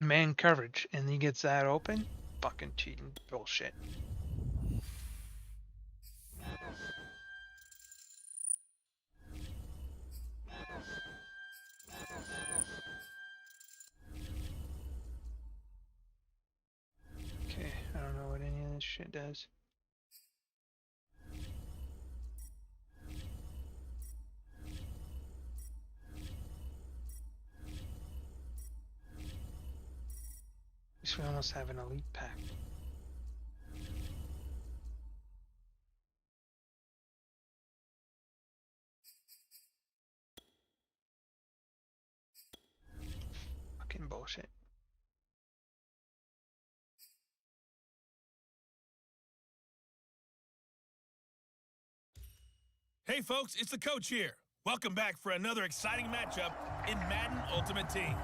Man coverage, and he gets that open? Fucking cheating bullshit. Okay, I don't know what any of this shit does. At least we almost have an elite pack. Fucking bullshit. Hey folks, it's the coach here. Welcome back for another exciting matchup in Madden Ultimate Team.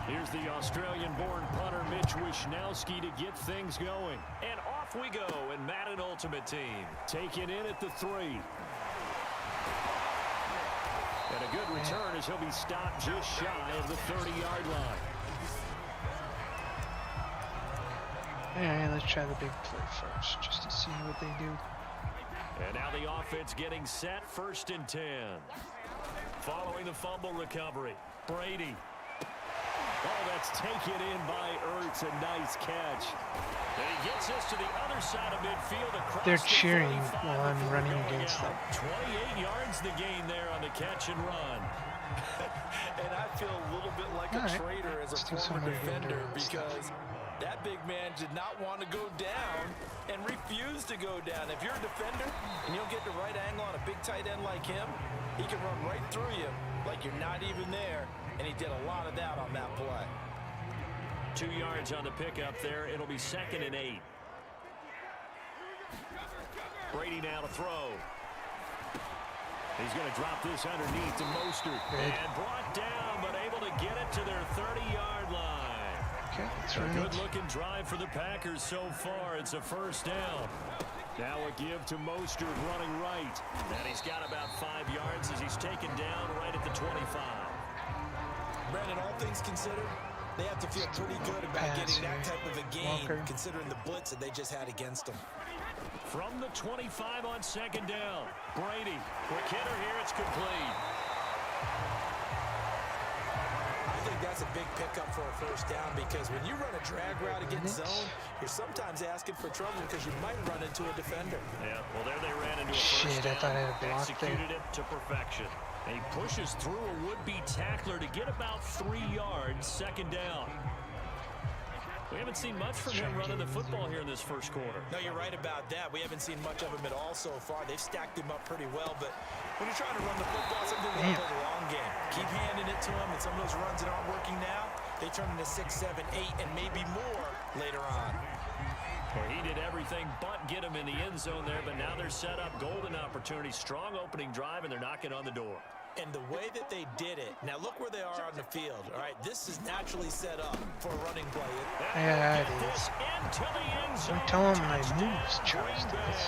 Here's the Australian-born punter Mitch Wishnowsky to get things going. And off Off we go in Madden Ultimate Team. Taken in at the 3. And a good return as he'll be stopped just shy of the 30-yard line. Alright, let's try the big play first, just to see what they do. And now the offense getting set, 1st and 10. Following the fumble recovery, Brady. Oh, that's taken in by Ertz. A nice catch. And he gets us to the other side of midfield. Across They're the cheering 45 while I'm before running going against out. them. 28 yards the gain there on the catch and run. And I feel a little bit like a traitor as a Still former somebody doing defender this stuff. because that big man did not want to go down and refused to go down. If you're a defender and you don't get the right angle on a big tight end like him, he can run right through you like you're not even there, and he did a lot of that on that play. 2 yards on the pickup there. It'll be 2nd and 8. Brady now to throw. He's going to drop this underneath to Mostert. And brought down, but able to get it to their 30-yard line. Okay, that's A right. good-looking drive for the Packers so far. It's a 1st down. Now a give to Mostert running right. And he's got about 5 yards as he's taken down right at the 25. Brandon, all things considered, they have to feel pretty good about getting that type of a gain, considering the blitz that they just had against them. From the 25 on 2nd down. Brady, quick hitter here, it's complete. I think that's a big pickup for a 1st down because when you run a drag route against zone, you're sometimes asking for trouble because you might run into a defender. Yeah, well, there they ran into a 1st down. I thought I had a block Executed there. it to perfection. And he pushes through a would-be tackler to get about 3 yards, 2nd down. We haven't seen much from him running the football here in this 1st quarter. No, you're right about that. We haven't seen much of him at all so far. They've stacked him up pretty well, but when you're trying to run the football, something you want to play the long game. Keep handing it to him, and some of those runs that aren't working now, they turn into 6, 7, 8, and maybe more later on. Well, he did everything but get him in the end zone there, but now they're set up. Golden opportunity, strong opening drive, and they're knocking on the door. And the way that they did it, now look where they are on the field. All right, this is naturally set up for a running play. Yeah, it is. Don't tell him my moves, Charles does.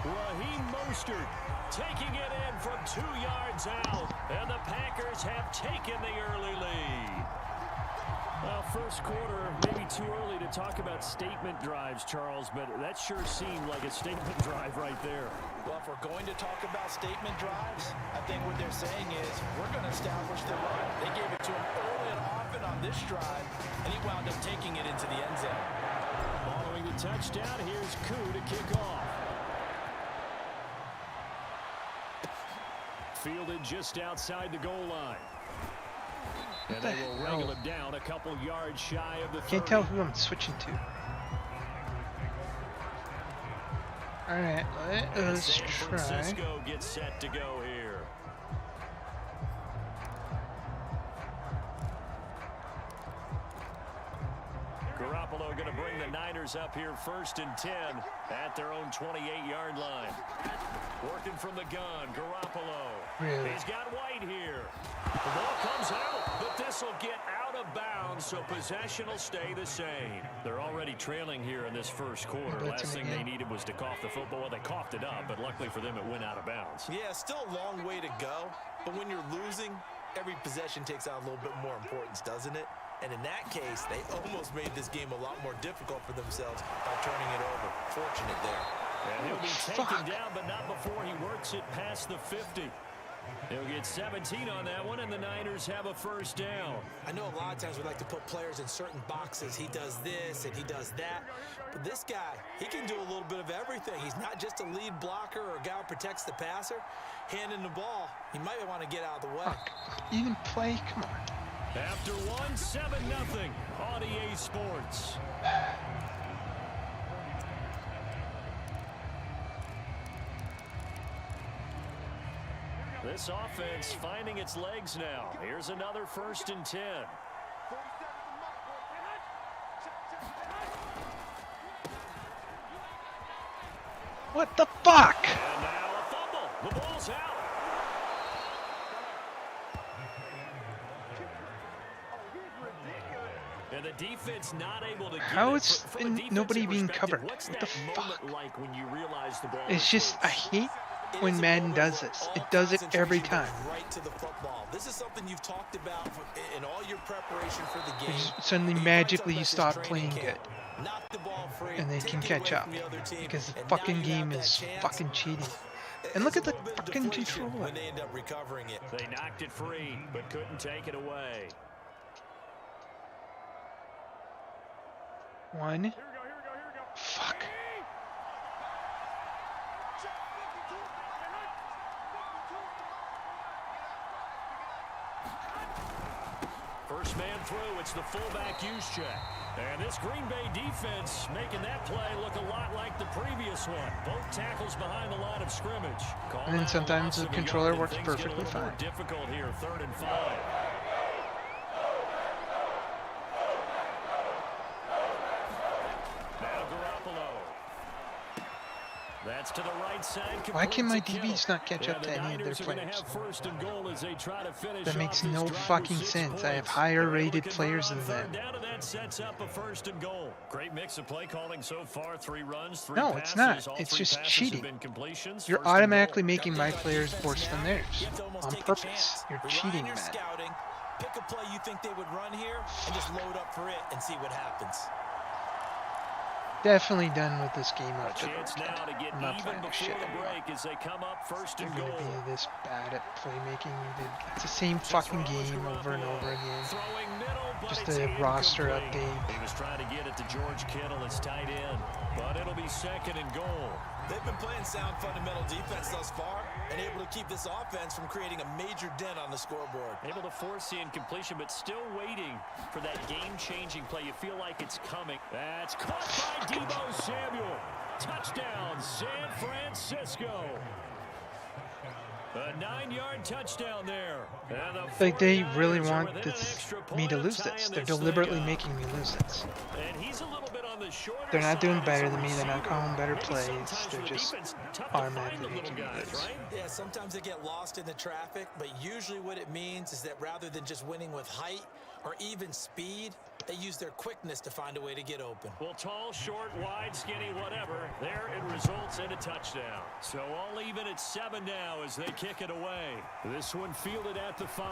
Raheem Mostert taking it in from 2 yards out, and the Packers have taken the early lead. Well, 1st quarter, maybe too early to talk about statement drives, Charles, but that sure seemed like a statement drive right there. Well, if we're going to talk about statement drives, I think what they're saying is we're going to establish the run. They gave it to him early and often on this drive, and he wound up taking it into the end zone. Following the touchdown, here's Koo to kick off. Fielded just outside the goal line. And they will wrangle him down a couple yards shy of the 30. Can't tell who I'm switching to. Alright, let's San try. Francisco gets set to go here. Garoppolo going to bring the Niners up here 1st and 10 at their own 28-yard line. Working from the gun, Garoppolo. Really? He's got White here. The ball comes out, but this will get out of bounds, so possession will stay the same. They're already trailing here in this 1st quarter. Last thing they needed was to cough the football. Well, they coughed it up, but luckily for them, it went out of bounds. Yeah, still a long way to go, but when you're losing, every possession takes on a little bit more importance, doesn't it? And in that case, they almost made this game a lot more difficult for themselves by turning it over. Fortunate there. And he'll be taken down, but not before he works it past the 50. He'll get 17 on that one, and the Niners have a 1st down. I know a lot of times we like to put players in certain boxes. He does this and he does that. But this guy, he can do a little bit of everything. He's not just a lead blocker or a guy who protects the passer. Handing the ball, he might want to get out of the way. Fuck. Even play? Come on. After 1, 7-0 on EA Sports. This offense finding its legs now. Here's another 1st and 10. What the fuck? And now a fumble. The ball's out. And the defense not able to How get is it. From a defensive nobody being perspective, covered? What's What that the moment fuck? like when you realize the ball It's is just, I loose? hate It when is a Madden moment does where this. all It does it every concentration time. goes right to the football. This is something you've talked about in all your preparation for the game. Suddenly, You magically, find you something stop at this playing training good. camp, knock the ball free, And they take can it catch away up. from the other team, Because the and now fucking you have game that is chance. fucking cheating. It's And look a at the little bit of fucking deflation controller. when they end up recovering it. They knocked it free, but couldn't take it away. One. Fuck. First man through, it's the fullback use check. And this Green Bay defense making that play look a lot like the previous one. Both tackles behind the line of scrimmage. Call And then that a sometimes loss the of a controller yard, and works things get a perfectly little more fine. difficult here, 3rd and 5. Now Garoppolo. That's to the right side. Why can my completes a DBs kill. not catch up the to any of their Niners are gonna players? have 1st and goal as they try to finish That makes off this no drive fucking with 6 sense. I have points. higher They're able to rated convert players on than 3rd them. down, and that sets up a 1st and goal. Great mix of play calling so far. 3 runs, 3 No, passes. it's not. All It's 3 just passes cheating. have been completions. You're 1st and automatically goal. making my Think on players defense worse than now, theirs. you have to almost On take a purpose. chance. You're Rely on cheating, your man. scouting, pick a play you think they would run here, and just load up for it and see what happens. Definitely done with this game A after the chance weekend. now to get I'm not even playing this before shit the anymore. break as they come up 1st You're and gonna goal. be this bad at playmaking. It's the same fucking game over and over again. Throwing middle, but Just it's a roster incomplete. update. He was trying to get it to George Kittle as tight end, but it'll be 2nd and goal. They've been playing sound fundamental defense thus far and able to keep this offense from creating a major dent on the scoreboard. Able to force the incompletion, but still waiting for that game-changing play. You feel like it's coming. That's caught by Deebo Samuel. Touchdown, San Francisco. A 9-yard touchdown there. And the Like they 49ers really are want within an this extra me point to of lose tying this. They're thing deliberately up. making me lose this. And he's a little bit on the shorter They're not doing side better as a than me. They're not receiver. calling better Maybe plays. sometimes They're for the just defense, tough to find automatically the little making me guys, lose. right? Yeah, sometimes they get lost in the traffic, but usually what it means is that rather than just winning with height or even speed, they use their quickness to find a way to get open. Well, tall, short, wide, skinny, whatever. There it results in a touchdown. So all even at 7 now as they kick it away. This one fielded at the 5.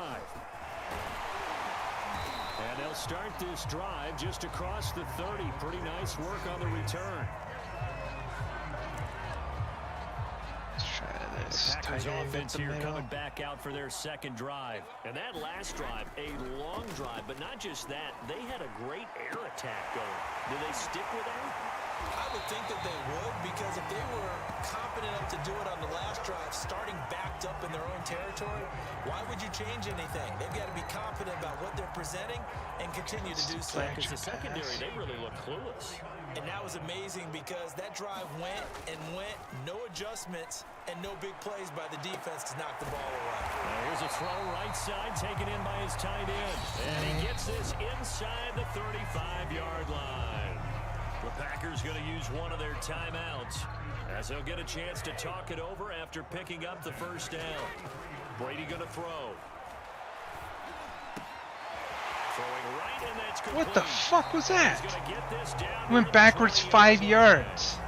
And they'll start this drive just across the 30. Pretty nice work on the return. Let's try this. Packers Tight end up offense the here middle. coming back out for their 2nd drive. And that last drive, a long drive, but not just that. They had a great air attack going. Do they stick with that? I would think that they would, because if they were confident enough to do it on the last drive, starting backed up in their own territory, why would you change anything? They've got to be confident about what they're presenting and continue to do so. Because the secondary, they really look clueless. And that was amazing because that drive went and went, no adjustments, and no big plays by the defense to knock the ball away. Here's a throw right side, taken in by his tight end. And he gets this inside the 35-yard line. The Packers going to use one of their timeouts as they'll get a chance to talk it over after picking up the 1st down. Brady going to throw. Throwing right, and that's complete. What the fuck was that? He's gonna get this down Went near the backwards 20 5 yard line. yards.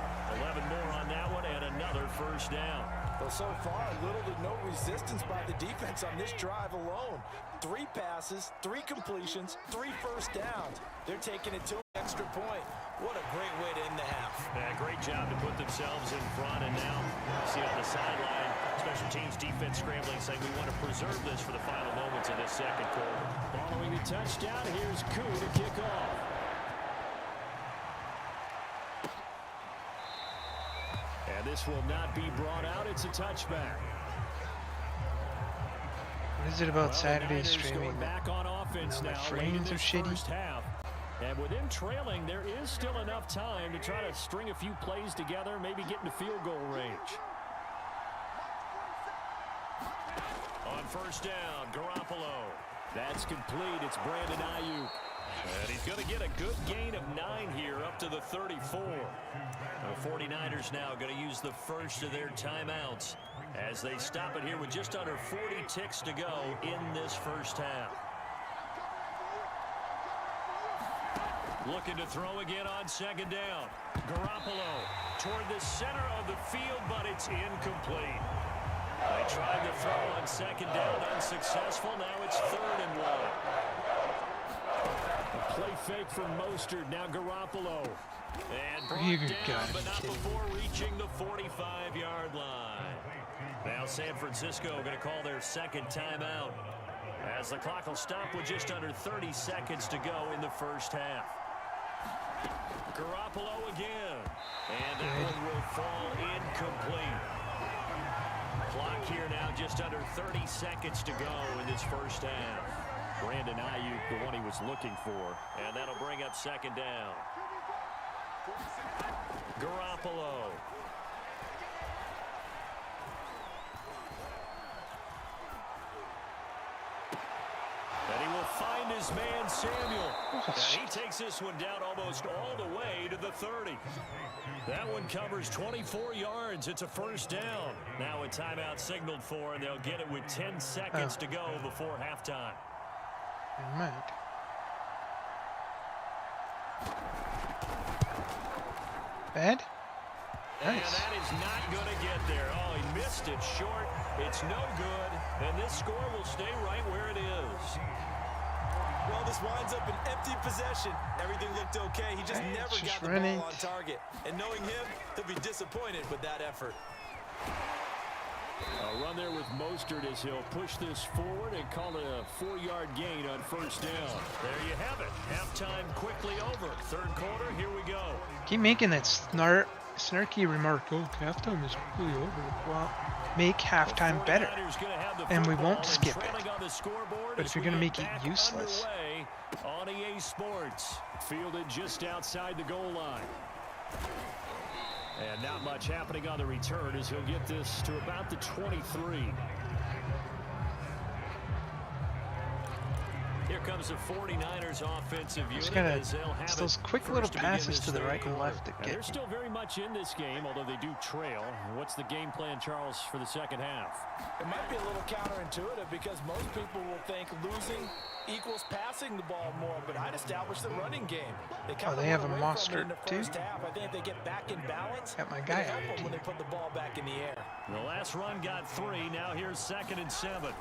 11 more on that one and another 1st down. Well, so far, little to no resistance by the defense on this drive alone. 3 passes, 3 completions, 3 first downs. They're taking it to an extra point. What a great way to end the half. Yeah, great job to put themselves in front, and now see on the sideline, special teams defense scrambling, saying we want to preserve this for the final moments of this 2nd quarter. Following the touchdown, here's Koo to kick off. And this will not be brought out. It's a touchback. What is it about Well, Saturday the Niners streaming? going back on offense No, my now. frames late in are this shitty. first half. And with them trailing, there is still enough time to try to string a few plays together, maybe get into field goal range. On 1st down, Garoppolo. That's complete. It's Brandon Ayuk. And he's going to get a good gain of 9 here up to the 34. The 49ers now going to use the first of their timeouts as they stop it here with just under 40 ticks to go in this 1st half. Looking to throw again on second down. Garoppolo toward the center of the field, but it's incomplete. They tried to throw on second down, unsuccessful. Now it's 3rd and 1. A play fake from Mostert. Now Garoppolo. And brought You down, gotta but be not kidding. before reaching the 45-yard line. Now San Francisco going to call their second timeout, as the clock will stop with just under 30 seconds to go in the first half. Garoppolo again. And that one will fall incomplete. Clock here now just under 30 seconds to go in this first half. Brandon Ayuk, the one he was looking for. And that'll bring up second down. Garoppolo. And he will find his man, Samuel. And he takes this one down almost all the way to the 30. That one covers 24 yards. It's a first down. Now a timeout signaled for, and they'll get it with 10 seconds to go before halftime. Mac. Bad? And Nice. that is not going to get there. Oh, he missed it short. It's no good. And this score will stay right where it is. Well, this winds up an empty possession. Everything looked okay. He just never just got the running. ball on target. And knowing him, he'll be disappointed with that effort. A run there with Mostert as he'll push this forward and call it a 4-yard gain on first down. There you have it. Halftime quickly over. Third quarter, here we go. Keep making that snarky remark. Oh, halftime is really over. Well, make halftime better. 49ers gonna have the And we football won't skip it. trailing on the scoreboard But as if you're we gonna get make it back useless. underway on EA Sports. Fielded just outside the goal line. And not much happening on the return as he'll get this to about the 23. Here comes the 49ers offensive Just unit gotta, as they'll have it's it those quick first little to begin passes this to the third right and quarter. left that And get they're you. still very much in this game, although they do trail. What's the game plan, Charles, for the second half? It might be a little counterintuitive because most people will think losing equals passing the ball more, but I'd establish the running game. They kind they of have a went away from it in the Mostert, too? first half. I think if they get back in balance, Got my it'll guy help on the them when they team. put the ball back in the air. The last run got 3. Now here's 2nd and 7.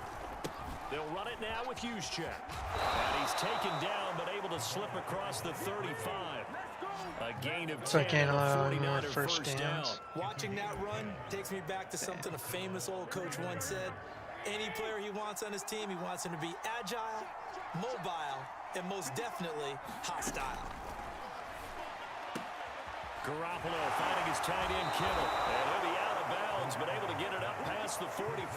They'll run it now with Juszczyk. And he's taken down, but able to slip across the 35. A gain of 10. So I can't and a allow any more 49er first down. downs. Watching that run takes me back to something a famous old coach once said. Any player he wants on his team, he wants him to be agile, mobile, and most definitely hostile. Garoppolo finding his tight end Kittle. And he'll be out of bounds, but able to get it up past the 45.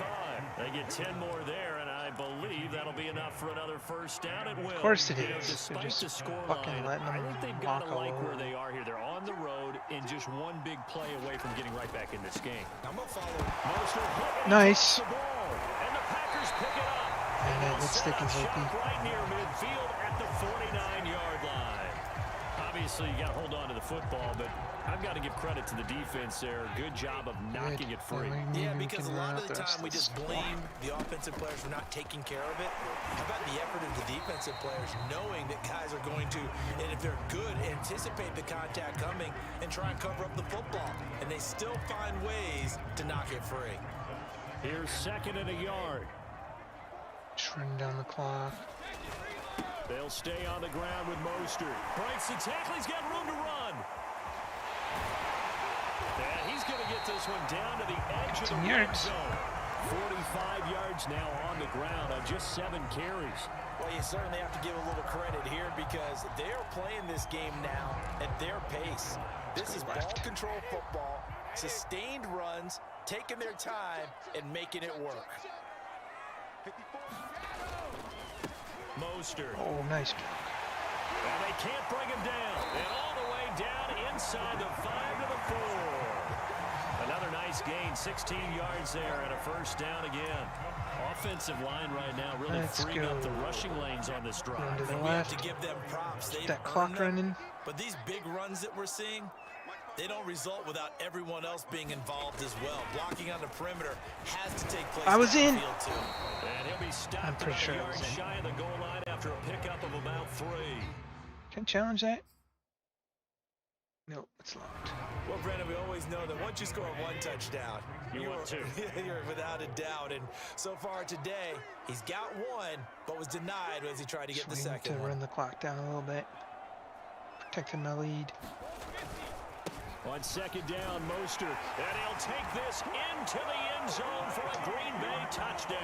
They get 10 more there, and I believe that'll be enough for another first down. It will. Of course it You know, is. despite They're just the score fucking line, letting I them think they've got to walk all like where over. they are here. They're on the road and just one big play away from getting right back in this game. I'm going to follow. Mostert hit Nice. the ball, and the Packers pick it up. And They'll let's set stick up and shop healthy. right near midfield at the 49-yard line. Obviously, you got to hold on to the football, but I've got to give credit to the defense there. Good job of knocking it free. Yeah, because a lot of the time we just blame the offensive players for not taking care of it. How about the effort of the defensive players knowing that guys are going to, and if they're good, anticipate the contact coming and try and cover up the football. And they still find ways to knock it free. Here's 2nd and a yard. Just running down the clock. They'll stay on the ground with Mostert. Breaks the tackle. He's got room to run. And he's going to get this one down to the edge of the 15 red yards. zone. 45 yards now on the ground on just 7 carries. Well, you certainly have to give a little credit here because they're playing this game now at their pace. This is ball control football, sustained runs, taking their time, and making it work. Mostert. Oh, nice. And they can't bring him down. And all the way down inside the 5 to the 4. Another nice gain, 16 yards there and a first down again. Offensive line right now really Let's freeing up go. the rushing lanes on this Run drive. to the We have to left. give them props. They've That earned clock them. running. But these big runs that we're seeing, they don't result without everyone else being involved as well. Blocking on the perimeter has to take place. I was in. downfield, too. And he'll be stopped I'm pretty about sure a I yard was in. shy of the goal line after a pickup of about 3. Can I challenge that? Nope, it's locked. Well, Brandon, we always know that once you score one touchdown, You want two. You're without a doubt. And so far today, he's got one, but was denied as he tried to get the Just waiting second to one. run the clock down a little bit. Protecting my lead. On second down, Mostert. And he'll take this into the end zone for a Green Bay touchdown.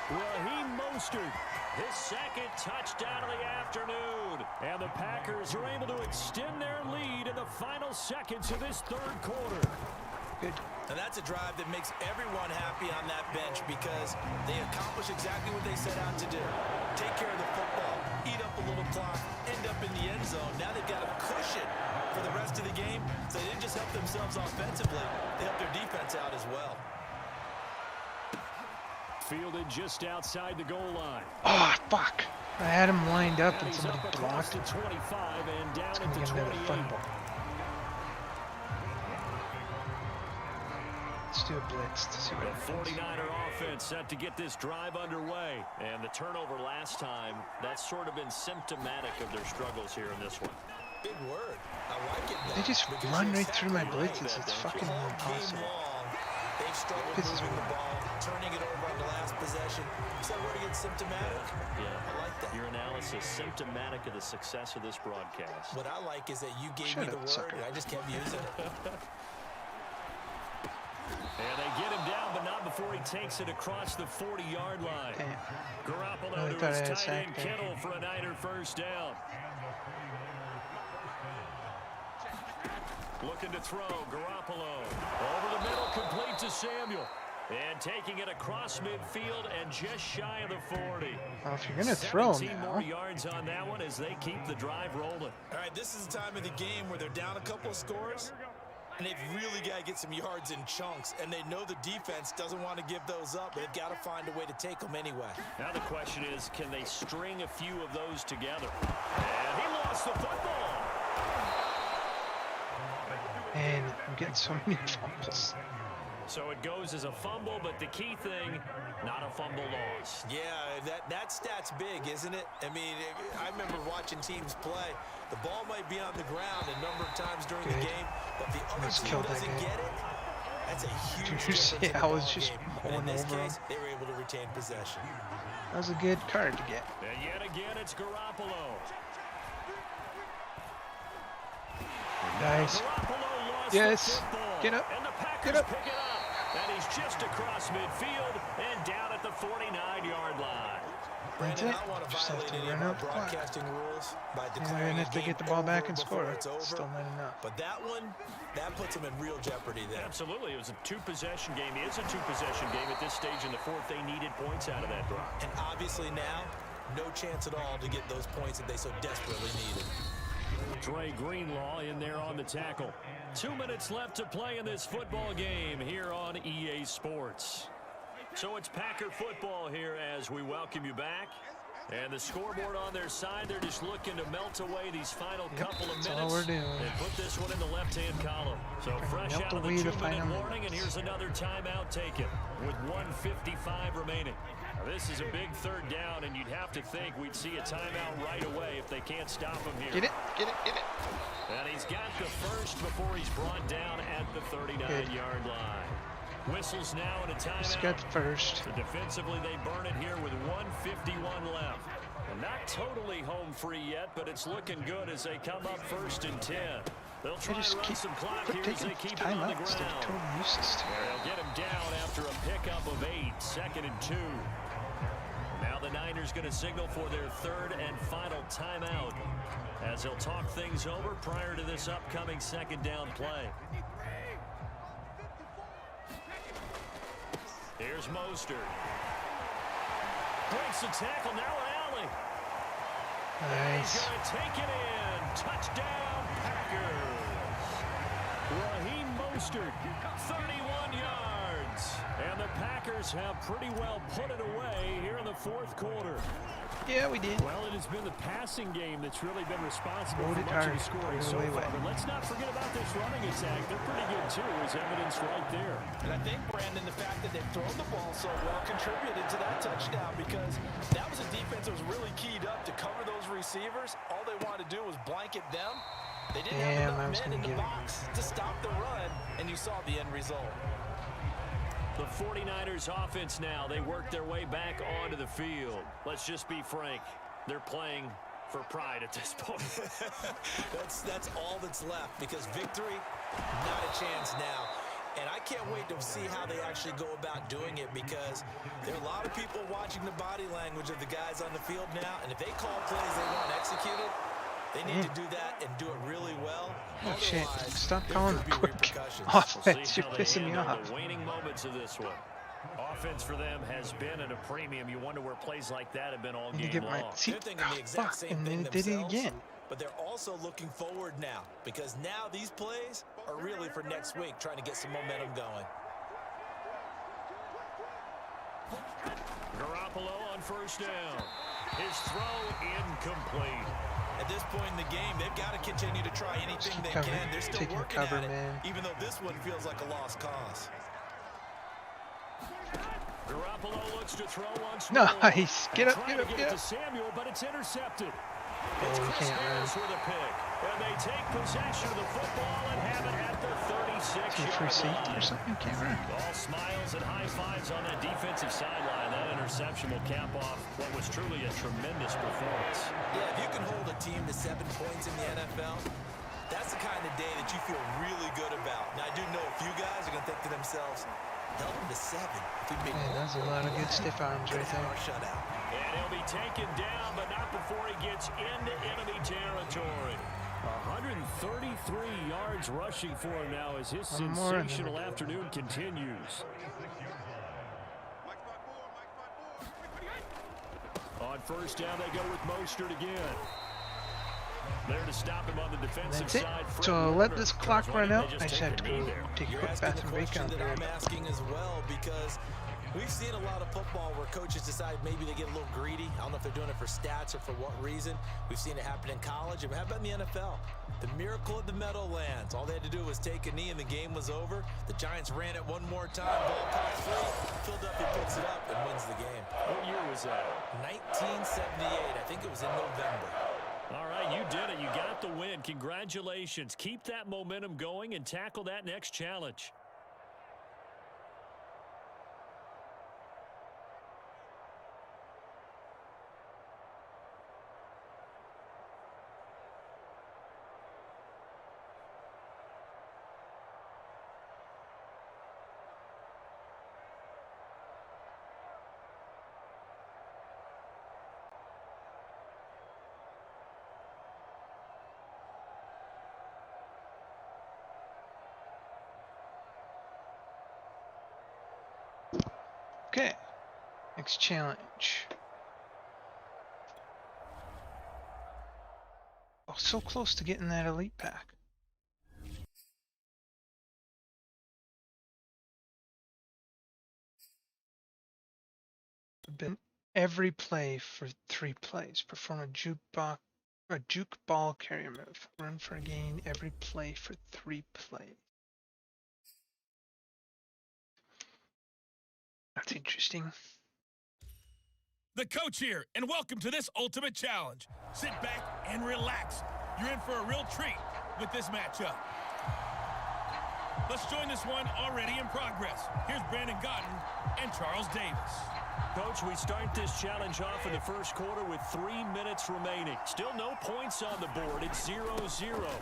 Raheem Mostert, his second touchdown of the afternoon. And the Packers are able to extend their lead in the final seconds of this third quarter. Good. And that's a drive that makes everyone happy on that bench because they accomplish exactly what they set out to do. Take care of the football, eat up a little clock, end up in the end zone. Now they've got a cushion for the rest of the game, so they didn't just help themselves offensively, they helped their defense out as well. Fielded just outside the goal line. Oh, fuck. I had him lined up and He's somebody up across blocked. the 25 and down It's at gonna the get another 28. fumble. Let's do a blitz to see what The happens. 49er offense set to get this drive underway. And the turnover last time, that's sort of been symptomatic of their struggles here in this one. Big word. I like it. They just because run you're right through my exactly right. blitzes. It's don't you? fucking All game impossible. long, they've struggled Pisses moving me the ball, turning it over on the last possession. Is that word against symptomatic? Yeah. I like that. Your analysis symptomatic of the success of this broadcast. What I like is that you gave Shut me the up, word sucker. and I just kept using it. And they get him down, but not before he takes it across the 40-yard line. Damn. Garoppolo I to thought I his had a tight sack end there. Kittle for a Niner first down. Looking to throw, Garoppolo. Over the middle, complete to Samuel. And taking it across midfield and just shy of the 40. Well, if you're gonna throw 17 now, more yards on that one as they keep the drive rolling. All right, this is the time of the game where they're down a couple of scores, and they've really got to get some yards in chunks, and they know the defense doesn't want to give those up, but they've got to find a way to take them anyway. Now the question is, can they string a few of those together? And he lost the football. and I'm getting so many fumbles. So it goes as a fumble, but the key thing, not a fumble loss. Yeah, that stat's big, isn't it? I mean, I remember watching teams play. The ball might be on the ground a number of times during the game, but the other Let's team kill that doesn't guy. get it. That's a huge Did you difference see in the I was ball just game. And pulling in this over him? case, they were able to retain possession. That was a good card to get. And yet again, it's Garoppolo. Nice. Garoppolo lost Yes. the football. Get up. And the Packers Get up. pick it up. And he's just across midfield and down at the 49-yard line. That's Brandon, it. I want to Just have violate to any run of our out the clock. broadcasting rules by And declaring then if a they game get the ball back over and before score, it's over. still not enough. But that one, that puts them in real jeopardy there. Absolutely. It was a two-possession game. It is a two-possession game at this stage in the fourth. They needed points out of that drive. And obviously now, no chance at all to get those points that they so desperately needed. Dre Greenlaw in there on the tackle. 2 minutes left to play in this football game here on EA Sports. So it's Packer football here as we welcome you back. And the scoreboard on their side, they're just looking to melt away these final couple of that's minutes. all we're doing. And put this one in the left-hand column. So Trying to fresh melt out of the away the 2-minute final warning, and minutes. here's another timeout taken with 1:55 remaining. Now, this is a big third down, and you'd have to think we'd see a timeout right away if they can't stop him here. Get it, get it, get it. And he's got the first before he's brought down at the 39-yard line. Whistles now in a Just got timeout. first. So defensively, they burn it here with 1:51 left. And not totally home free yet, but it's looking good as they come up 1st and 10. They'll They try and just run keep some clock quit here as taking they keep it on the timeouts. They're ground. totally useless to me. They'll get him down after a pickup of 8, 2nd and 2. Now the Niners going to signal for their third and final timeout as they'll talk things over prior to this upcoming second down play. Here's Mostert. Breaks the tackle, now an alley. He's Nice. going to take it in. Touchdown, Packers. Raheem Mostert, 31 yards. And the Packers have pretty well put it away here in the fourth quarter. Yeah, we did. Well, it has been the passing game that's really been responsible Rode for it much hard. of the scoring Put it so away far. wet. But let's not forget about this running attack. They're pretty good, too, as evidenced right there. And I think, Brandon, the fact that they've thrown the ball so well contributed to that touchdown because that was a defense that was really keyed up to cover those receivers. All they wanted to do was blanket them, They didn't Damn, have I enough was men gonna in the get it. box to stop the run, and you saw the end result. The 49ers offense now, they work their way back onto the field. Let's just be frank, they're playing for pride at this point. That's all that's left, because victory, not a chance now. And I can't wait to see how they actually go about doing it, because there are a lot of people watching the body language of the guys on the field now, and if they call plays they want executed, they need to do that and do it really well. Oh shit! Otherwise, Stop there calling could be quick repercussions. offense. We'll see You're how they pissing me handle off. the waning moments of this one. Offense for them has been at a premium. You wonder where plays like that have been all Need to game get my long. see. They're thinking the exact Fuck, same and thing then it did it themselves, again. but they're also looking forward now, because now these plays are really for next week, trying to get some momentum going. Garoppolo on first down. His throw incomplete. At this point in the game, they've got to continue to try anything keep they covering. can. They're still Taking working cover, at it, man. even though this one feels like a lost cause. Garoppolo looks to throw once more. Nice. Get up, Trying get up, to get get it up. to Samuel, but it's intercepted. Oh, It's we Chris can't run. Harris with a pick. And they take possession of the football and have it at the Is he a free 36-yard safety or line. something? Can't run. All smiles and high fives on that defensive sideline. That interception will cap off what was truly a tremendous performance. Yeah, if you can hold a team to 7 points in the NFL, that's the kind of day that you feel really good about. Now, I do know a few guys are going to think to themselves, held them to 7. If we made Man, one that's a more lot of good play, stiff arms could right have had there. our shutout. And he'll be taken down, but not before he gets into enemy territory. 133 yards rushing for him now as his One more and then sensational we're good. afternoon continues. On first down, they go with Mostert again. There to stop him on the defensive That's it. side. Fred So let Warner. this clock run They out. just I just take have to a knee go there. take a You're quick asking the bathroom break question out that there. I'm asking as well, because we've seen a lot of football where coaches decide maybe they get a little greedy. I don't know if they're doing it for stats or for what reason. We've seen it happen in college, and how about in the NFL? The miracle of the Meadowlands. All they had to do was take a knee, and the game was over. The Giants ran it one more time. Ball caught free. Philadelphia picks it up and wins the game. What year was that? 1978. I think it was in November. All right, you did it. You got the win. Congratulations. Keep that momentum going and tackle that next challenge. Okay. Next challenge. Oh, so close to getting that elite pack. Been every play for 3 plays. Perform a juke ball carrier move. Run for a gain every play for 3 plays. That's interesting. The coach here, and welcome to this ultimate challenge. Sit back and relax. You're in for a real treat with this matchup. Let's join this one already in progress. Here's Brandon Godden and Charles Davis. Coach, we start this challenge off in the first quarter with 3 minutes remaining. Still no points on the board. It's 0-0.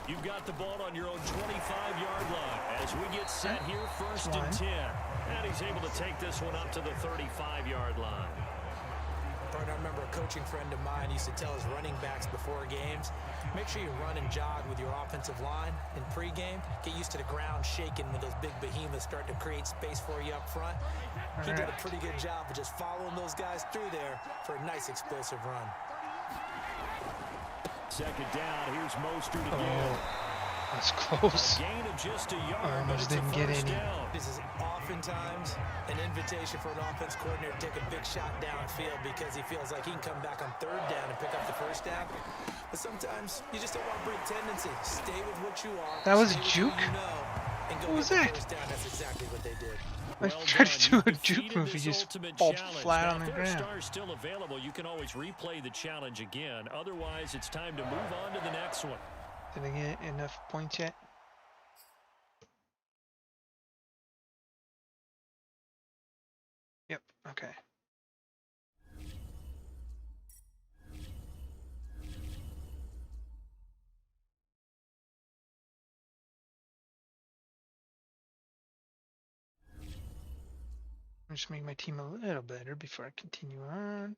You've got the ball on your own 25-yard line. As we get set here, first and 10. And he's able to take this one up to the 35-yard line. Partner, I remember a coaching friend of mine used to tell his running backs before games, make sure you run and jog with your offensive line in pregame. Get used to the ground shaking when those big behemoths start to create space for you up front. He did a pretty good job of just following those guys through there for a nice explosive run. Second down, here's Mostert again. Oh, that's close. A gain of just a yard, I but almost it's a didn't get first any. down. This is oftentimes an invitation for an offense coordinator to take a big shot downfield because he feels like he can come back on 3rd down and pick up the 1st down. But sometimes you just don't want to break tendency. Stay with what you are. That was stay a with juke? who you know, and go What was get the that? 1st down. That's exactly what they did. I Well tried done. to do You a juke defeated move. He this just ultimate fall challenge. flat Now, on the if their ground. star is still available, you can always replay the challenge again. Otherwise, it's time to move on to the next one. Did I get enough points yet? Yep, okay. I'll just make my team a little better before I continue on.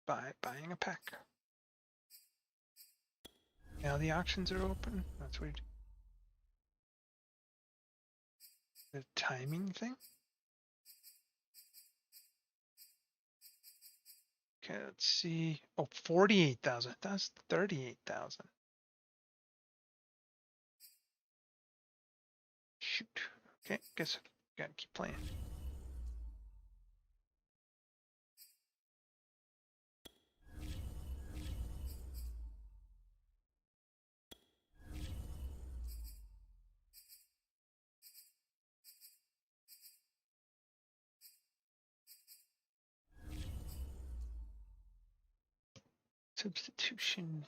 By buying a pack. Now the auctions are open. That's weird. The timing thing? Okay, let's see. Oh, 48,000. That's 38,000. Shoot. Okay, guess I gotta keep playing. Substitution.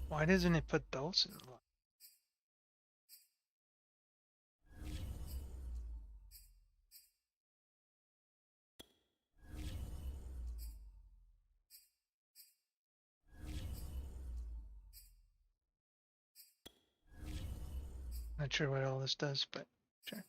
Why doesn't it put those in the line? Not sure what all this does, but sure.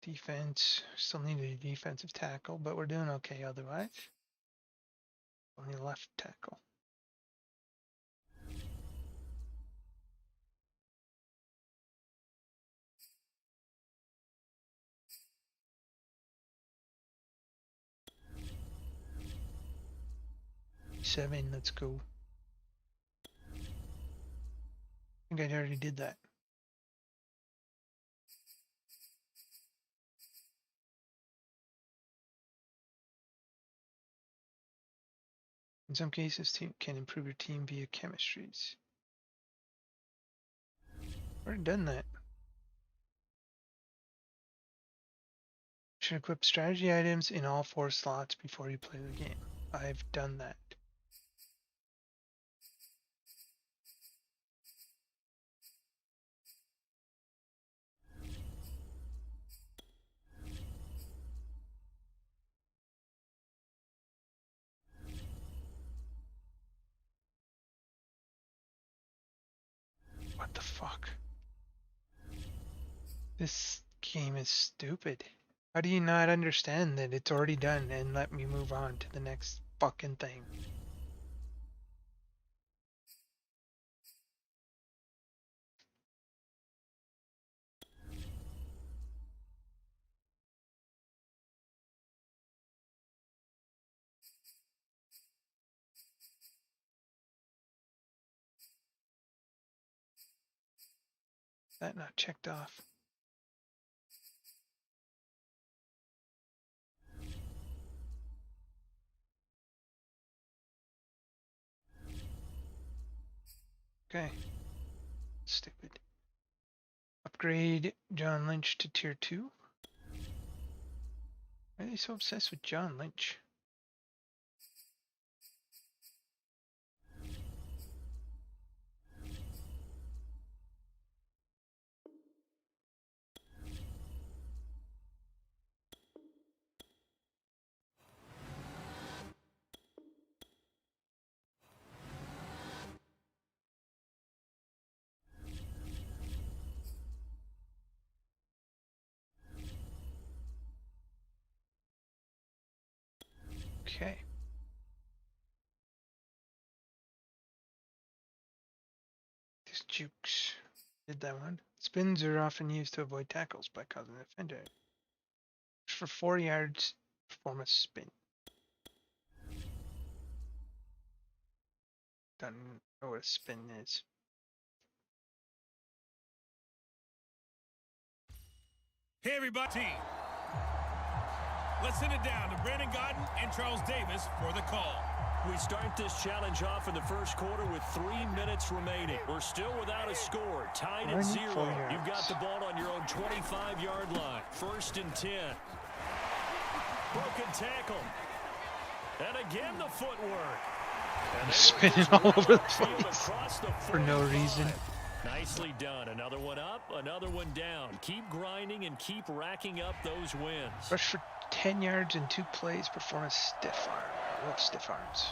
Defense, still need a defensive tackle, but we're doing okay otherwise. Only left tackle. Seven, let's go. I think I already did that. In some cases, team can improve your team via chemistries. Already done that. Should equip strategy items in all 4 slots before you play the game. I've done that. What the fuck? This game is stupid. How do you not understand that it's already done and let me move on to the next fucking thing? That not checked off. Okay. Stupid. Upgrade John Lynch to tier 2. Why are they so obsessed with John Lynch? Okay. This jukes. Did that one. Spins are often used to avoid tackles by causing the defender. For 4 yards, perform a spin. Don't know what a spin is. Hey, everybody. Let's send it down to Brandon Godden and Charles Davis for the call. We start this challenge off in the first quarter with 3 minutes remaining. We're still without a score, tied at 0. You've got the ball on your own 25-yard line. 1st and 10. Broken tackle. And again the footwork. I'm spinning all over the place for no reason. Nicely done. Another one up, another one down. Keep grinding and keep racking up those wins. Rush for 10 yards in 2 plays. Perform a stiff arm. I love stiff arms.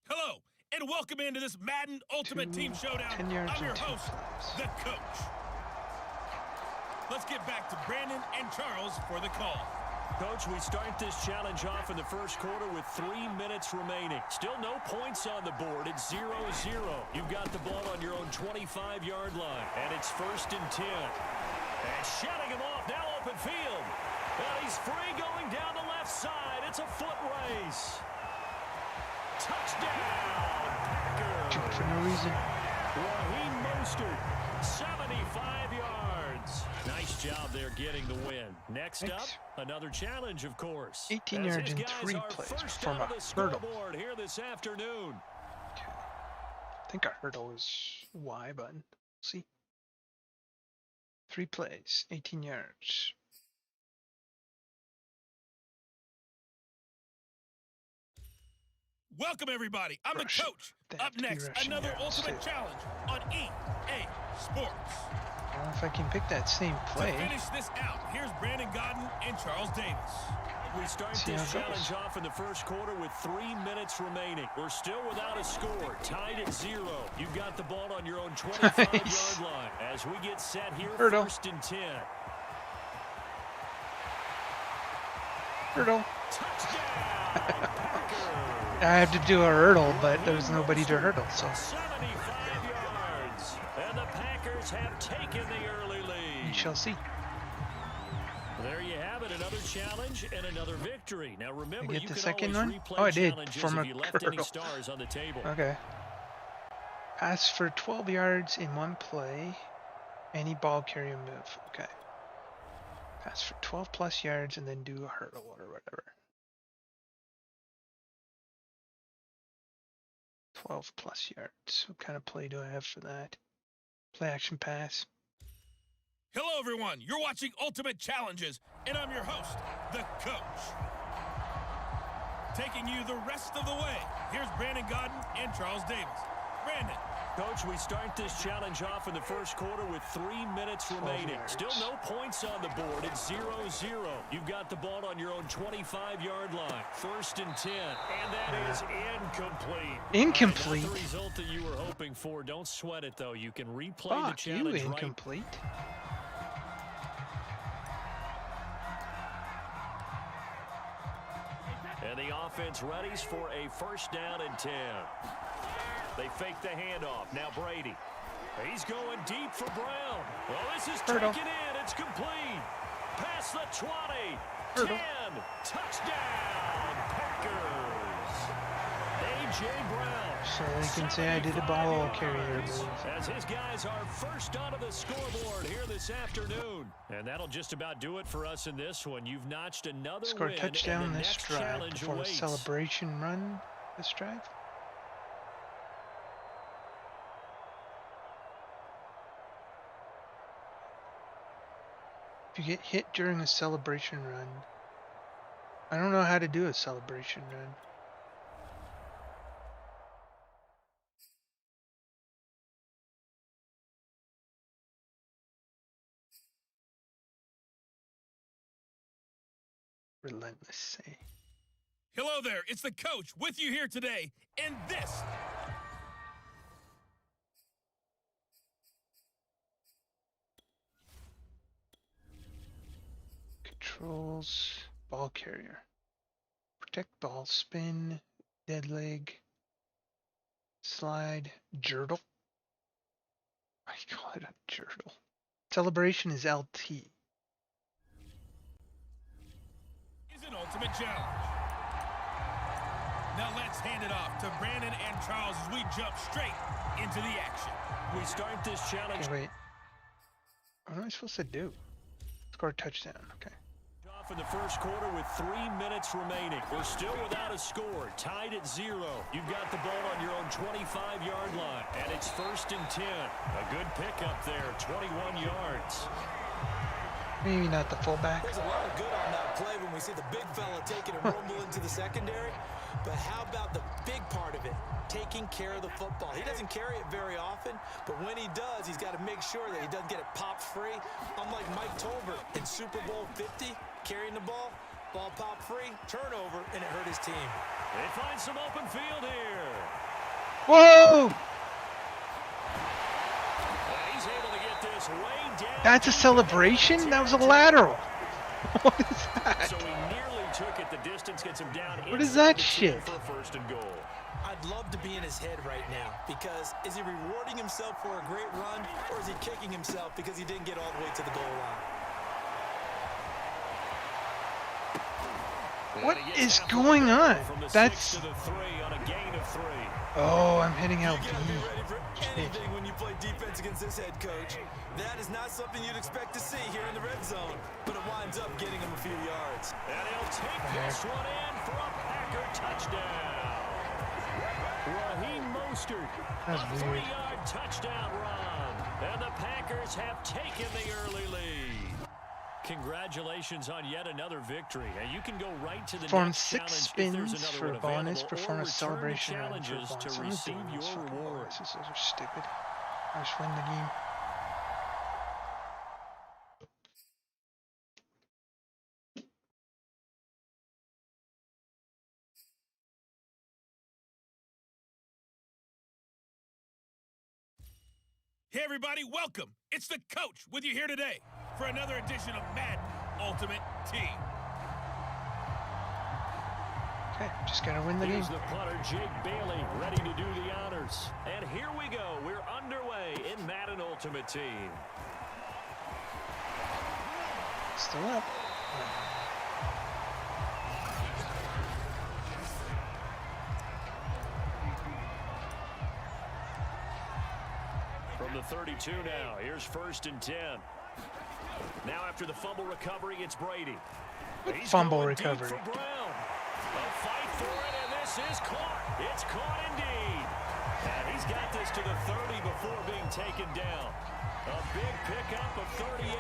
Hello, and welcome into this Madden Ultimate Team Showdown. 10 yards I'm your and 2 host, plays. the coach. Let's get back to Brandon and Charles for the call. Coach, we start this challenge off in the first quarter with 3 minutes remaining. Still no points on the board. It's 0-0. You've got the ball on your own 25-yard line, and it's 1st and 10. And shutting him off, now open field. And he's free going down the left side. It's a foot race. Touchdown, Packers. Shoot for no reason. Raheem Mostert, 75 yards. Nice job there getting the win. Next up, Thanks. another challenge, of course. 18 As yards his in guys 3 are plays first from out a of the hurdle. scoreboard here this afternoon. Okay. I think a hurdle is Y button. See? 3 plays, 18 yards. Welcome, everybody. I'm Rush. the coach. They Up have to be next, rushing another yards, Ultimate too. Challenge on EA Sports. I don't know if I can pick that same To play. finish this out, here's Brandon Godden and Charles Davis. We start See this how it goes. challenge off in the first quarter with 3 minutes remaining. We're still without a score, tied at 0. You've got the ball on your own 25-yard line as we get set here, Hurdle. 1st and 10. Hurdle. Touchdown, Packers. I have to do a hurdle, but there's nobody to hurdle, so 75 yards. And the Packers have taken the early we lead. shall see. There you have it, another challenge and another victory. Now remember, get you the can second always one? replay Oh, I did, challenges from if a you left any hurdle. stars on the table. Okay. Pass for 12 yards in 1 play. Any ball carrier move. Okay. Pass for 12 plus yards and then do a hurdle or whatever. 12 plus yards. What kind of play do I have for that? Play action pass. Hello, everyone. You're watching Ultimate Challenges, and I'm your host, the coach. Taking you the rest of the way, here's Brandon Godden and Charles Davis. Brandon. Coach, we start this challenge off in the first quarter with 3 minutes remaining. yards. Still no points on the board. It's 0-0. You've got the ball on your own 25-yard line. 1st and 10. And that is incomplete. Incomplete? Not the result that you were hoping for. Don't sweat it, though. You can replay the Fuck you, challenge right. incomplete. And the offense readies for a 1st down and 10. They fake the handoff. Now Brady. He's going deep for Brown. Well, this is Hurdle. taken in. It's complete. Past the 20. Hurdle. 10. Touchdown, Packers. A.J. Brown. So they can say I did a ball carrier move. As his guys are first onto the scoreboard here this afternoon. And that'll just about do it for us in this one. You've notched another Score a win. touchdown and the this next drive. challenge Perform a awaits. celebration run this drive. If you get hit during a celebration run, I don't know how to do a celebration run. Relentless say. Hello there. It's the coach with you here today, and this Controls, ball carrier. Protect ball, spin, dead leg, slide, jurtle. I call it a jurtle. Celebration is LT. Ultimate Challenge. Now let's hand it off to Brandon and Charles as we jump straight into the action. We start this challenge Okay, wait. What am I supposed to do? Score a touchdown. Okay. off in the first quarter with 3 minutes remaining. We're still without a score, tied at 0. You've got the ball on your own 25-yard line, and it's 1st and 10. A good pickup there, 21 yards. Maybe not the fullback. There's a lot of good on that play when we see the big fella taking a rumble into the secondary. But how about the big part of it? Taking care of the football. He doesn't carry it very often, but when he does, he's got to make sure that he doesn't get it popped free. Unlike Mike Tolbert in Super Bowl 50, carrying the ball popped free, turnover, and it hurt his team. They find some open field here. Whoa! He's able to get this way down. That's a celebration? That was a lateral. What is that? So he nearly took it the distance, gets him down. What is that shit? For 1st and goal. I'd love to be in his head right now, because is he rewarding himself for a great run, or is he kicking himself because he didn't get all the way to the goal line? What is going on? That's... To the 3 on a gain of 3. Oh, I'm hitting LB. You gotta be ready for anything when you play defense against this head coach. That is not something you'd expect to see here in the red zone, but it winds up getting him a few yards. And he'll take this one in for a Packer touchdown. Raheem Mostert, That's a weird. 3-yard touchdown run. And the Packers have taken the early lead. Congratulations on yet another victory. And you can go right to the Perform next 6 challenge if there's spins another for a one bonus. available, Perform or a return celebration to run for a challenges bonus. to I'm not receive doing your these fucking reward. bonuses. Those are stupid. I just win the game. Hey everybody, welcome. It's the coach with you here today for another edition of Madden Ultimate Team. Okay, just gotta win the game. Here's the punter, Jake Bailey, ready to do the honors. And here we go. We're underway in Madden Ultimate Team. Still up. From the 32 now, here's 1st and 10. Now after the fumble recovery, it's Brady. He's Fumble going deep recovery. for Brown. A fight for it, and this is caught. It's caught indeed. And he's got this to the 30 before being taken down. A big pickup of 38.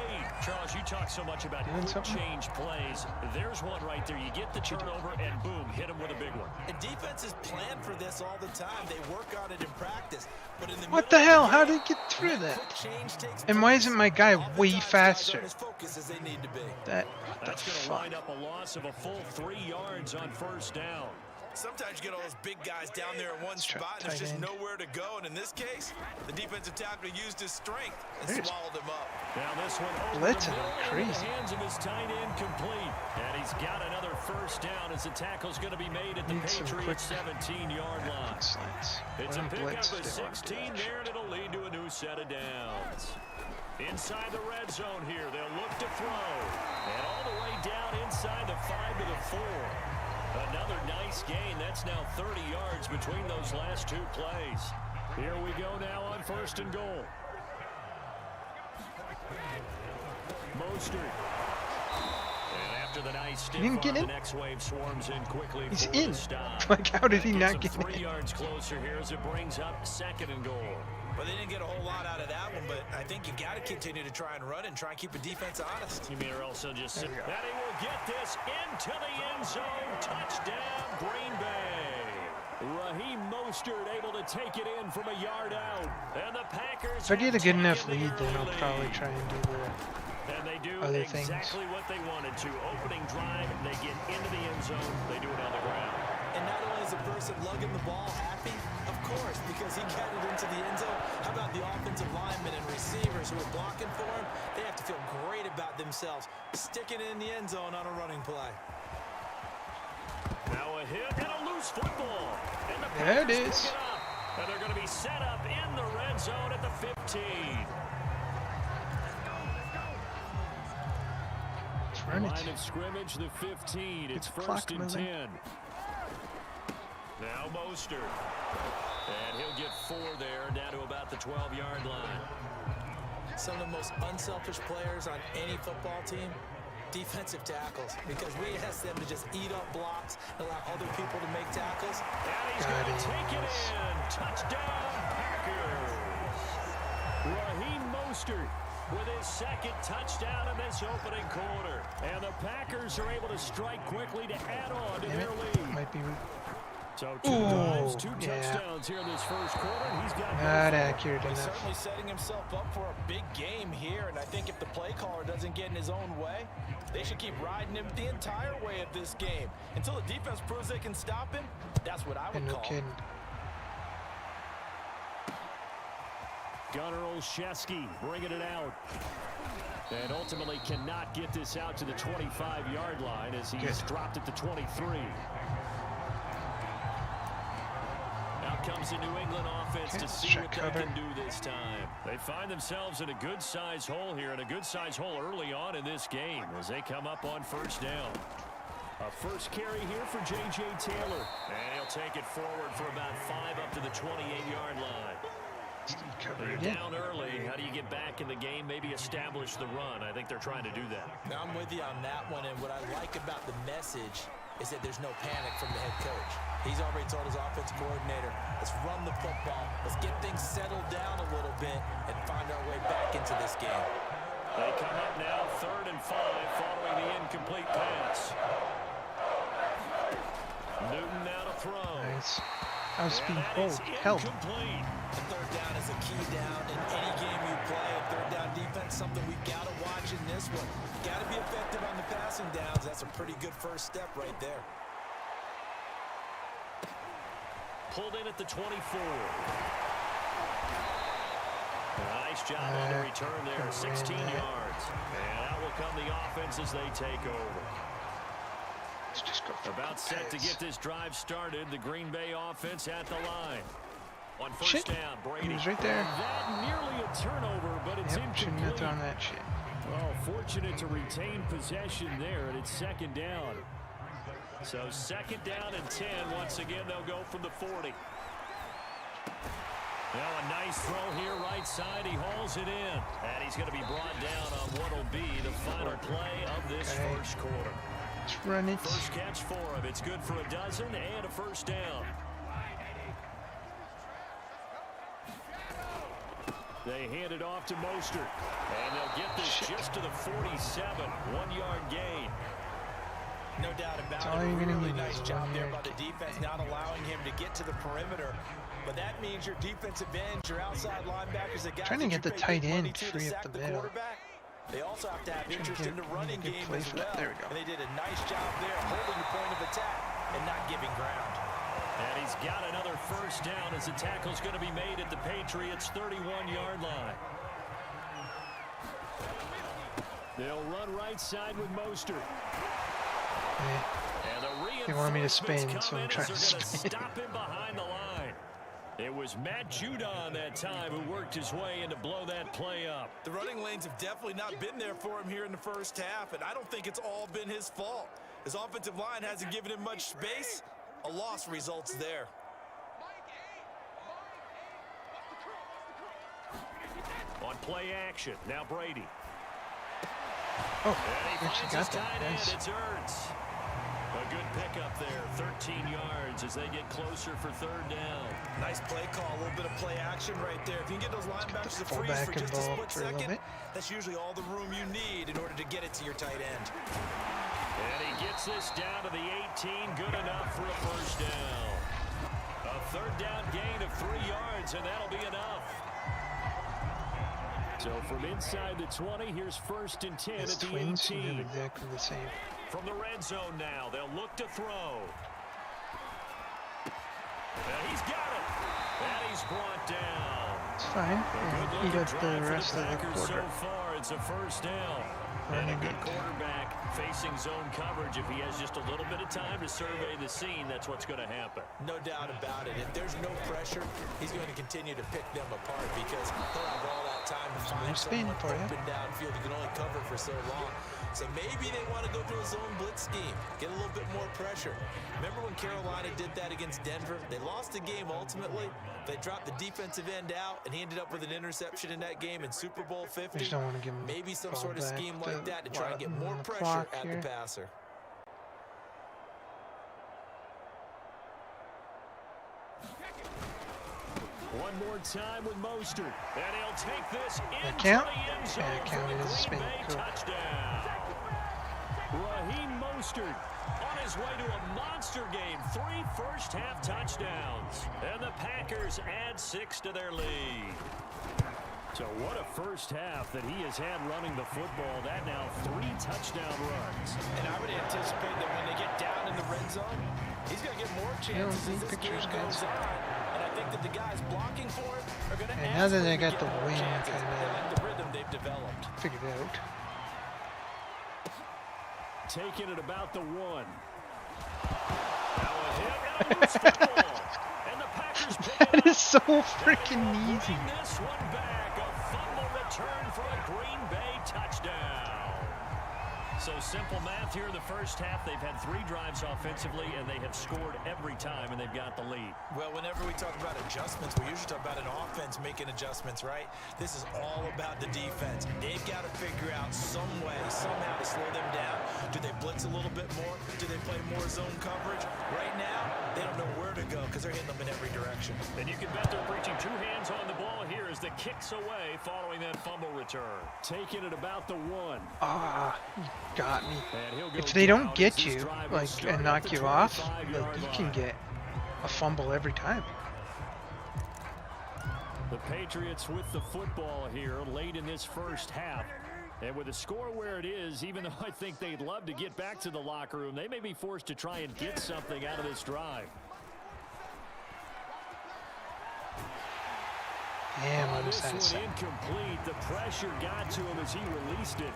Charles, you talk so much about Doing quick something? change plays. There's one right there. You get the turnover, and boom, hit him with a big one. And defenses plan for this all the time. They work on it in practice. But in the What middle the hell? of How the did he get through game, that? quick change takes And why place. isn't my guy way Oftentimes, guys faster? aren't as focused as they need to be. That, what the That's going to fuck? wind up a loss of a full 3 yards on 1st down. Sometimes you get all those big guys down there in one Try spot, and there's tight just end. nowhere to go. And in this case, the defensive tackler used his strength and There's- swallowed him up. Now this one over Blitzing the him middle into crazy. the hands of his tight end complete. And he's got another 1st down as the tackle's going to be made at the Need some Patriots' quick 17-yard line. Slants. It's a When pickup blitz, of they want to do 16 that there, shit. and it'll lead to a new set of downs. Inside the red zone here, they'll look to throw. And all the way down inside the 5 to the 4. Another nice gain. That's now 30 yards between those last 2 plays. Here we go now on 1st and goal. Mostert. And after the nice stiff didn't get arm, in? the next wave swarms in quickly He's for in. the stop. Like, how did he That not gets get him 3 in? yards closer here as it brings up 2nd and goal. But they didn't get a whole lot out of that one, but I think you've got to continue to try and run and try and keep the defense honest. You mean or else he'll just sit. There you go. And he will get this into the end zone. Touchdown, Green Bay. Raheem Mostert able to take it in from a yard out. And the Packers If I get a have good enough taken the lead, then early I'll probably lead. try and do the... And they do other exactly things. what they wanted to. Opening drive, they get into the end zone. They do it on the ground. And not only is the person lugging the ball happy, of course, because he got it into the end zone. How about the offensive linemen and receivers who are blocking for him? They have to feel great about themselves, sticking it in the end zone on a running play. Now a hit and a loose football. And the There it Packers is. pick it up. And they're going to be set up in the red zone at the 15. Run it. Line of scrimmage, the 15. It's Get the clock first and moving. 10. Now Mostert. And he'll get 4 there, down to about the 12-yard line. Some of the most unselfish players on any football team, defensive tackles, because we ask them to just eat up blocks and allow other people to make tackles. And he's going to take it in. Touchdown, Packers. Raheem Mostert with his second touchdown in this opening quarter. And the Packers are able to strike quickly to add on to Damn their it. lead. Might be So 2 drives, 2 yeah. touchdowns here in this first quarter. And he's got not both. accurate He's enough. certainly setting himself up for a big game here, and I think if the play caller doesn't get in his own way, they should keep riding him the entire way of this game. Until the defense proves they can stop him, that's what I would And no call. kidding. Gunnar Olszewski bringing it out. And ultimately cannot get this out to the 25-yard line as he's dropped at the 23. Out comes the New England offense to see what they can do this time. They find themselves in a good-sized hole here, and a good-sized hole early on in this game as they come up on first down. A first carry here for J.J. Taylor. And he'll take it forward for about 5 up to the 28-yard line. You're down early. How do you get back in the game? Maybe establish the run. I think they're trying to do that. Now, I'm with you on that one, and what I like about the message is that there's no panic from the head coach. He's already told his offensive coordinator, let's run the football, let's get things settled down a little bit and find our way back into this game. They come up now 3rd and 5 following the incomplete pass. Newton now to throw. Nice. I was being That bold. is Help. incomplete. The third down is a key down in any game you play. And third down defense, something we got to watch in this one. Got to be effective on the passing downs. That's a pretty good first step right there. Pulled in at the 24. Nice job on the return there. 16 yards. And out will come the offense as they take over. Let's just go for About set to pass. get this drive started. The Green Bay offense at the line. On first Shit. down, Brady. He was right there. That nearly a turnover, but it's Yep, shouldn't have incomplete. thrown that shit. Well, fortunate to retain possession there, and it's second down. So 2nd down and 10. Once again, they'll go from the 40. Now a nice throw here, right side. He hauls it in. And he's going to be brought down on what will be the final play of this first quarter. Let's run it. First catch for him. It's good for a dozen and a first down. They hand it off to Mostert. And they'll get this just to the 47. 1-yard gain. No doubt about all it. you're gonna Really need nice is job 1 there yard by the gain. defense, not allowing him to get to the perimeter. But that means your defensive ends, your outside linebackers, the guys Trying to that get you the pay tight big money end to free up sack the the middle. quarterback. They also have to have Trying to interest get in the a running good game play as for that. well. There we go. And they did a nice job there holding the point of attack and not giving ground. And he's got another first down as the tackle's going to be made at the Patriots' 31-yard line. They'll run right side with Mostert. Yeah. And the They wanted me to reinforcements spin, so come I'm in trying as to they're gonna spin. stop him behind the line. It was Matt Judon that time who worked his way in to blow that play up. The running lanes have definitely not been there for him here in the first half, and I don't think it's all been his fault. His offensive line hasn't given him much space. A loss results there. On play action, now Brady. Oh, And he actually finds got his that. tight end. Nice. It's Ertz. A good pickup there, 13 yards as they get closer for third down. Nice play call, a little bit of play action right there. If you can get those linebackers to freeze fullback for just a involved split for a little second, bit. that's usually all the room you need in order to get it to your tight end. And he gets this down to the 18, good enough for a first down. A third down gain of 3 yards, and that'll be enough. So from inside the 20, here's first and 10 His at the twins who 18. did exactly the same. From the red zone now, they'll look to throw. And he's got it. And he's brought down. It's fine. A Yeah, good he looking got the drive for rest the of the Packers quarter. so far. It's a first down. And a good quarterback facing zone coverage. If he has just a little bit of time to survey the scene, that's what's going to happen. No doubt about it. If there's no pressure, he's going to continue to pick them apart because he'll have all that time to find someone open downfield. He can only cover for so long. So maybe they want to go to a zone blitz scheme, get a little bit more pressure. Remember when Carolina did that against Denver? They lost the game ultimately. They dropped the defensive end out, and he ended up with an interception in that game in Super Bowl 50. Just don't want to give him maybe some sort of scheme like that to try and get more pressure at the passer. One more time with Mostert, and he'll take this into count? the end zone Yeah, for the spin. Green Bay Cool. touchdown. Raheem Mostert on his way to a monster game, 3 first-half touchdowns, and the Packers add 6 to their lead. So what a first half that he has had running the football. That now 3 touchdown runs. And I would anticipate that when they get down in the red zone, he's going to get more chances as this game goes on. And I think that the guys blocking for him are going to now that they got the win chances. kind They like the rhythm they've developed. of figured out. Taking it about the 1. Now a hit and a loose football. And the Packers pick it That up. is so freaking easy. Bring this one back. A fumble return for a Green Bay touchdown. So simple math here in the first half. They've had 3 drives offensively, and they have scored every time, and they've got the lead. Well, whenever we talk about adjustments, we usually talk about an offense making adjustments, right? This is all about the defense. They've got to figure out some way, somehow to slow them down. Do they blitz a little bit more? Do they play more zone coverage? Right now, they don't know where to go because they're hitting them in every direction. And you can bet they're reaching 2 hands on the ball here as the kicks away following that fumble return. Taking it about the 1. Ah, you got me. And he'll go If they don't down get as this you, drive like, will start and at knock the you off, 25-yard like, you can line. get a fumble every time. The Patriots with the football here late in this first half. And with the score where it is, even though I think they'd love to get back to the locker room, they may be forced to try and get something out of this drive. Damn, I This was one sad. incomplete. The pressure got to him as he released it.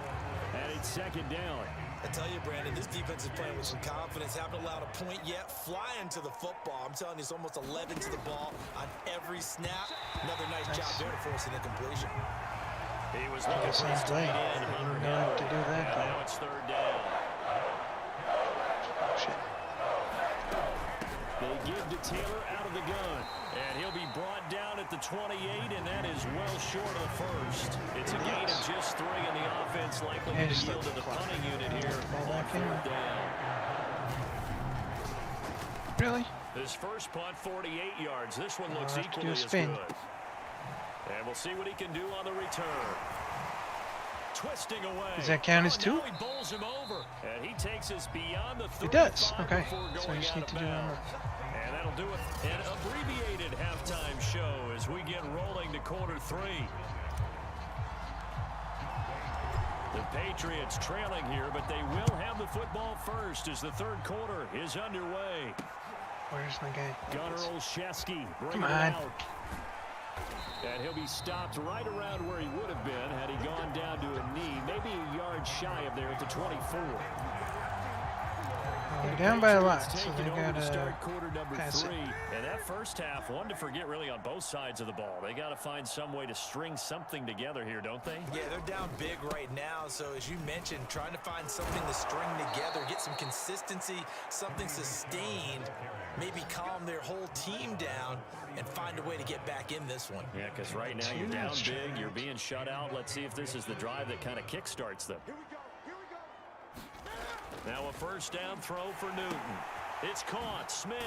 And it's 2nd down. I tell you, Brandon, this defense is playing with some confidence. Haven't allowed a point yet. Flying to the football. I'm telling you, it's almost 11 to the ball on every snap. Another nice job there to force an incompletion. He was looking for his tight end, Hunter You don't have to Henry. do that, And though. now it's 3rd down. Shit. They give to Taylor out of the gun. And he'll be brought down at the 28, and that is well short of the first. It's a gain of just 3, and the offense likely Yeah, to just yield let to the the clock punting unit here ball on back in. 4th down. Really? This first punt, 48 yards. This one looks I'll have to do equally a as spin. good. And we'll see what he can do on the return. Twisting away. Does that count as Oh, 2? now he bowls him over. And he takes us beyond the 35 It does. Okay. before So I going just out need of to do it on bounds. And that'll do it. An abbreviated halftime show as we get rolling to quarter 3. The Patriots trailing here, but they will have the football first as the 3rd quarter is underway. Where's my guy? Gunnar Olszewski bringing Come it on. out. And he'll be stopped right around where he would have been had he gone down to a knee, maybe a yard shy of there at the 24. They're down by a lot, Patriots so take they it over to gotta start quarter number pass it. 3. And that first half, one to forget really on both sides of the ball. They got to find some way to string something together here, don't they? Yeah, they're down big right now. So as you mentioned, trying to find something to string together, get some consistency, something sustained, maybe calm their whole team down and find a way to get back in this one. Yeah, because right now you're down big, you're being shut out. Let's see if this is the drive that kind of kickstarts them. Now a first down throw for Newton. It's caught. Smith.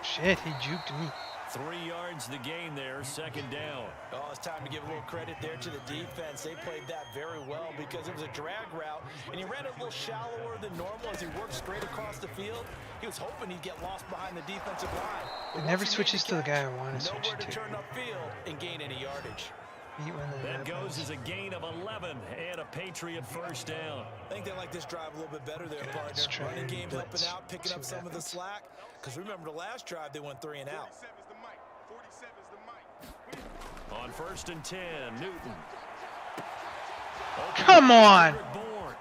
Shit, he juked me. 3 yards the gain there, 2nd down. Oh, it's time to give a little credit there to the defense. They played that very well because it was a drag route, and he ran it a little shallower than normal as he worked straight across the field. He was hoping he'd get lost behind the defensive line. But It never once he made switches the to the catch, guy I want to switch nowhere it to to. turn upfield and gain any yardage. Eat when the That red goes balls. as a gain of 11 and a Patriot first down. I think they like this drive a little bit better there, let's partner. try Running and game helping blitz. out, picking See up what some of the happens. slack. Because remember the last drive, they went 3 and out. 47 is the mic. 47 is the mic. On 1st and 10, Newton. Come on! Bourne.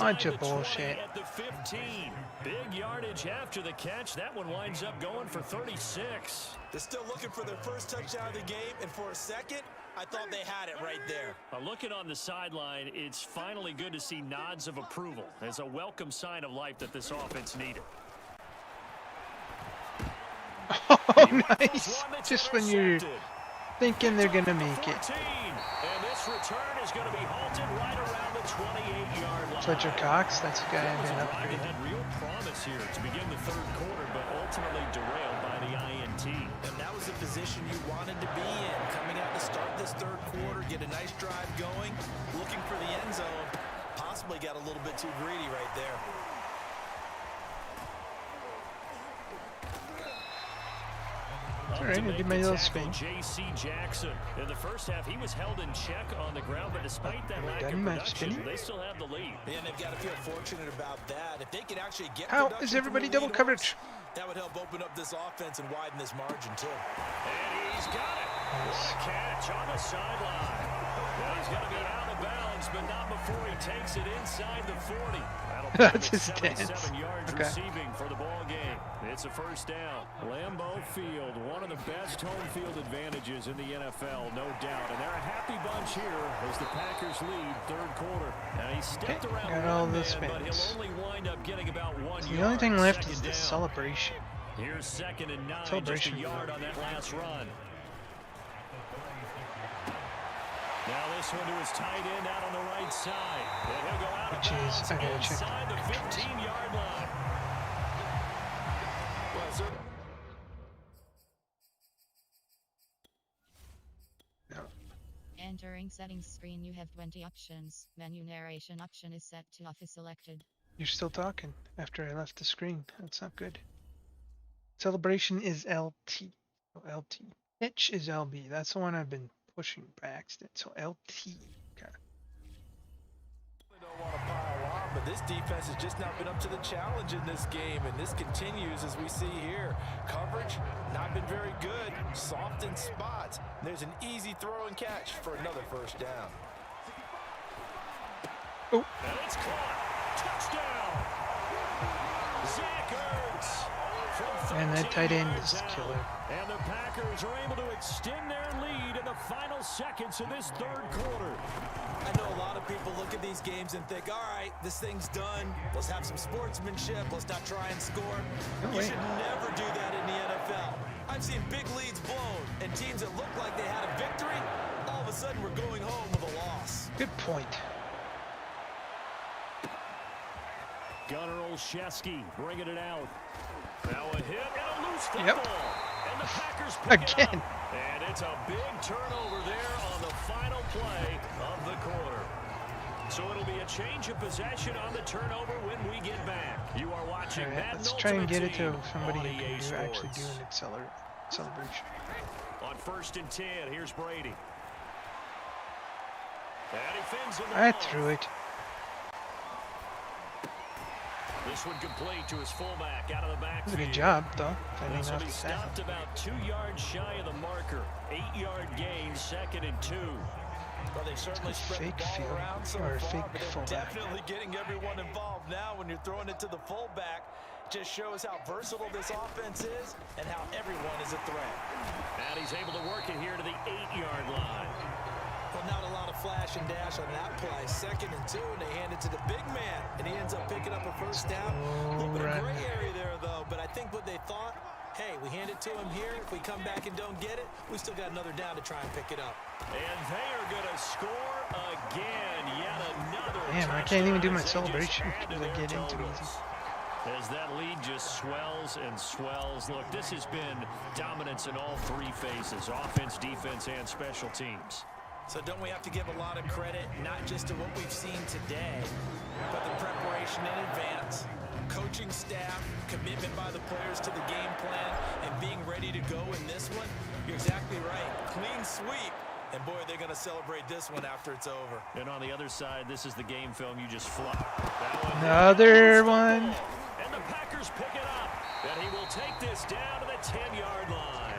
Bunch the of 20 bullshit. at the 15. Big yardage after the catch. That one winds up going for 36. They're still looking for their first touchdown of the game, and for a second, I thought they had it right there. Looking on the sideline, it's finally good to see nods of approval as a welcome sign of life that this offense needed. Oh, nice. Just when you're thinking they're going to make it. 14, and this return is going to be halted right around the 28-yard line. Fletcher Cox, that's a guy I've been That upgrading. had real promise here to begin the third quarter, but ultimately derailed by the INT. And that was the position you wanted to be in. Coming out to start this third quarter, get a nice drive going, looking for the end zone. Possibly got a little bit too greedy right there. Alright, I did my little spin. J.C. Jackson. In the first half, he was held in check on the ground, but despite that lack of done my production, spinning? they still have the lead. And they've got to feel fortunate about that. If they could actually get How production is from everybody the double lead coverage? horse, that would help open up this offense and widen this margin too. And he's got it. What a catch on the sideline. Well, he's going to be out of bounds, but not before he takes it inside the 40. That'll put That's him his at stance. 77 yards Okay. receiving for the ball game. It's a first down. Lambeau Field, one of the best home field advantages in the NFL, no doubt. And they're a happy bunch here as the Packers lead third quarter. Now he stepped Okay, around got one all the man, but he'll spins. only wind up getting about 1 So yard. the only thing left Second is the down. celebration. Here's 2nd and 9, just a Celebration. yard on that last run. Now this one to his tight end out on the right side. And he'll go out of Which is, bounds I gotta check inside the the controls. 15-yard line. Well, so Entering settings screen, you have 20 options. Menu narration option is set to off is selected. You're still talking after I left the screen. That's not good. Celebration is LT. So LT. Pitch is LB. That's the one I've been pushing back. So LT. Okay. Don't want to pile on, but this defense has just not been up to the challenge in this game, and this continues as we see here. Coverage not been very good, soft in spots. There's an easy throw and catch for another first down. Oh. And it's caught. Touchdown. Zach Ertz. From And that 13 tight end yards is out. killer. And the Packers are able to extend their lead in the final seconds of this third quarter. I know a lot of people look at these games and think, all right, this thing's done. Let's have some sportsmanship. Let's not try and score. No You way. should never do that in the NFL. I've seen big leads blown and teams that looked like they had a victory, all of a sudden we're going home with a loss. Good point. Gunnar Olszewski bringing it out. Now a hit and a loose football. Yep. And the Packers pick it Again. up. And it's a big turnover there on the final play of the quarter. So it'll be a change of possession on the turnover when we get back. You are watching Alright, Madden let's try and Ultimate get it to Team somebody on who can EA do, actually do Sports. an celebration. On 1st and 10, here's Brady. And he fins in the I ball. threw it. This one complete to his fullback out of the That was a backfield. good job, though. Finding This one off he the tackle. stopped about 2 yards shy of the marker. 8-yard gain, 2nd and 2. Well, they certainly It's a spread fake the ball field, around so or a far, fake but they're fullback. definitely getting everyone involved now when you're throwing it to the fullback. Just shows how versatile this offense is and how everyone is a threat. And he's able to work it here to the 8-yard line. Well, not a lot of flash and dash on that play. 2nd and 2, and they hand it to the big man, and he ends up picking up a first down. A little bit of run. gray area there, though, but I think what they thought, hey, we hand it to him here. If we come back and don't get it, we still got another down to try and pick it up. And they are going to score again. Yet another Damn, I can't even do my touchdown as they just celebration add to because I their get into totals. easy. As that lead just swells and swells. Look, this has been dominance in all three phases, offense, defense, and special teams. So don't we have to give a lot of credit, not just to what we've seen today, but the preparation in advance, coaching staff, commitment by the players to the game plan, and being ready to go in this one? You're exactly right. Clean sweep. And boy, they're going to celebrate this one after it's over. And on the other side, this is the game film you just flopped. Another one. And the Packers pick it up. And he will take this down to the 10-yard line.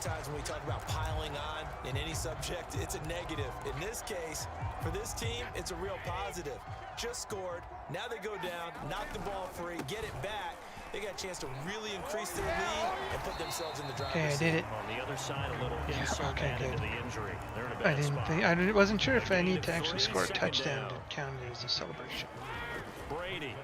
times when we talk about piling on in any subject, it's a negative. In this case, for this team, it's a real positive. Just scored. Now they go down, knock the ball free, get it back. They got a chance to really increase their lead and put themselves in the driver's Okay, I did it. On the other side, a little insult okay, added good. to the injury. They're in a I bad didn't spot. think. I wasn't sure if I Gain need of to actually 3, score a second touchdown down. to count it as a celebration. Brady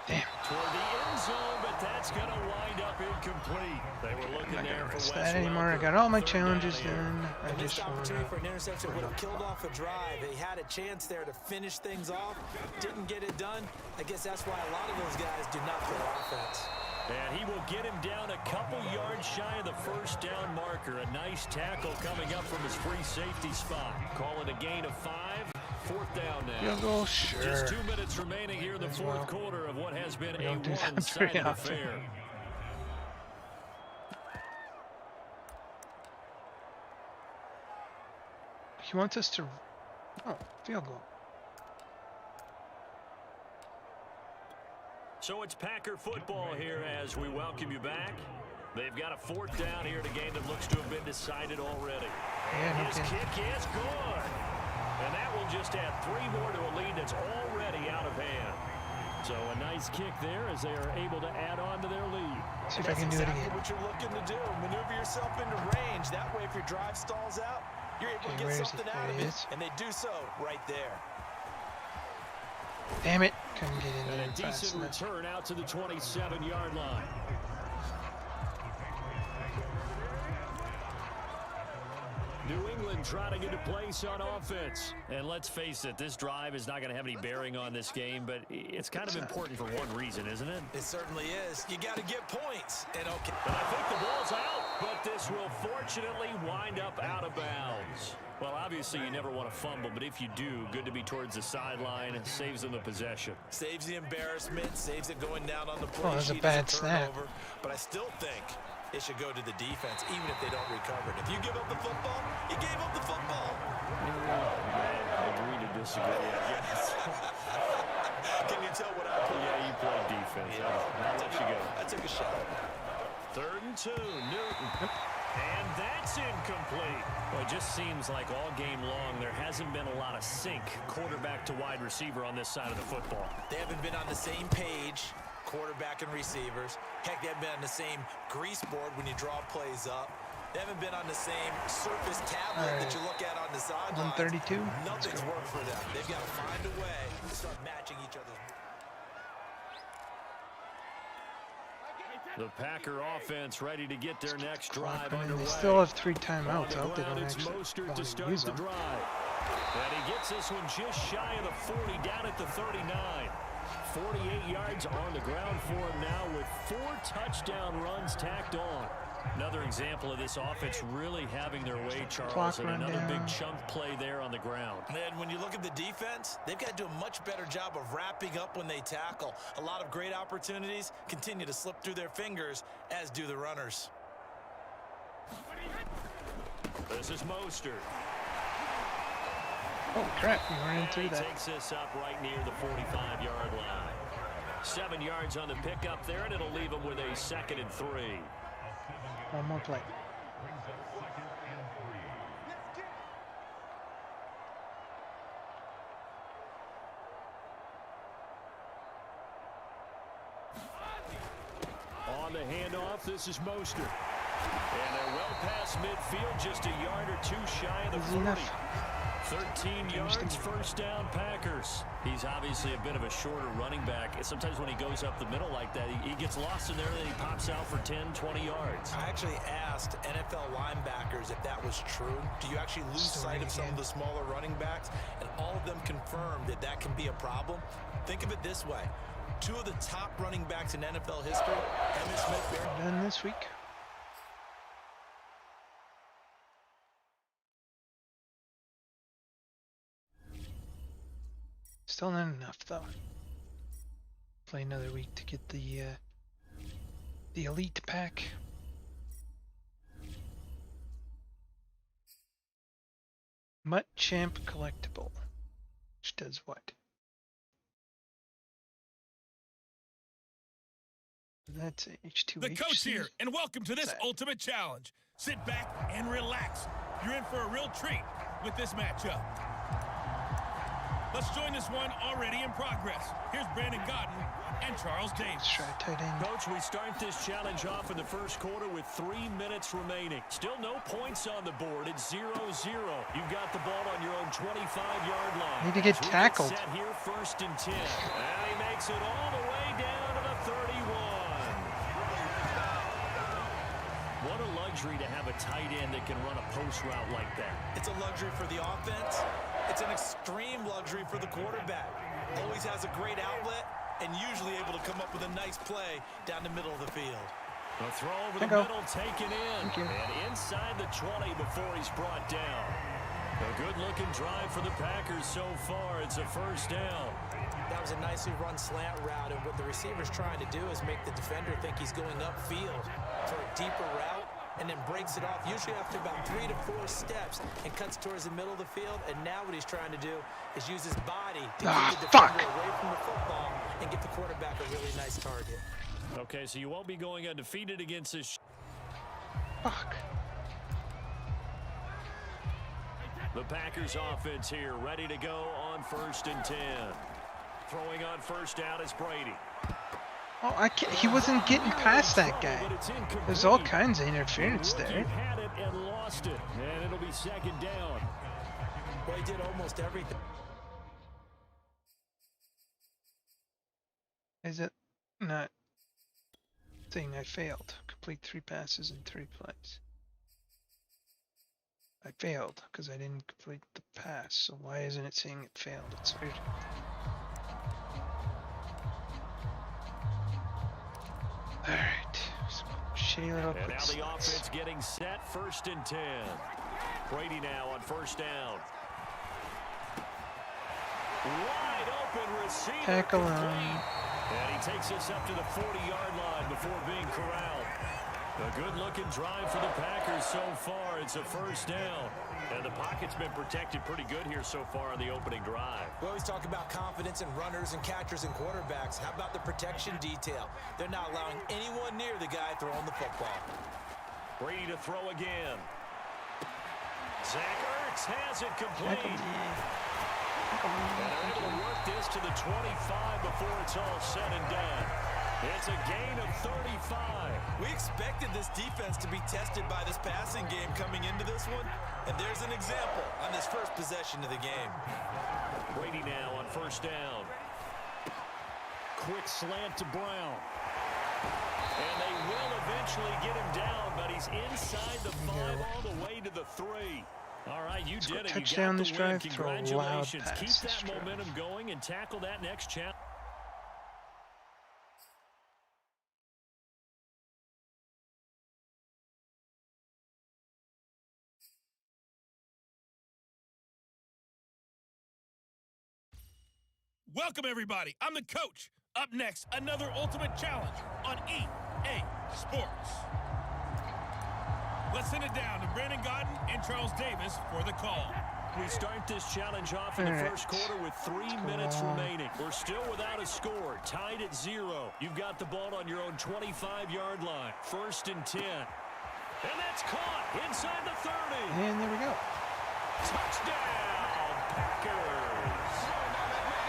Damn. toward the end zone, but that's going to wind up incomplete. They were I'm looking not there gonna for risk Wes that anymore. I Welker. got all my Third down challenges here. done. I A missed just want opportunity for an to. interception would have killed off a drive. They had a chance there to finish things off. Didn't get it done. I guess that's why a lot of those guys do not play offense. And he will get him down a couple yards shy of the first down marker. A nice tackle coming up from his free safety spot. Call it a gain of 5. Fourth down now. Field goal, sure. Just 2 minutes remaining here in the As fourth well. quarter of what has been We a don't do that very one-sided often. affair. He wants us to. Oh, field goal. So it's Packer football here as we welcome you back. They've got a fourth down here in a game that looks to have been decided already. Yeah, no His kidding. kick is good. And that will just add 3 more to a lead that's already out of hand. So a nice kick there as they are able to add on to their lead. See if I That's can do it exactly again. what you're looking to do. Maneuver yourself into range. That way, if your drive stalls out, you're able Okay, to where get is something it? out There of it it. is. And they do so right there. Damn it! Couldn't get in And there a fast decent enough. return out to the 27-yard line. New England trying to get a place on offense. And let's face it, this drive is not going to have any bearing on this game, but it's kind of important for one reason, isn't it? It certainly is. You got to get points. And okay. And I think the ball's out, but this will fortunately wind up out of bounds. Well, obviously you never want to fumble, but if you do, good to be towards the sideline. It saves them the possession. Saves the embarrassment, saves it going down on the play Oh, that's a sheet bad as a snap. turnover. But I still think it should go to the defense, even if they don't recover it. If you give up the football, you gave up the football. Agree to disagree, I guess. Can you tell what I put? Yeah, you play defense. I'll let you go. I took a shot. 3rd and 2, Newton. And that's incomplete. Well, it just seems like all game long there hasn't been a lot of sync quarterback to wide receiver on this side of the football. They haven't been on the same page, quarterback and receivers. Heck, they haven't been on the same grease board when you draw plays up. They haven't been on the same surface tablet that you look at on the sideline. 132. Nothing's worked for them. They've got to find a way to start matching each other's. The Packer offense ready to get their next drive And underway. they still have 3 On timeouts. the I hope they ground, don't it's actually Mostert want to to start use the them. drive. And he gets this one just shy of the 40, down at the 39. 48 yards on the ground for him now with 4 touchdown runs tacked on. Another example of this offense really having their way, Charles, Clock and another rundown. big chunk play there on the ground. And when you look at the defense, they've got to do a much better job of wrapping up when they tackle. A lot of great opportunities continue to slip through their fingers, as do the runners. This is Mostert. Oh crap! You ran And he into that. takes this up right near the 45-yard line. 7 yards on the pickup there, and it'll leave him with a 2nd and 3. One more play. On the handoff, this is Mostert. And they're well past midfield, just a yard or 2 shy of the Easy 40. enough. 13 yards, first down, Packers. He's obviously a bit of a shorter running back. Sometimes when he goes up the middle like that, he gets lost in there, and then he pops out for 10, 20 yards. I actually asked NFL linebackers if that was true. Do you actually lose sight of some of the smaller running backs? And all of them confirmed that that can be a problem. Think of it this way. 2 of the top running backs in NFL history, Emmitt Smith, Done this week. Still not enough though. Play another week to get the elite pack. Mutt Champ collectible, which does what? That's H2H. The coach here, and welcome to this Ultimate Challenge. Sit back and relax. You're in for a real treat with this matchup. Let's join this one already in progress. Here's Brandon Godden and Charles Davis. Let's try tight end. Coach, we start this challenge off in the first quarter with 3 minutes remaining. Still no points on the board. It's 0-0. You've got the ball on your own 25-yard line. Need to get tackled. Set here, 1st and 10. And he makes it all the way down to the 31. What a luxury to have a tight end that can run a post route like that. It's a luxury for the offense. It's an extreme luxury for the quarterback. Always has a great outlet and usually able to come up with a nice play down the middle of the field. A throw over the middle, taken in. And inside the 20 before he's brought down. A good-looking drive for the Packers so far. It's a 1st down. That was a nicely run slant route, and what the receiver's trying to do is make the defender think he's going upfield for a deeper route, and then breaks it off, usually after about 3 to 4 steps, and cuts towards the middle of the field. And now what he's trying to do is use his body to keep the defender away from the football and get the quarterback a really nice target. Okay, so you won't be going undefeated against this. Fuck. The Packers offense here, ready to go on 1st and 10. Throwing on 1st down is Brady. Oh, I can't. He wasn't getting past that guy. There's all kinds of interference there. Had it and lost it, and it'll be 2nd down. Well, he did almost everything. Is it not saying I failed? Complete 3 passes in 3 plays. I failed because I didn't complete the pass. So why isn't it saying it failed? It's weird. Alright. Shitty little quick And now the slots. offense getting set, 1st and 10. Brady now on 1st down. Wide open receiver. Tackle complete. him. And he takes us up to the 40-yard line before being corralled. A good-looking drive for the Packers so far. It's a 1st down. And the pocket's been protected pretty good here so far on the opening drive. We always talk about confidence in runners and catchers and quarterbacks. How about the protection detail? They're not allowing anyone near the guy throwing the football. Brady to throw again. Zach Ertz has it complete. And they're able to work this to the 25 before it's all said and done. It's a gain of 35. We expected this defense to be tested by this passing game coming into this one, and there's an example on this first possession of the game. Brady now on 1st down. Quick slant to Brown. And they will eventually get him down, but he's inside the 5 all the way to the 3. All right, you did it. Touchdown You this got the win. drive, throw a loud Congratulations. pass Keep this that drive. momentum going and tackle that next challenge. Welcome, everybody. I'm the coach. Up next, another Ultimate Challenge on EA Sports. Let's send it down to Brandon Godden and Charles Davis for the call. We start this challenge off in the first quarter with 3 minutes remaining. We're still without a score, tied at 0. You've got the ball on your own 25-yard line, 1st and 10. And that's caught inside the 30. And there we go. Touchdown, Packers.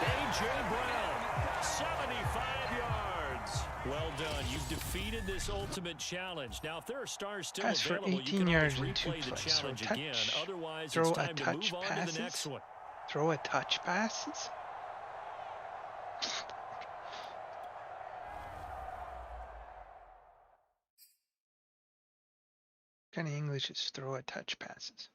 A.J. Brown, 75 yards. Well done. You've defeated this ultimate challenge. Now, if there are stars still Pass for available, 18 you can yards always in 2 replay the plays. challenge Throw a again. touch. Otherwise, Throw it's a time to touch move on to the passes. next one. Throw a touch passes? What kind of English is throw a touch passes?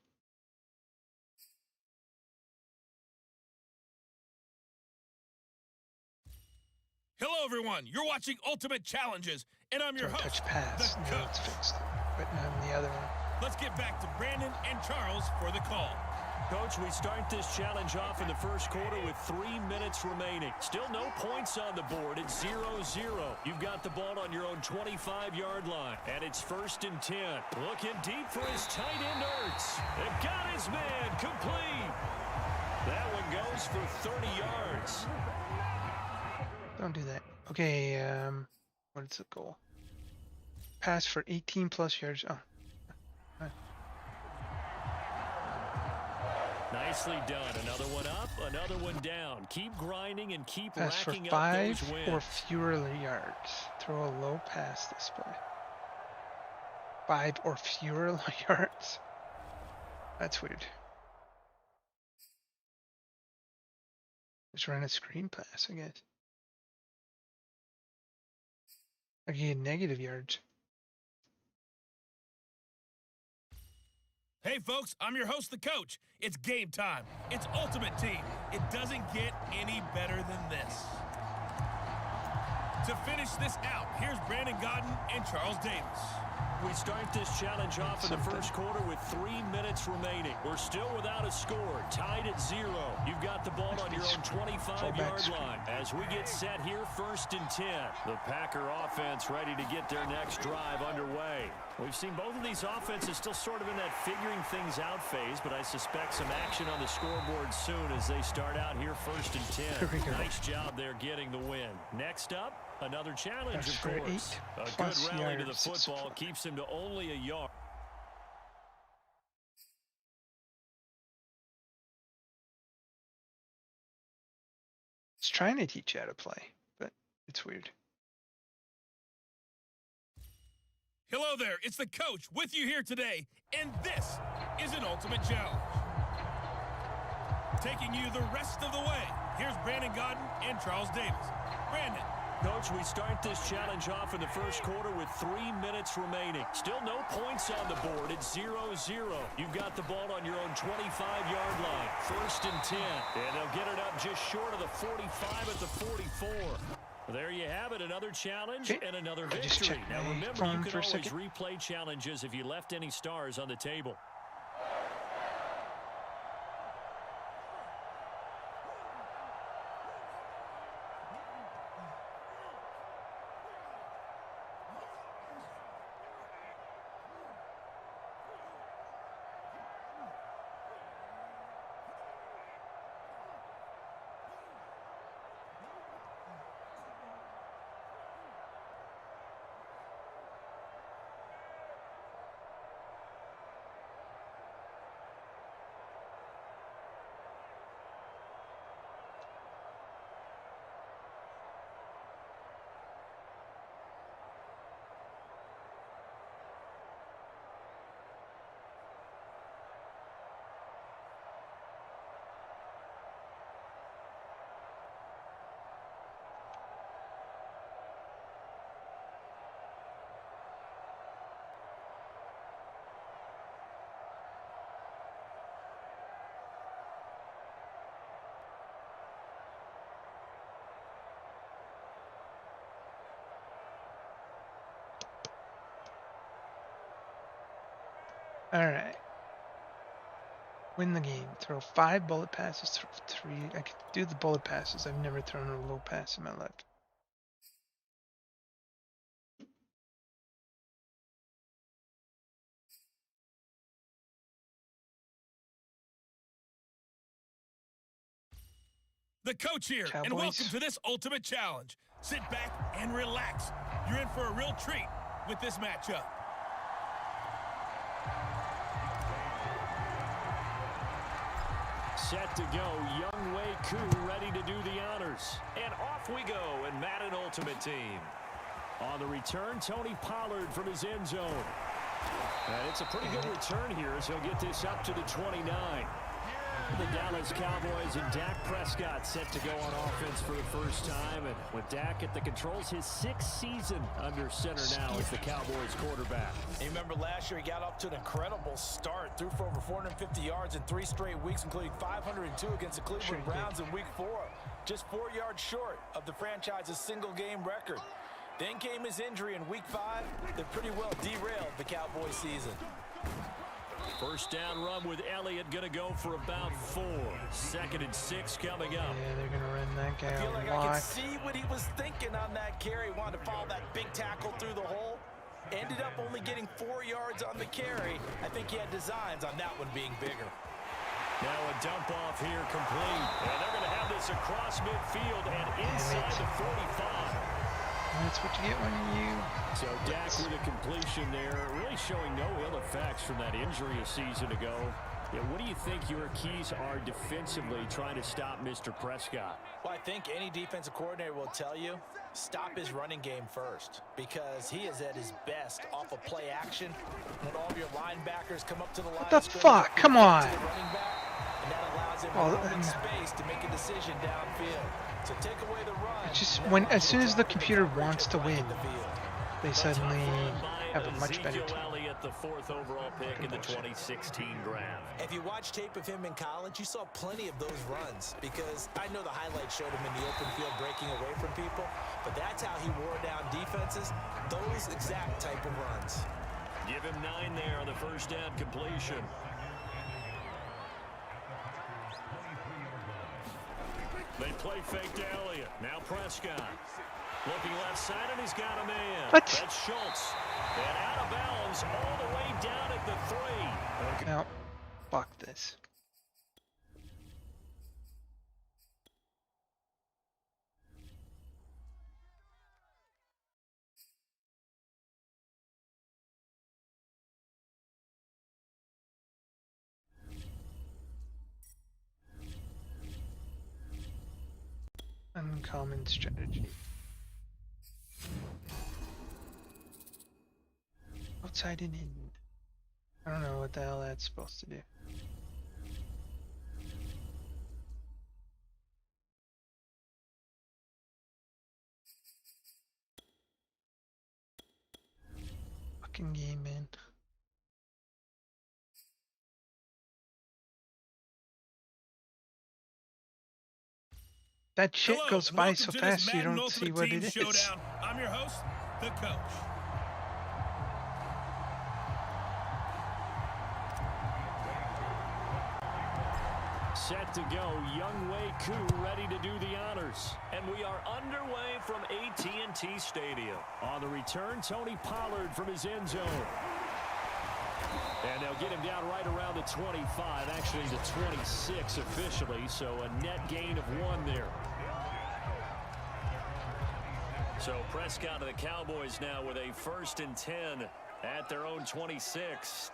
Hello, everyone. You're watching Ultimate Challenges, and I'm your Throw a host, touch pass. the Now it's coach. fixed. But now the other one. Let's get back to Brandon and Charles for the call. Coach, we start this challenge off in the first quarter with 3 minutes remaining. Still no points on the board. It's 0-0. You've got the ball on your own 25-yard line. And it's 1st and 10. Looking deep for his tight end, Ertz. And got his man complete. That one goes for 30 yards. Don't do that. Okay, What is the goal? Pass for 18 plus yards. Oh. Nicely done. Another one up, another one down. Keep grinding and keep Pass for racking up 5 those wins. or fewer yards. Throw a low pass this play. 5 or fewer yards. That's weird. Just run a screen pass, I guess. I can get negative yards. Hey folks, I'm your host, the coach. It's game time. It's Ultimate Team. It doesn't get any better than this. To finish this out, here's Brandon Gaudin and Charles Davis. We start this challenge off in the first quarter with 3 minutes remaining. We're still without a score, tied at 0. You've got the ball on your own 25-yard line. As we get set here, 1st and 10. The Packer offense ready to get their next drive underway. We've seen both of these offenses still sort of in that figuring things out phase, but I suspect some action on the scoreboard soon as they start out here 1st and 10. Nice job there getting the win. Next up, another challenge, of course. A good rally to the football keeps him to only a yard. It's trying to teach you how to play, but it's weird. Hello there, it's the coach with you here today, and this is an Ultimate Challenge. Taking you the rest of the way, here's Brandon Gaudin and Charles Davis. Brandon. Coach, we start this challenge off in the first quarter with 3 minutes remaining. Still no points on the board. It's 0-0. You've got the ball on your own 25-yard line. 1st and 10. And they'll get it up just short of the 45 at the 44. There you have it, another challenge and another victory. Now remember, you can always replay challenges if you left any stars on the table. All right. Win the game. Throw 5 bullet passes. Throw 3. I could do the bullet passes. I've never thrown a low pass in my life. The coach here, and welcome to this Ultimate Challenge. Sit back and relax. You're in for a real treat with this matchup. Set to go, Younghoe Koo ready to do the honors. And off we go in Madden Ultimate Team. On the return, Tony Pollard from his end zone. And it's a pretty good return here as he'll get this up to the 29. The Dallas Cowboys and Dak Prescott set to go on offense for the first time. And with Dak at the controls, his 6th season under center now as the Cowboys quarterback. You remember last year he got off to an incredible start. Threw for over 450 yards in 3 straight weeks, including 502 against the Cleveland Browns in week 4. Just 4 yards short of the franchise's single-game record. Then came his injury in week 5 that pretty well derailed the Cowboys season. First down run with Elliott, going to go for about 4. 2nd and 6 coming up. Yeah, they're going to run that guy I feel like I could see what he was thinking on that carry. Wanted to follow that big tackle through the hole. Ended up only getting 4 yards on the carry. I think he had designs on that one being bigger. Now a dump off here complete. And they're going to have this across midfield and inside the 45. That's what you get when you... So Dak with a completion there, really showing no ill effects from that injury a season ago. Yeah, what do you think your keys are defensively trying to stop Mr. Prescott? Well, I think any defensive coordinator will tell you, stop his running game first, because he is at his best off of play action. When all of your linebackers come up to the line. What the fuck? Come on. And that allows him open space to make a decision downfield. So take away the run. It's just when, as soon as the computer wants to win, they suddenly have a much better team. At the 4th overall pick in the 2016 draft. If you watch tape of him in college, you saw plenty of those runs, because I know the highlights showed him in the open field breaking away from people, but that's how he wore down defenses, those exact type of runs. Give him 9 there on the first down completion. They play fake to Elliott. Now Prescott. Looking left side, and he's got a man. What? That's Schultz. And out of bounds all the way down at the 3. No. Fuck this. Uncommon strategy. Outside and in. I don't know what the hell that's supposed to do. Fucking game, man. That shit Hello, goes and by welcome so to this fast you Madden don't see Ultimate what Team it is. Showdown. I'm your host, the Coach. Set to go, Younghoe Koo ready to do the honors. And we are underway from AT&T Stadium. On the return, Tony Pollard from his end zone. And they'll get him down right around the 25, actually the 26 officially, so a net gain of 1 there. So Prescott of the Cowboys now with a 1st and 10 at their own 26.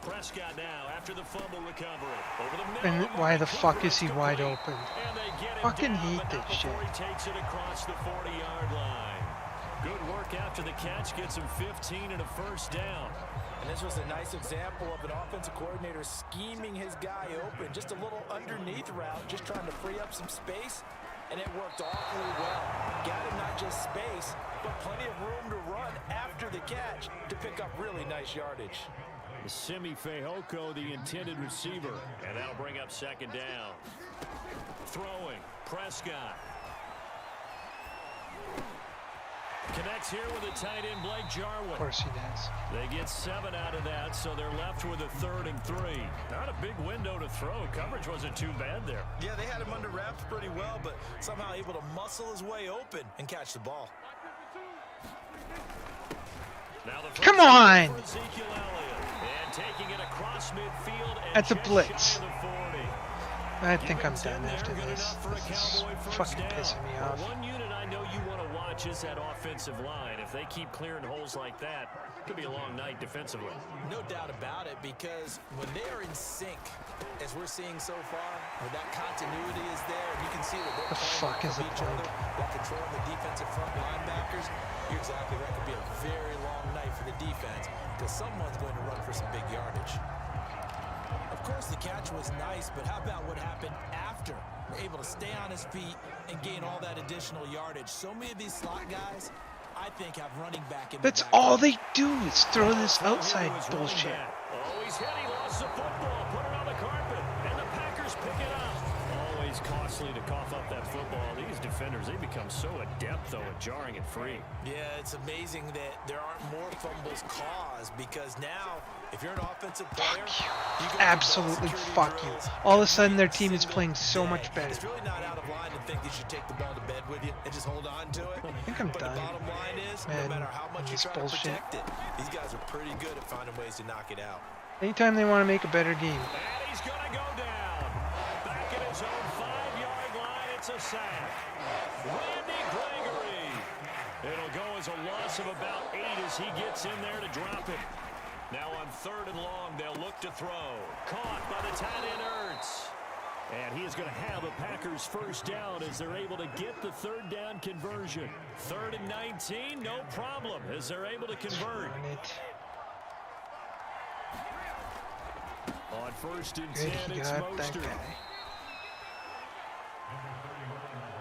Prescott now after the fumble recovery. Over the middle. And why the fuck is he wide open? And they get him Fucking down, hate but not this shit. before he takes it across the 40-yard line. Good work after the catch, gets him 15 and a 1st down. And this was a nice example of an offensive coordinator scheming his guy open. Just a little underneath route, just trying to free up some space. And it worked awfully well. Got him not just space, but plenty of room to run after the catch to pick up really nice yardage. Simi Fehoko, the intended receiver. And that'll bring up 2nd down. Throwing, Prescott. Connects here with the tight end, Blake Jarwin. Of course he does. They get 7 out of that, so they're left with a 3rd and 3. Not a big window to throw. Coverage wasn't too bad there. Yeah, they had him under wraps pretty well, but somehow able to muscle his way open and catch the ball. Now the Come on! for Ezekiel Elliott. And taking it across midfield and At the just blitz. shy of the 40. I think I'm Gibbons done in there, after good this. enough for a This is Cowboy first fucking down. pissing me Well, off. one unit I know you want to watch is that offensive line. If they keep clearing holes like that, it could be a long night defensively. No doubt about it, because when they are in sync, as we're seeing so far, where that continuity is there, and you can see that they're The playing fuck off is of the each point? other, while controlling the defensive front linebackers. You're exactly right. It could be a very long night for the defense, because someone's going to run for some big yardage. Of course, the catch was nice, but how about what happened after? We're able to stay on his feet and gain all that additional yardage. So many of these slot guys, I think, have running back in That's the all they do is throw this outside bullshit. Oh, he's hit. He lost the football. Put it on the carpet. And the Packers pick it up. Always costly to cough up that football. These defenders, they become so adept, though, at jarring it free. Yeah, it's amazing that there aren't more fumbles caused, because now, if you're an offensive player, you can Absolutely fuck you. All of a sudden their team is playing so much better. It's really not out of line to think you should take the ball to bed with you and just hold on to it. I think I'm but done. the bottom line is, Man, no matter how much you this try bullshit. to protect it, these guys are pretty good at finding ways to knock it out. Anytime they want to make a better game. And he's going to go down. Back at his own 5-yard line. It's gets a sack. Randy Gregory. It'll go as a loss of about 8 as he gets in there to drop it. Now on 3rd and long, they'll look to throw. Caught by the tight end Ertz. And he is going to have a Packers first down as they're able to get the 3rd down conversion. 3rd and 19, no problem as they're able to convert. On 1st and 10, it's Mostert.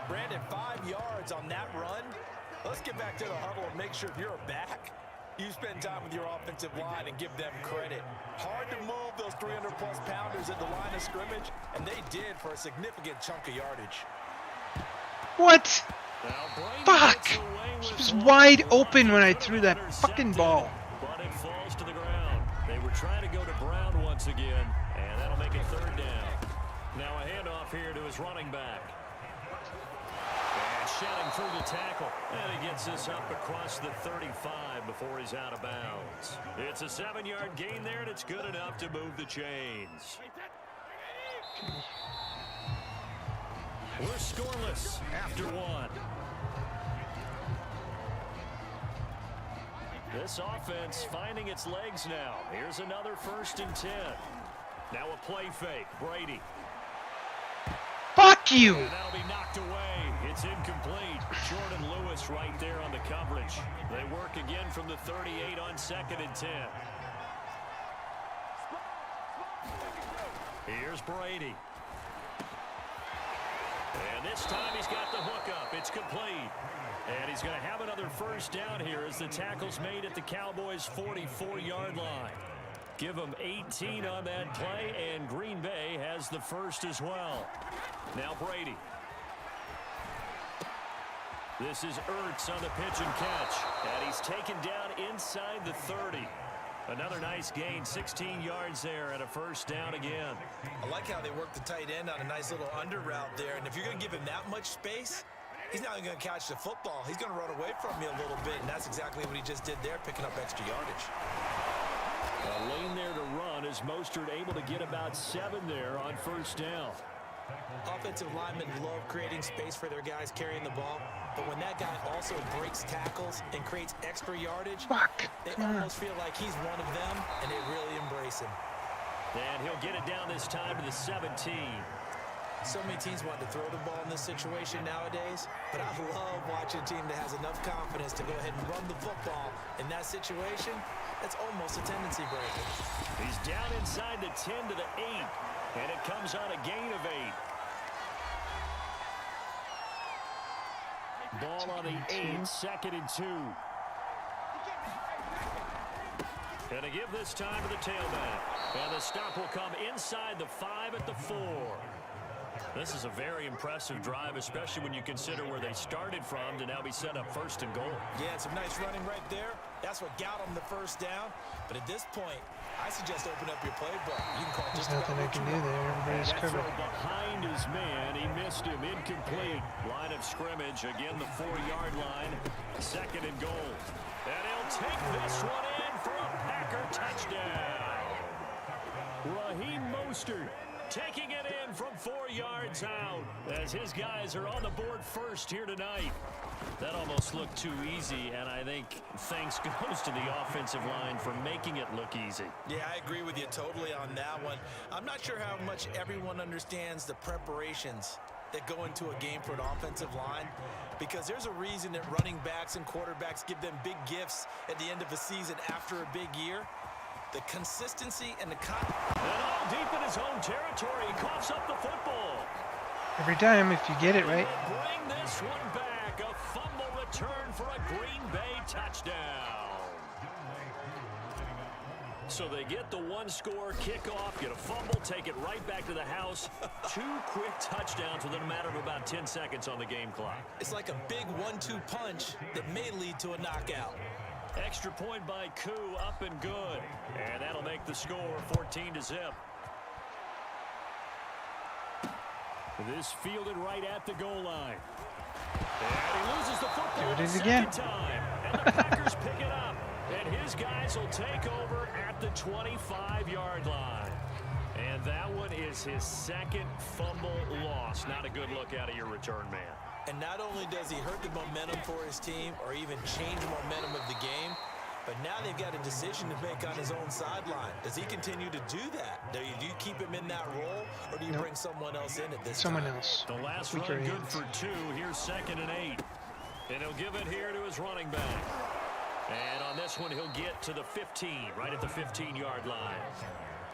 Brandon, 5 yards on that run. Let's get back to the huddle and make sure if you're a back, you spend time with your offensive line and give them credit. Hard to move those 300-plus pounders at the line of scrimmage, and they did for a significant chunk of yardage. What? Fuck! He was wide open when I threw that fucking ball. But it falls to the ground. They were trying to go to Brown once again, and that'll make it 3rd down. Now a handoff here to his running back. And shedding through the tackle. And he gets this up across the 35 before he's out of bounds. It's a 7-yard gain there, and it's good enough to move the chains. We're scoreless after 1. This offense finding its legs now. Here's another 1st and 10. Now a play fake. Brady. Fuck you! And that'll be knocked away. It's incomplete. Jordan Lewis right there on the coverage. They work again from the 38 on 2nd and 10. Here's Brady. And this time he's got the hook up. It's complete. And he's going to have another first down here as the tackle's made at the Cowboys' 44-yard line. Give them 18 on that play, and Green Bay has the first as well. Now Brady. This is Ertz on the pitch and catch. And he's taken down inside the 30. Another nice gain, 16 yards there and a first down again. I like how they work the tight end on a nice little under route there. And if you're going to give him that much space, he's not going to catch the football. He's going to run away from you a little bit, and that's exactly what he just did there, picking up extra yardage. A lane there to run as Mostert able to get about 7 there on first down. Offensive linemen love creating space for their guys carrying the ball, but when that guy also breaks tackles and creates extra yardage, they almost feel like he's one of them, and they really embrace him. And he'll get it down this time to the 17. So many teams want to throw the ball in this situation nowadays, but I love watching a team that has enough confidence to go ahead and run the football. In that situation, that's almost a tendency breaker. He's down inside the 10 to the 8, and it comes on a gain of 8. Ball on the 8, 2nd and 2. And to give this time to the tailback. And the stop will come inside the 5 at the 4. This is a very impressive drive, especially when you consider where they started from to now be set up 1st and goal. Yeah, some nice running right there. That's what got them the first down. But at this point, I suggest open up your playbook. You can call just There's nothing I can do there. Everybody's covered. Behind his man, he missed him. Incomplete. Line of scrimmage. Again, the 4-yard line. 2nd and goal. And he'll take this one in for a Packer touchdown. Raheem Mostert taking it in from 4 yards out as his guys are on the board first here tonight. That almost looked too easy, and I think thanks goes to the offensive line for making it look easy. Yeah, I agree with you totally on that one. I'm not sure how much everyone understands the preparations that go into a game for an offensive line, because there's a reason that running backs and quarterbacks give them big gifts at the end of a season after a big year. The consistency and the and all deep in his own territory, he coughs up the football. Every time, if you get it right. Bring this one back. A fumble return for a Green Bay touchdown. So they get the 1-score kickoff, get a fumble, take it right back to the house. 2 quick touchdowns within a matter of about 10 seconds on the game clock. It's like a big 1-2 punch that may lead to a knockout. Extra point by Koo, up and good. And that'll make the score 14-0. This fielded right at the goal line. And he loses the football do it again. Time. And the Packers pick it up. And his guys will take over at the 25-yard line. And that one is his second fumble loss. Not a good look out of your return man. And not only does he hurt the momentum for his team or even change the momentum of the game, but now they've got a decision to make on his own sideline. Does he continue to do that? Do you keep him in that role, or do you bring someone else in at this Someone time? else. The last Weaker run good hands. for 2. Here's 2nd and 8. And he'll give it here to his running back. And on this one, he'll get to the 15, right at the 15-yard line.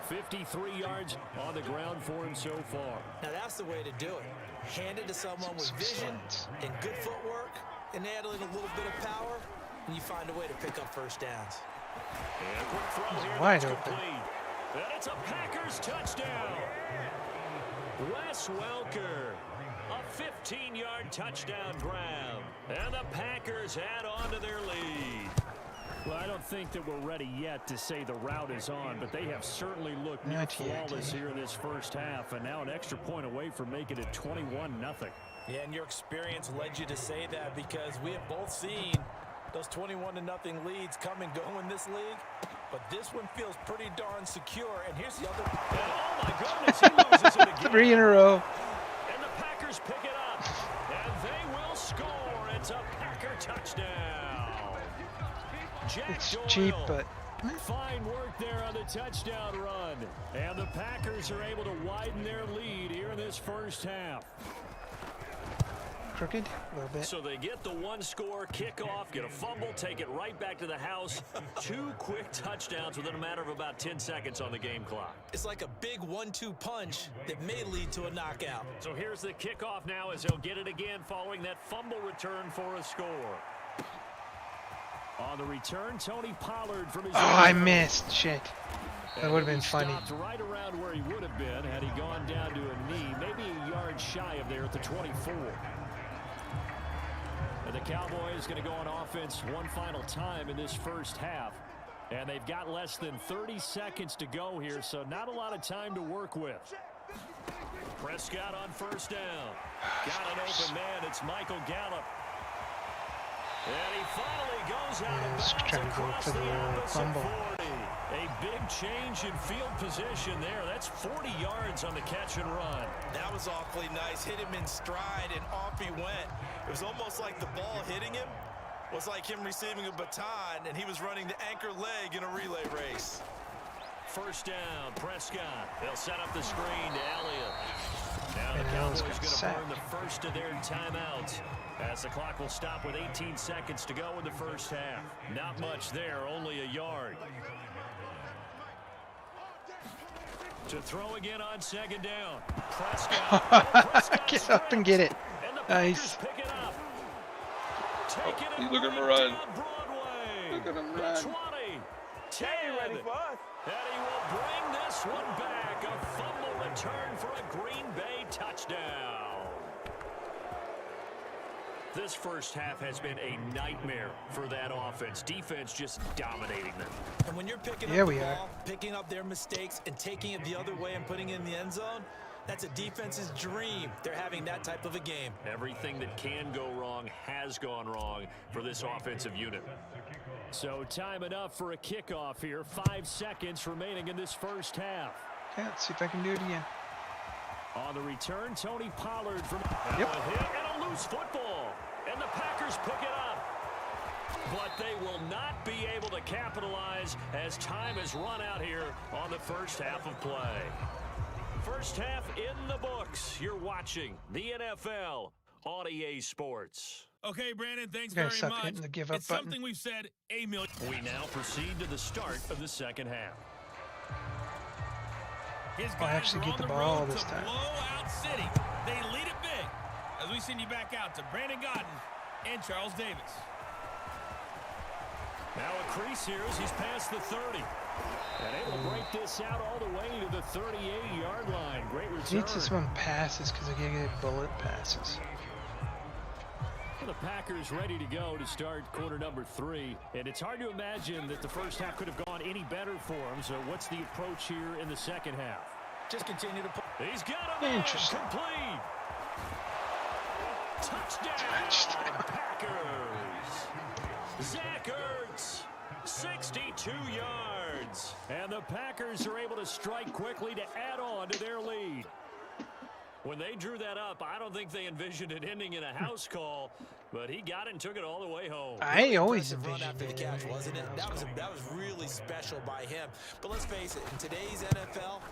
53 yards on the ground for him so far. Now that's the way to do it. Hand it to someone with vision and good footwork and adding a little bit of power, and you find a way to pick up first downs. And a quick throw here. Wide That's open. complete. And it's a Packers touchdown. Wes Welker. A 15-yard touchdown grab. And the Packers add on to their lead. Well, I don't think that we're ready yet to say the route is on, but they have certainly looked near Not yet, flawless eh? here in this first half, and now an extra point away from making it 21-0. Yeah, and your experience led you to say that, because we have both seen those 21-0 leads come and go in this league. But this one feels pretty darn secure. And here's the other. And oh my goodness, he loses it again. 3 in a row. And the Packers pick it up. And they will score. It's a Packer touchdown. Jack It's Doyle. cheap, but Fine work there on the touchdown run. And the Packers are able to widen their lead here in this first half. crooked a little bit. So they get the 1-score kickoff, get a fumble, take it right back to the house. 2 quick touchdowns within a matter of about 10 seconds on the game clock. It's like a big 1-2 punch that may lead to a knockout. So here's the kickoff now as he'll get it again following that fumble return for a score. On the return, Tony Pollard from his... Oh, I missed. Shit. That would have been funny. Stopped right around where he would have been had he gone down to a knee, maybe a yard shy of there at the 24. And the Cowboys going to go on offense one final time in this first half. And they've got less than 30 seconds to go here, so not a lot of time to work with. Prescott on first down. Got an open man. It's Michael Gallup. And he finally goes out of bounds trying to go across for the opposite fumble. 40. A big change in field position there. That's 40 yards on the catch and run. That was awfully nice. Hit him in stride, and off he went. It was almost like the ball hitting him was like him receiving a baton, and he was running the anchor leg in a relay race. First down, Prescott. They'll set up the screen to Elliott. Now the And Allen's Cowboys got going to sacked. burn the first of their timeouts as the clock will stop with 18 seconds to go in the first half. Not much there, only a yard. To throw again on second down. Prescott. Get up and get it. And the Nice. Packers pick it up. Taking it look at him right run. down Broadway. Look at him The run. 20, 10. And he will bring this one back. A fumble return for a Green Bay touchdown. This first half has been a nightmare for that offense. Defense just dominating them. And when you're picking Yeah, up the we are. ball, picking up their mistakes, and taking it the other way and putting it in the end zone, that's a defense's dream. They're having that type of a game. Everything that can go wrong has gone wrong for this offensive unit. So time enough for a kickoff here. 5 seconds remaining in this first half. Okay, let's see if I can do it again. On the return, Tony Pollard from Yep. a hit and a loose football. And the Packers pick it up. But they will not be able to capitalize as time has run out here on the first half of play. First half in the books. You're watching the NFL on EA Sports. Okay, Brandon, thanks You guys very suck much. hitting the give up It's button. something we've said a million. We now proceed to the start of the second half. His I guys actually are get on the the ball road this to time. Blowout City. They lead it big as we send you back out to Brandon Godden and Charles Davis. Now a crease here as he's past the 30. And able to break this out all the way to the 38-yard line. Great return. Needs this one passes because I get good bullet passes. The Packers ready to go to start quarter number 3. And it's hard to imagine that the first half could have gone any better for him. So what's the approach here in the second half? Just continue to put. He's got him. Interesting. Complete. Touchdown. Packers. Zach Ertz 62 yards. And the Packers are able to strike quickly to add on to their lead. When they drew that up, I don't think they envisioned it ending in a house call, but he got it and took it all the way home. I always Impressive run envisioned after the it. catch, wasn't it? That was really special by him. But let's face it, in today's NFL,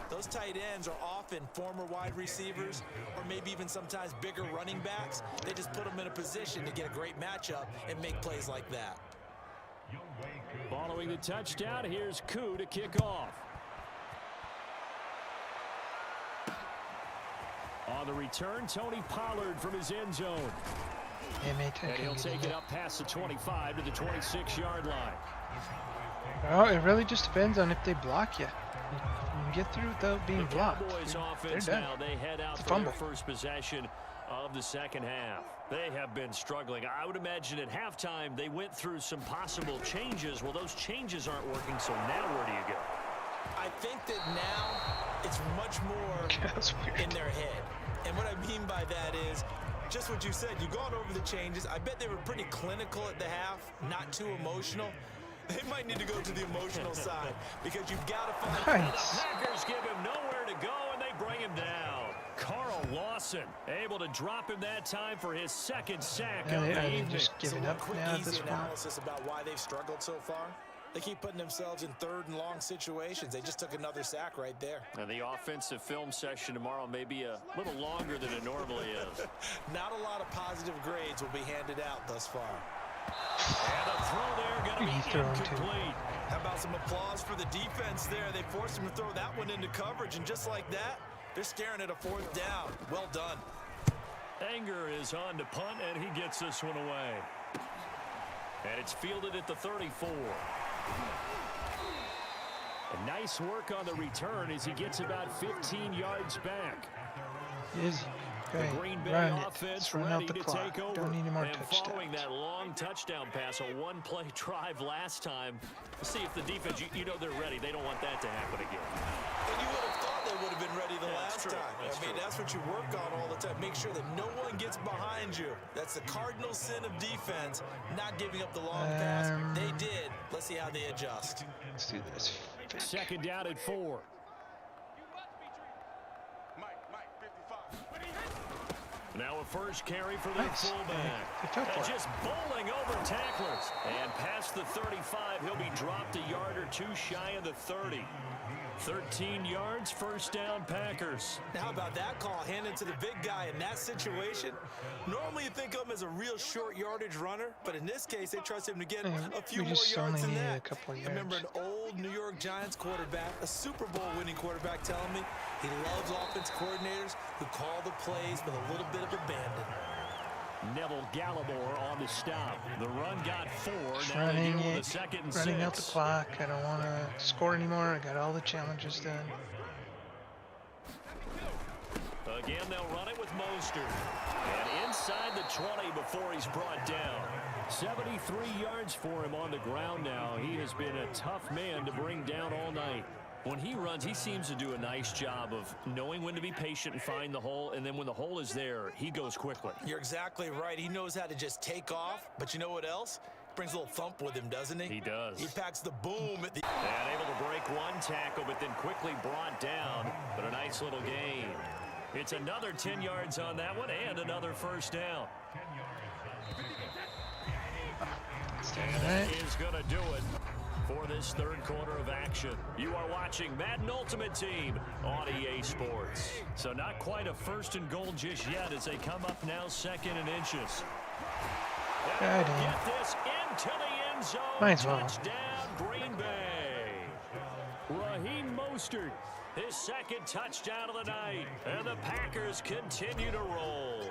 those tight ends are often former wide receivers or maybe even sometimes bigger running backs. They just put them in a position to get a great matchup and make plays like that. Following the touchdown, here's Koo to kick off. On the return, Tony Pollard from his end zone. And he'll take it up past the 25 to the 26-yard line. Well, it really just depends on if they block you. You can get through without being blocked. Cowboys offense now, they head out for their first possession of the second half. They have been struggling. I would imagine at halftime they went through some possible changes. Well, those changes aren't working, so now where do you go? I think that now it's much more in their head. And what I mean by that is just what you said. You've gone over the changes. I bet they were pretty clinical at the half, not too emotional. They might need to go to the emotional side because you've got to find The Packers give him nowhere to go, and they bring him down. Carl Lawson able to drop him that time for his second sack of the evening. Just giving up now at this point. Analysis about why they've struggled so far. They keep putting themselves in third and long situations. They just took another sack right there. And the offensive film session tomorrow may be a little longer than it normally is. Not a lot of positive grades will be handed out thus far. And the throw there going to be incomplete. How about some applause for the defense there? They forced him to throw that one into coverage, and just like that, they're staring at a fourth down. Well done. Anger is on to punt, and he gets this one away. And it's fielded at the 34. And nice work on the return as he gets about 15 yards back. Easy. The Green Bay offense ready to take over. Don't need any more and touchdowns. following that long touchdown pass, a one-play drive last time, see if the defense, you know they're ready. They don't want that to happen again. And you would have thought they would have been ready the last time. That's what you work on all the time. Make sure that no one gets behind you. That's the cardinal sin of defense, not giving up the long pass. They did. Let's see how they adjust. Let's do this. Second down at 4. Now a first carry for the fullback. Just bowling over tacklers. And past the 35, he'll be dropped a yard or two shy of the 30. 13 yards, first down, Packers. Now, how about that call handed to the big guy in that situation? Normally you think of him as a real short yardage runner, but in this case, they trust him to get a few more yards than that. I remember an old New York Giants quarterback, a Super Bowl winning quarterback, telling me he loves offense coordinators who call the plays with a little bit of abandon. Neville Gallimore on the stop. The run got 4. Now they deal with a second and 6. Running out the clock. I don't want to score anymore. I got all the challenges done. Again, they'll run it with Mostert. And inside the 20 before he's brought down. 73 yards for him on the ground now. He has been a tough man to bring down all night. When he runs, he seems to do a nice job of knowing when to be patient and find the hole, and then when the hole is there, he goes quickly. You're exactly right. He knows how to just take off, but you know what else? Brings a little thump with him, doesn't he? He does. He packs the boom at the... And able to break one tackle, but then quickly brought down, but a nice little gain. It's another 10 yards on that one, and another first down. That is going to do it for this third quarter of action. You are watching Madden Ultimate Team on EA Sports. So not quite a first and goal just yet as they come up now second and inches. And get this into the end zone. Touchdown, Green Bay. Raheem Mostert, his second touchdown of the night. And the Packers continue to roll.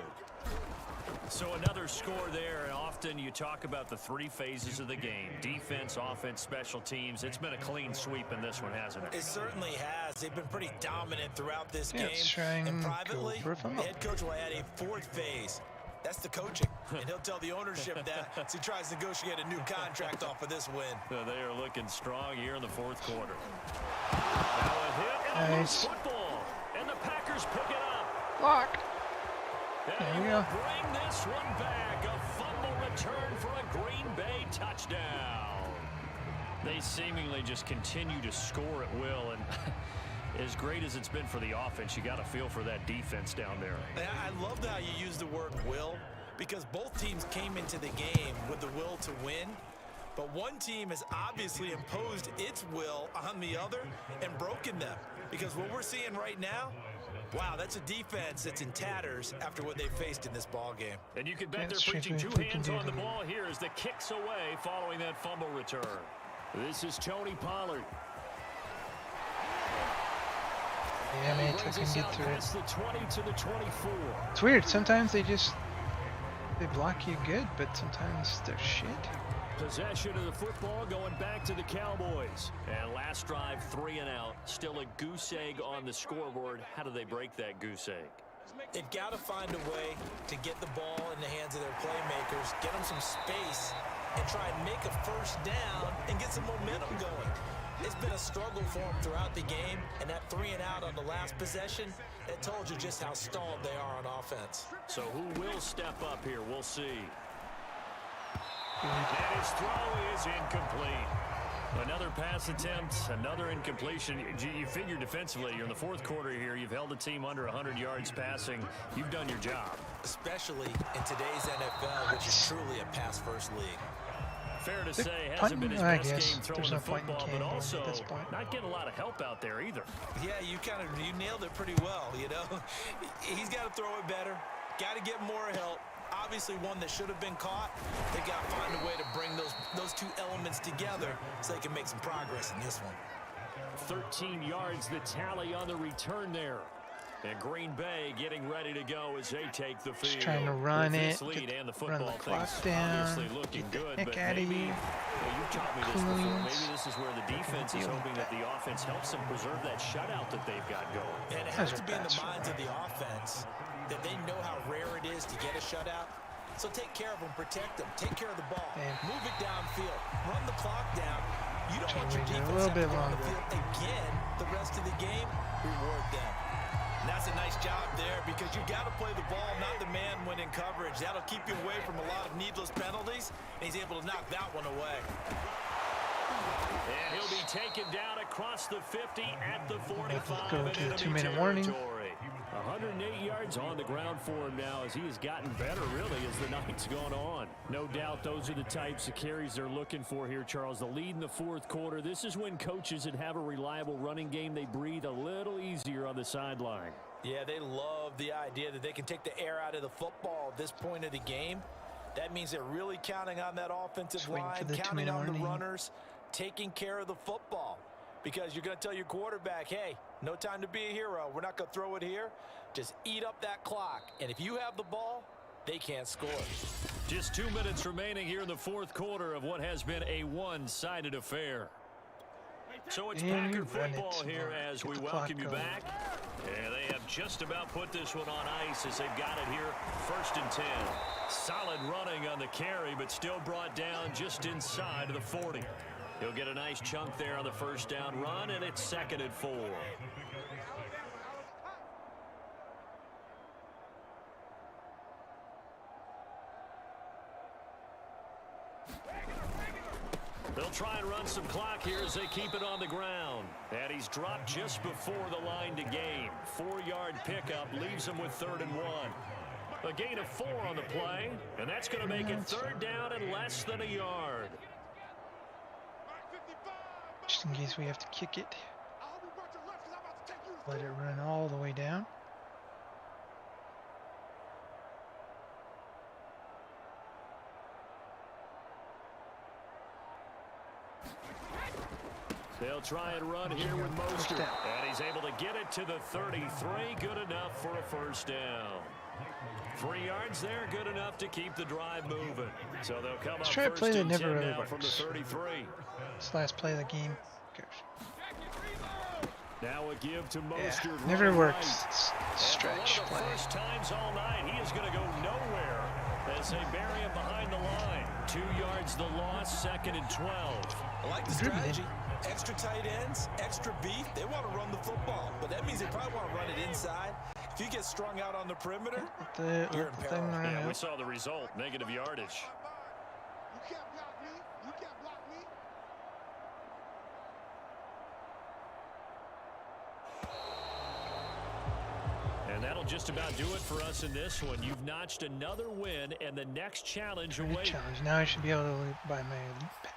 So another score there, and often you talk about the three phases of the game. Defense, offense, special teams. It's been a clean sweep in this one, hasn't it? It certainly has. They've been pretty dominant throughout this game. And privately, the head coach will add a fourth phase. That's the coaching. And he'll tell the ownership that as he tries to negotiate a new contract off of this win. They are looking strong here in the fourth quarter. Now a hit and a loose football. And the Packers pick it up. Block. And he will bring this one back. A fumble return for a Green Bay touchdown. They seemingly just continue to score at will, and as great as it's been for the offense, you got to feel for that defense down there. I love how you use the word will, because both teams came into the game with the will to win, but one team has obviously imposed its will on the other and broken them, because what we're seeing right now, wow, that's a defense that's in tatters after what they faced in this ball game. And you can bet they're preaching two hands on the ball here as the kicks away following that fumble return. This is Tony Pollard. Yeah, man, I can get through it. The 20 to the 24. It's weird. Sometimes they block you good, but sometimes they're shit. Possession of the football going back to the Cowboys. And last drive, 3 and out. Still a goose egg on the scoreboard. How do they break that goose egg? They've got to find a way to get the ball in the hands of their playmakers, get them some space, and try and make a first down and get some momentum going. It's been a struggle for them throughout the game, and that 3 and out on the last possession, that told you just how stalled they are on offense. So who will step up here? We'll see. And his throw is incomplete. Another pass attempt, another incompletion. You figure defensively, you're in the fourth quarter here. You've held the team under 100 yards passing. You've done your job. Especially in today's NFL, which is truly a pass-first league. Fair to say, hasn't been his best game throwing the football, but also not getting a lot of help out there either. Yeah, you nailed it pretty well, you know. He's got to throw it better, got to get more help. Obviously one that should have been caught. They've got to find a way to bring those two elements together so they can make some progress in this one. 13 yards the tally on the return there. And Green Bay getting ready to go as they take the field. Just trying to run it, and the run the clock down, looking get the good, heck but out of maybe, here. Well, you've taught me this before. Maybe this is where the defense is hoping that the offense helps them preserve that shutout that they've got going. And it has to be in the minds of the offense that they know how rare it is to get a shutout. So take care of them, protect them, take care of the ball, move it downfield, run the clock down. You don't want your defense to go on the field again the rest of the game. Reward them. And that's a nice job there because you got to play the ball, not the man when in coverage. That'll keep you away from a lot of needless penalties, and he's able to knock that one away. And he'll be taken down across the 50 at the 45. Go to the 2-minute warning. 108 yards on the ground for him now as he has gotten better, really, as the night's gone on. No doubt those are the types of carries they're looking for here, Charles. The lead in the fourth quarter. This is when coaches that have a reliable running game, they breathe a little easier on the sideline. Yeah, they love the idea that they can take the air out of the football at this point of the game. That means they're really counting on that offensive line, counting on the runners, taking care of the football. Because you're going to tell your quarterback, hey, no time to be a hero. We're not going to throw it here. Just eat up that clock. And if you have the ball, they can't score. Just 2 minutes remaining here in the fourth quarter of what has been a one-sided affair. So it's Packer football here as we welcome you back. And they have just about put this one on ice as they've got it here. 1st and 10. Solid running on the carry, but still brought down just inside of the 40. He'll get a nice chunk there on the first down run, and it's 2nd and 4. They'll try and run some clock here as they keep it on the ground. And he's dropped just before the line to gain. 4-yard pickup leaves him with 3rd and 1. A gain of 4 on the play, and that's going to make it 3rd down and less than a yard. Just in case we have to kick it. Let it run all the way down. They'll try and run here with Mostert. And he's able to get it to the 33. Good enough for a first down. 3 yards there, good enough to keep the drive moving. So they'll come Let's up try a play that never really works. From the 33. This last play of the game. Now a give to Mostert. Yeah, never works. It's stretch play. First times all night, he is going to go nowhere as they bury him behind the line. 2 yards the loss, 2nd and 12. I like the strategy. Extra tight ends, extra beef. They want to run the football, but that means they probably want to run it inside. If you get strung out on the perimeter, you're in peril. Yeah, we saw the result, negative yardage. You can't block me. You can't block me. that'll just about do it for us in this one. You've notched another win, and the next challenge Great awaits. challenge. Now I should be able to buy my elite pack.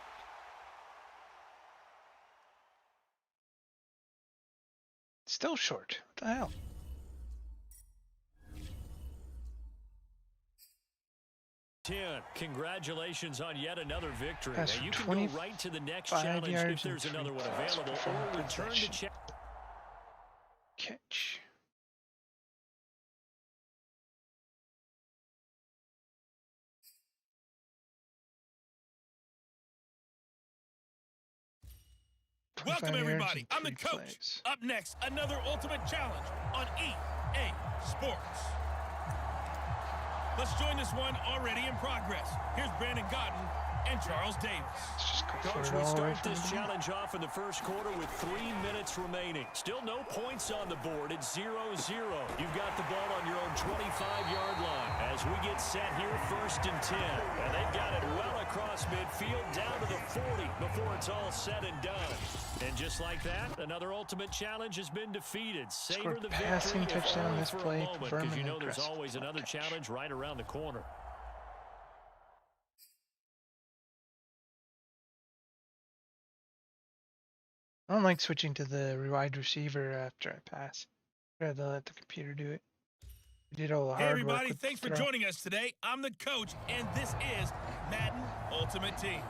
Still short. What the hell? Congratulations on yet another victory. That's Now you can 25 go right to the next challenge if yards there's and another one 3 points available, from or return to possession. check. Catch. Welcome, 25 yards everybody. and I'm the 3 coach. plays. Up next, another Ultimate Challenge on EA Sports. Let's join this one already in progress. Here's Brandon Godden and Charles Davis. Let's just go Coach, for we it all right start from this the beginning. challenge off in the first quarter with 3 minutes remaining. Still no points on the board. It's 0-0. You've got the ball on your own 25-yard line. As we get set here, 1st and 10. And they've got it well across midfield, down to the 40 before it's all said and done. And just like that, another Ultimate Challenge has been defeated. Savor Scored the passing victory, if touchdown only this for a play, moment, because confirming you know there's impressive always another catch. challenge right around the corner. I don't like switching to the wide receiver after I pass. I'd rather let the computer do it. We did all the Hey, hard work everybody. with Thanks the for throw. joining us today. I'm the coach, and this is Madden Ultimate Team.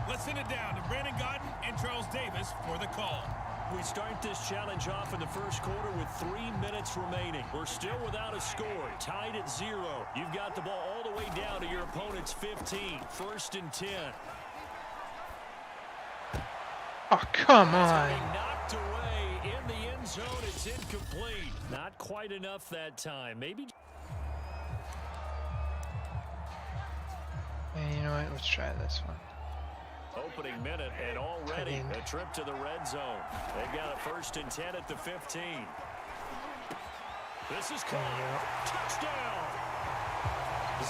Let's send it down to Brandon Godden and Charles Davis for the call. We start this challenge off in the first quarter with 3 minutes remaining. We're still without a score, tied at 0. You've got the ball all the way down to your opponent's 15. 1st and 10. Oh, come That's on. being knocked away in the end zone. It's incomplete. Not quite enough that time. Maybe. And you know what? Let's try this one. Opening minute, and already a trip to the red zone. They've got a 1st and 10 at the 15. This is caught. Touchdown.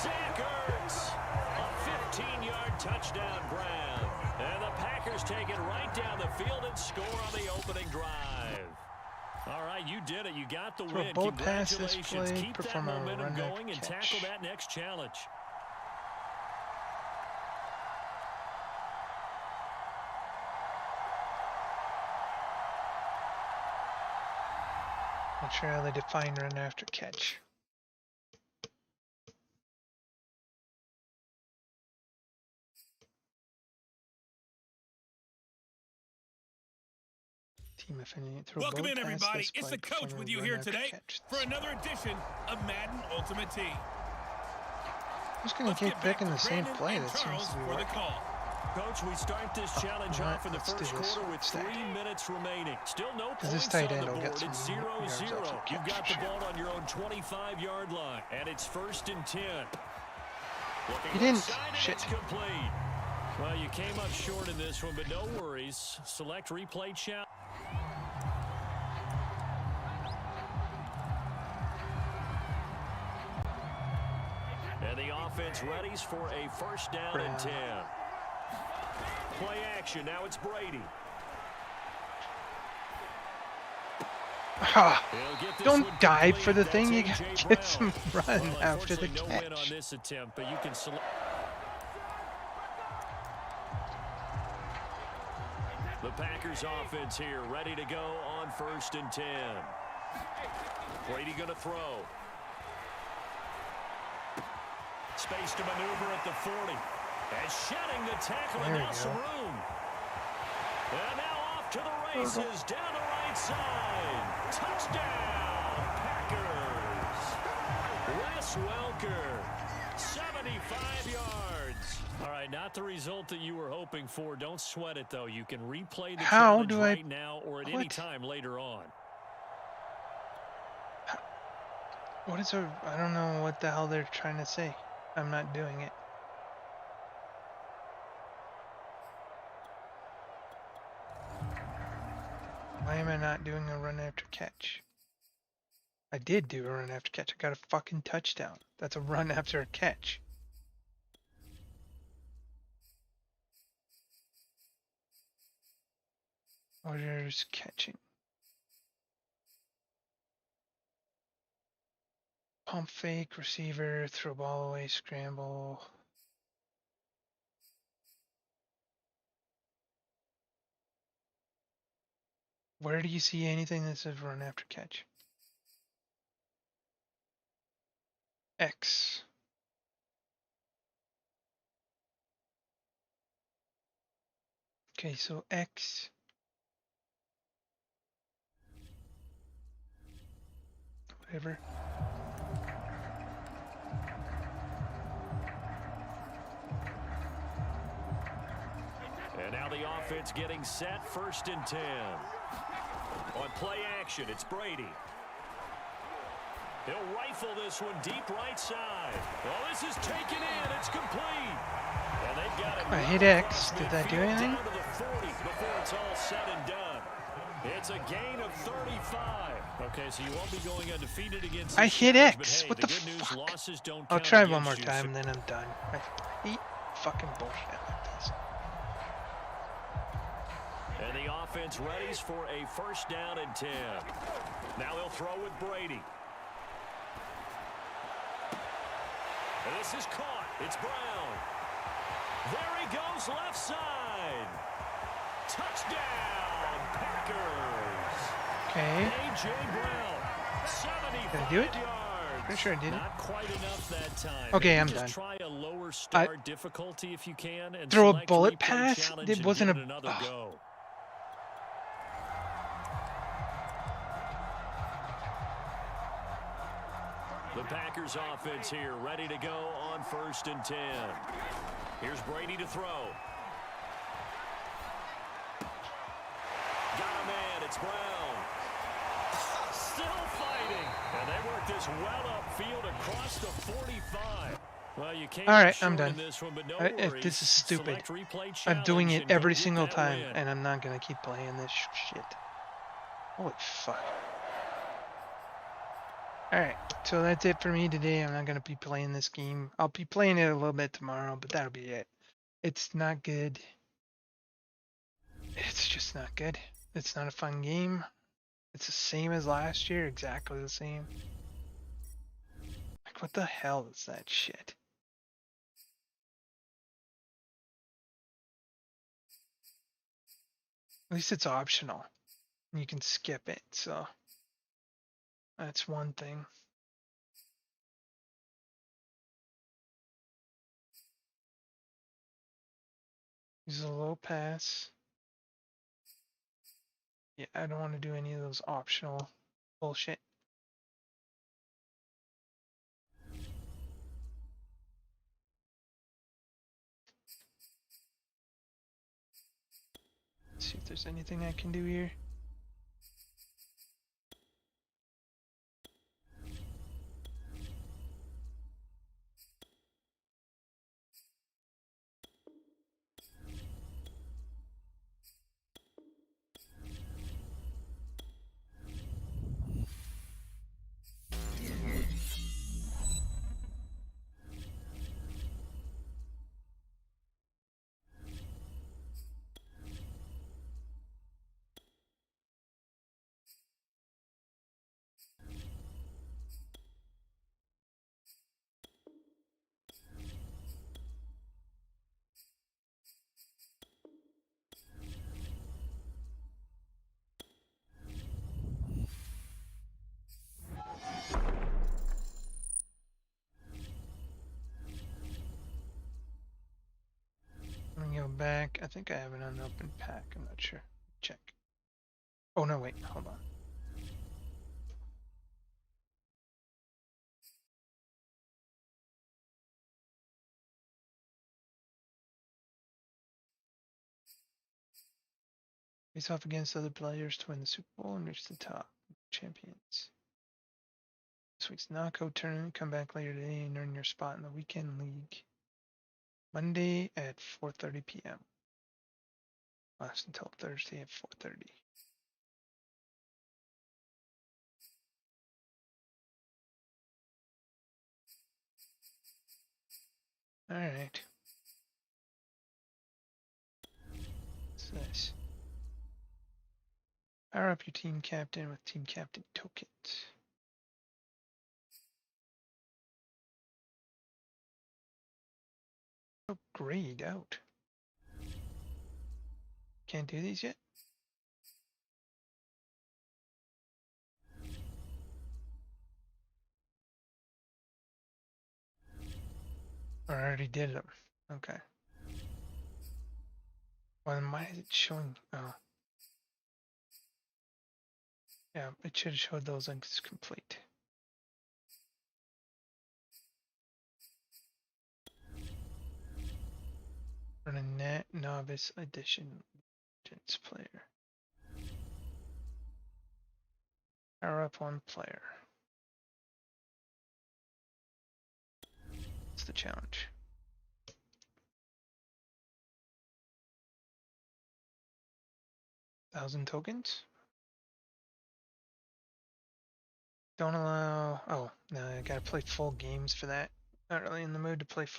Zach Ertz. A 15-yard touchdown grab. And the Packers take it right down the field and score on the opening drive. All right, you did it. You got the Throw a win. bullet pass this Congratulations. play, Keep that perform a momentum run after going and catch. tackle that next challenge. Not sure how they define run after catch. Team affiliate. Throw a Welcome bullet in, pass everybody. this It's play, the coach perform a with you run here after today catch. for another edition of Madden Ultimate Team. I'm just gonna Let's keep get back picking to the same Brandon play and that seems Charles to be for the working. call. Coach, we start this challenge Alright, off in the let's do first this quarter one with instead. 3 minutes remaining. Still no Because this points tight on end the will get board. some It's yards 0-0. after You've got catch. the ball on your own 25-yard line, and it's 1st and 10. Looking He didn't. left side, and Shit. it's complete. Well, you came up short in this one, but no worries. Select replay challenge. And the offense readies for a 1st down and 10. Play action. Now it's Brady. Ah, He'll get this don't one dive complete. for the That's thing. You A.J. gotta get Brown. some run Well, after the unfortunately, no win on catch. this attempt, but you can select. The Packers offense here, ready to go on 1st and 10. Brady going to throw. Space to maneuver at the 40. And shedding the tackle, and There we now some go. room. And now off to the races, down the right side. Touchdown, Packers. Wes Welker, 75 yards. All right, not the result that you were hoping for. Don't sweat it, though. You can replay the How challenge do I- right now or at any What? time later on. What is a? I don't know what the hell they're trying to say. I'm not doing it. Why am I not doing a run after catch? I did do a run after catch. I got a fucking touchdown. That's a run after a catch. Orders catching. Pump fake, receiver, throw ball away, scramble. Where do you see anything that says run after catch? X. Okay, so X. Whatever. And now the offense getting set, 1st and 10. On play action, it's Brady. He'll rifle this one deep right side. Well, this is taken in. It's complete. And they've got it. I hit X. Did that do anything? Down to the 40 before it's all said and done. It's a gain of 35. Okay, so you won't be going undefeated against the I hit Steelers, but X. hey, What the good news, fuck? losses don't I'll count try one against more you, time, so- and then I'm done. I hate fucking bullshit like this. And the offense readies for a 1st down and 10. Now he'll throw with Brady. And this is caught. It's Brown. There he goes, left side. Touchdown, Packers. Okay. A.J. Brown, 75 Did I do it? yards. Pretty sure I did it. Not quite enough that time. Okay, Maybe I'm just done. Try a lower start difficulty if you can. And Throw a select bullet replay pass? challenge It and wasn't give a- it another oh. go. The Packers offense here, ready to go on 1st and 10. Here's Brady to throw. Got a man, it's Brown. Still fighting. And they work this well upfield across the 45. Well, you can't All right, be I'm short in done. this one, but no This worries. is stupid. Select replay I'm doing challenge it and go every get single that time, win. and I'm not gonna keep playing this shit. Holy fuck. Alright, so that's it for me today. I'm not gonna be playing this game. I'll be playing it a little bit tomorrow, but that'll be it. It's not good. It's just not good. It's not a fun game. It's the same as last year, exactly the same. Like, what the hell is that shit? At least it's optional. You can skip it, so that's one thing. Use a low pass. Yeah, I don't want to do any of those optional bullshit. Let's see if there's anything I can do here. Let me go back. I think I have an unopened pack. I'm not sure. Check. Oh no, wait, hold on. Face off against other players to win the Super Bowl and reach the top champions. This week's knockout tournament. Come back later today and earn your spot in the weekend league. Monday at 4:30 p.m. Lasts until Thursday at 4:30. All right. What's this? Power up your team captain with team captain tokens. grayed out. Can't do these yet? Or I already did them. Okay. Well, then why is it showing? Oh. Yeah, it should have showed those links complete. Run a net novice edition Legends player. Power up one player. That's the challenge. $1,000 tokens? Don't allow. Oh, no, I gotta play full games for that. Not really in the mood to play full